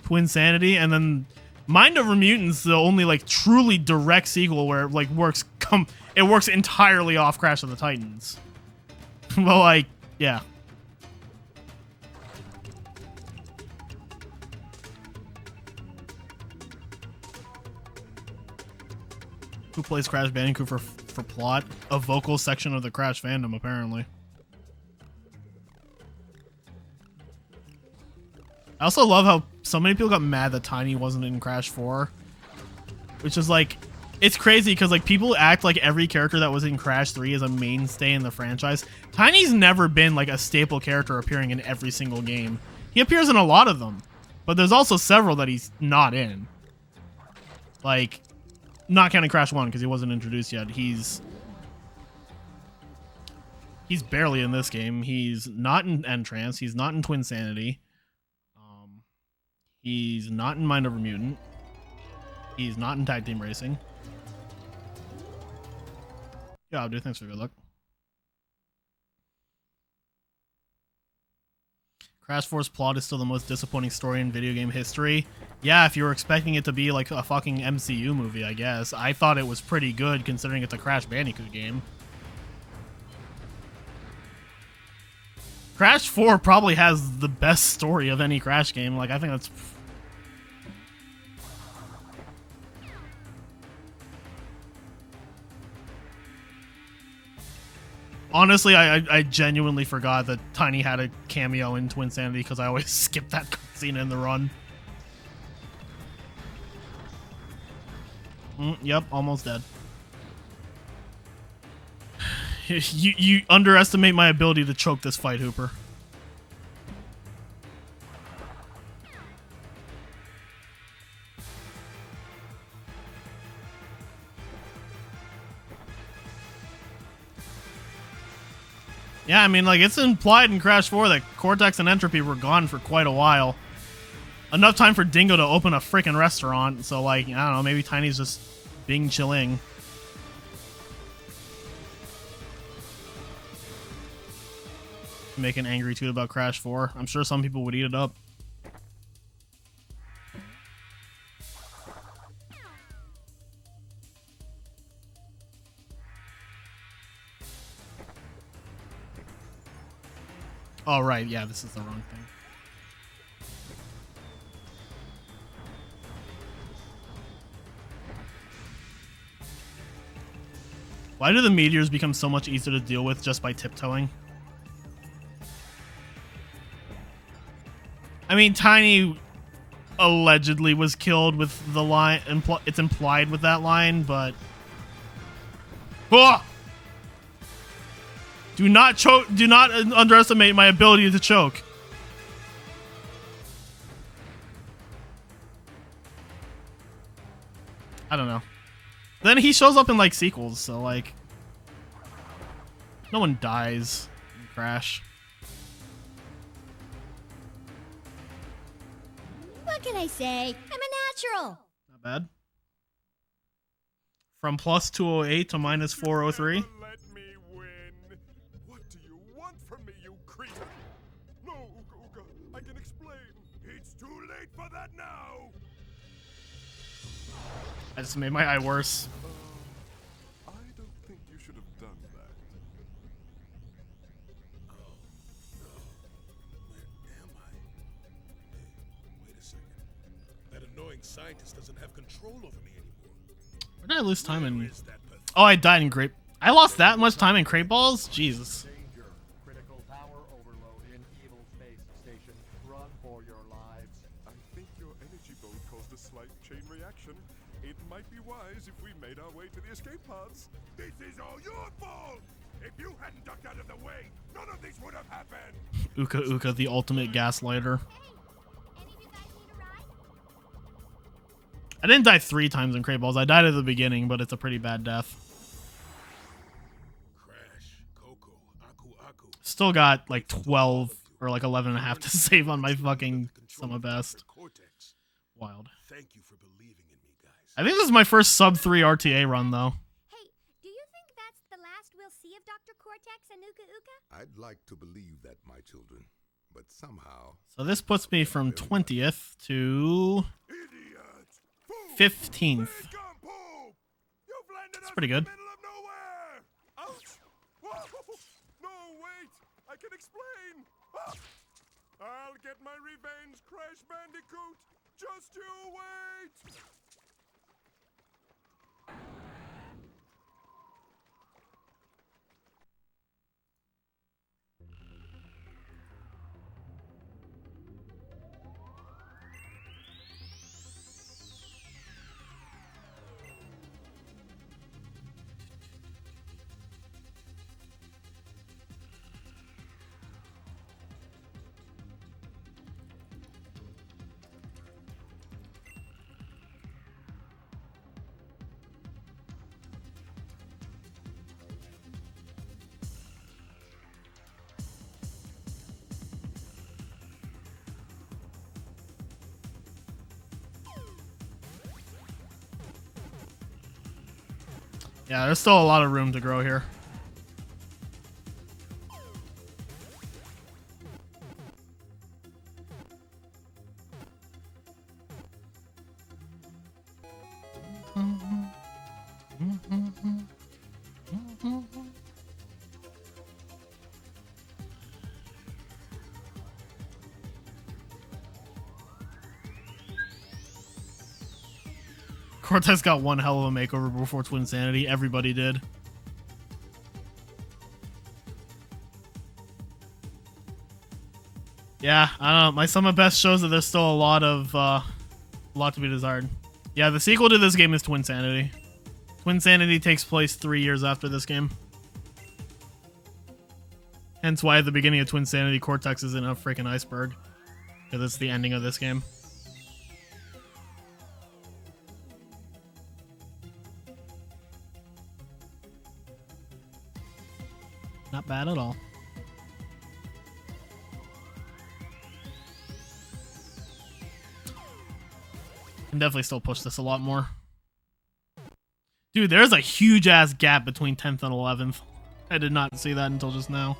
[SPEAKER 1] Twinsanity, and then Mind Over Mutants, the only, like, truly direct sequel where it, like, works entirely off Crash of the Titans. But, like, yeah. Who plays Crash Bandicoot for plot? A vocal section of the Crash fandom, apparently. I also love how so many people got mad that Tiny wasn't in Crash 4. Which is like, It's crazy because like people act like every character that was in Crash 3 is a mainstay in the franchise. Tiny's never been like a staple character appearing in every single game. He appears in a lot of them, but there's also several that he's not in. Like, not counting Crash 1 because he wasn't introduced yet. He's barely in this game. He's not in Entrance. He's not in Twinsanity. He's not in Mind Over Mutant. He's not in Tag Team Racing. Yeah, I'll do. Thanks for your luck. Crash 4's plot is still the most disappointing story in video game history. Yeah, if you were expecting it to be like a fucking MCU movie, I guess. I thought it was pretty good considering it's a Crash Bandicoot game. Crash 4 probably has the best story of any Crash game. Like, I think that's... Honestly, I genuinely forgot that Tiny had a cameo in Twinsanity because I always skip that cutscene in the run. Yep, almost dead. You underestimate my ability to choke this fight, Hooper. Yeah, I mean, like, it's implied in Crash 4 that Cortex and Entropy were gone for quite a while. Enough time for Dingo to open a freaking restaurant, so, like, I don't know, maybe Tiny's just being chilling. Make an angry tweet about Crash 4. I'm sure some people would eat it up. Oh, right. Yeah, this is the wrong thing. Why do the meteors become so much easier to deal with just by tiptoeing? I mean, Tiny allegedly was killed with the line. It's implied with that line, but... Oh! Do not choke. Do not underestimate my ability to choke. I don't know. Then he shows up in like sequels, so like no one dies in Crash.
[SPEAKER 3] What can I say? I'm a natural.
[SPEAKER 1] Not bad. From plus 208 to minus 403.
[SPEAKER 2] Let me win. What do you want from me, you cretin? No, Uka, I can explain. It's too late for that now.
[SPEAKER 1] I just made my eye worse.
[SPEAKER 2] I don't think you should have done that.
[SPEAKER 4] Oh, no. Where am I? Hey, wait a second. That annoying scientist doesn't have control over me anymore.
[SPEAKER 1] Where did I lose time in?
[SPEAKER 4] Where is that pathetic?
[SPEAKER 1] Oh, I died in Grape. I lost that much time in Crate Balls? Jesus.
[SPEAKER 5] Danger. Critical power overload in Evil Space Station. Run for your lives.
[SPEAKER 2] I think your energy bolt caused a slight chain reaction. It might be wise if we made our way to the escape pods. This is all your fault! If you hadn't ducked out of the way, none of this would have happened!
[SPEAKER 1] Uka Uka, the ultimate gaslighter.
[SPEAKER 3] Any of you guys need a ride?
[SPEAKER 1] I didn't die 3 times in Crate Balls. I died at the beginning, but it's a pretty bad death.
[SPEAKER 4] Crash, Coco, Aku Aku.
[SPEAKER 1] Still got like 12 or like 11 and a half to save on my fucking Summa Best.
[SPEAKER 4] Cortex.
[SPEAKER 1] Wild.
[SPEAKER 4] Thank you for believing in me, guys.
[SPEAKER 1] I think this is my first sub 3 RTA run though.
[SPEAKER 3] Hey, do you think that's the last we'll see of Dr. Cortex and Uka Uka?
[SPEAKER 2] I'd like to believe that, my children. But somehow...
[SPEAKER 1] So this puts me from 20th to
[SPEAKER 2] Idiot! Fool!
[SPEAKER 1] 15th.
[SPEAKER 2] You've landed
[SPEAKER 1] That's pretty good.
[SPEAKER 2] in the middle of nowhere! Ouch! Whoa! No, wait! I can explain! Ah! I'll get my revenge, Crash Bandicoot! Just you wait!
[SPEAKER 1] Yeah, there's still a lot of room to grow here. Cortex got one hell of a makeover before Twinsanity. Everybody did. Yeah, I don't know. My some of best shows that there's still a lot to be desired. Yeah, the sequel to this game is Twinsanity. Twinsanity takes place 3 years after this game. Hence why at the beginning of Twinsanity, Cortex is in a freaking iceberg. Because it's the ending of this game. Not bad at all. Can definitely still push this a lot more. Dude, there's a huge ass gap between 10th and 11th. I did not see that until just now.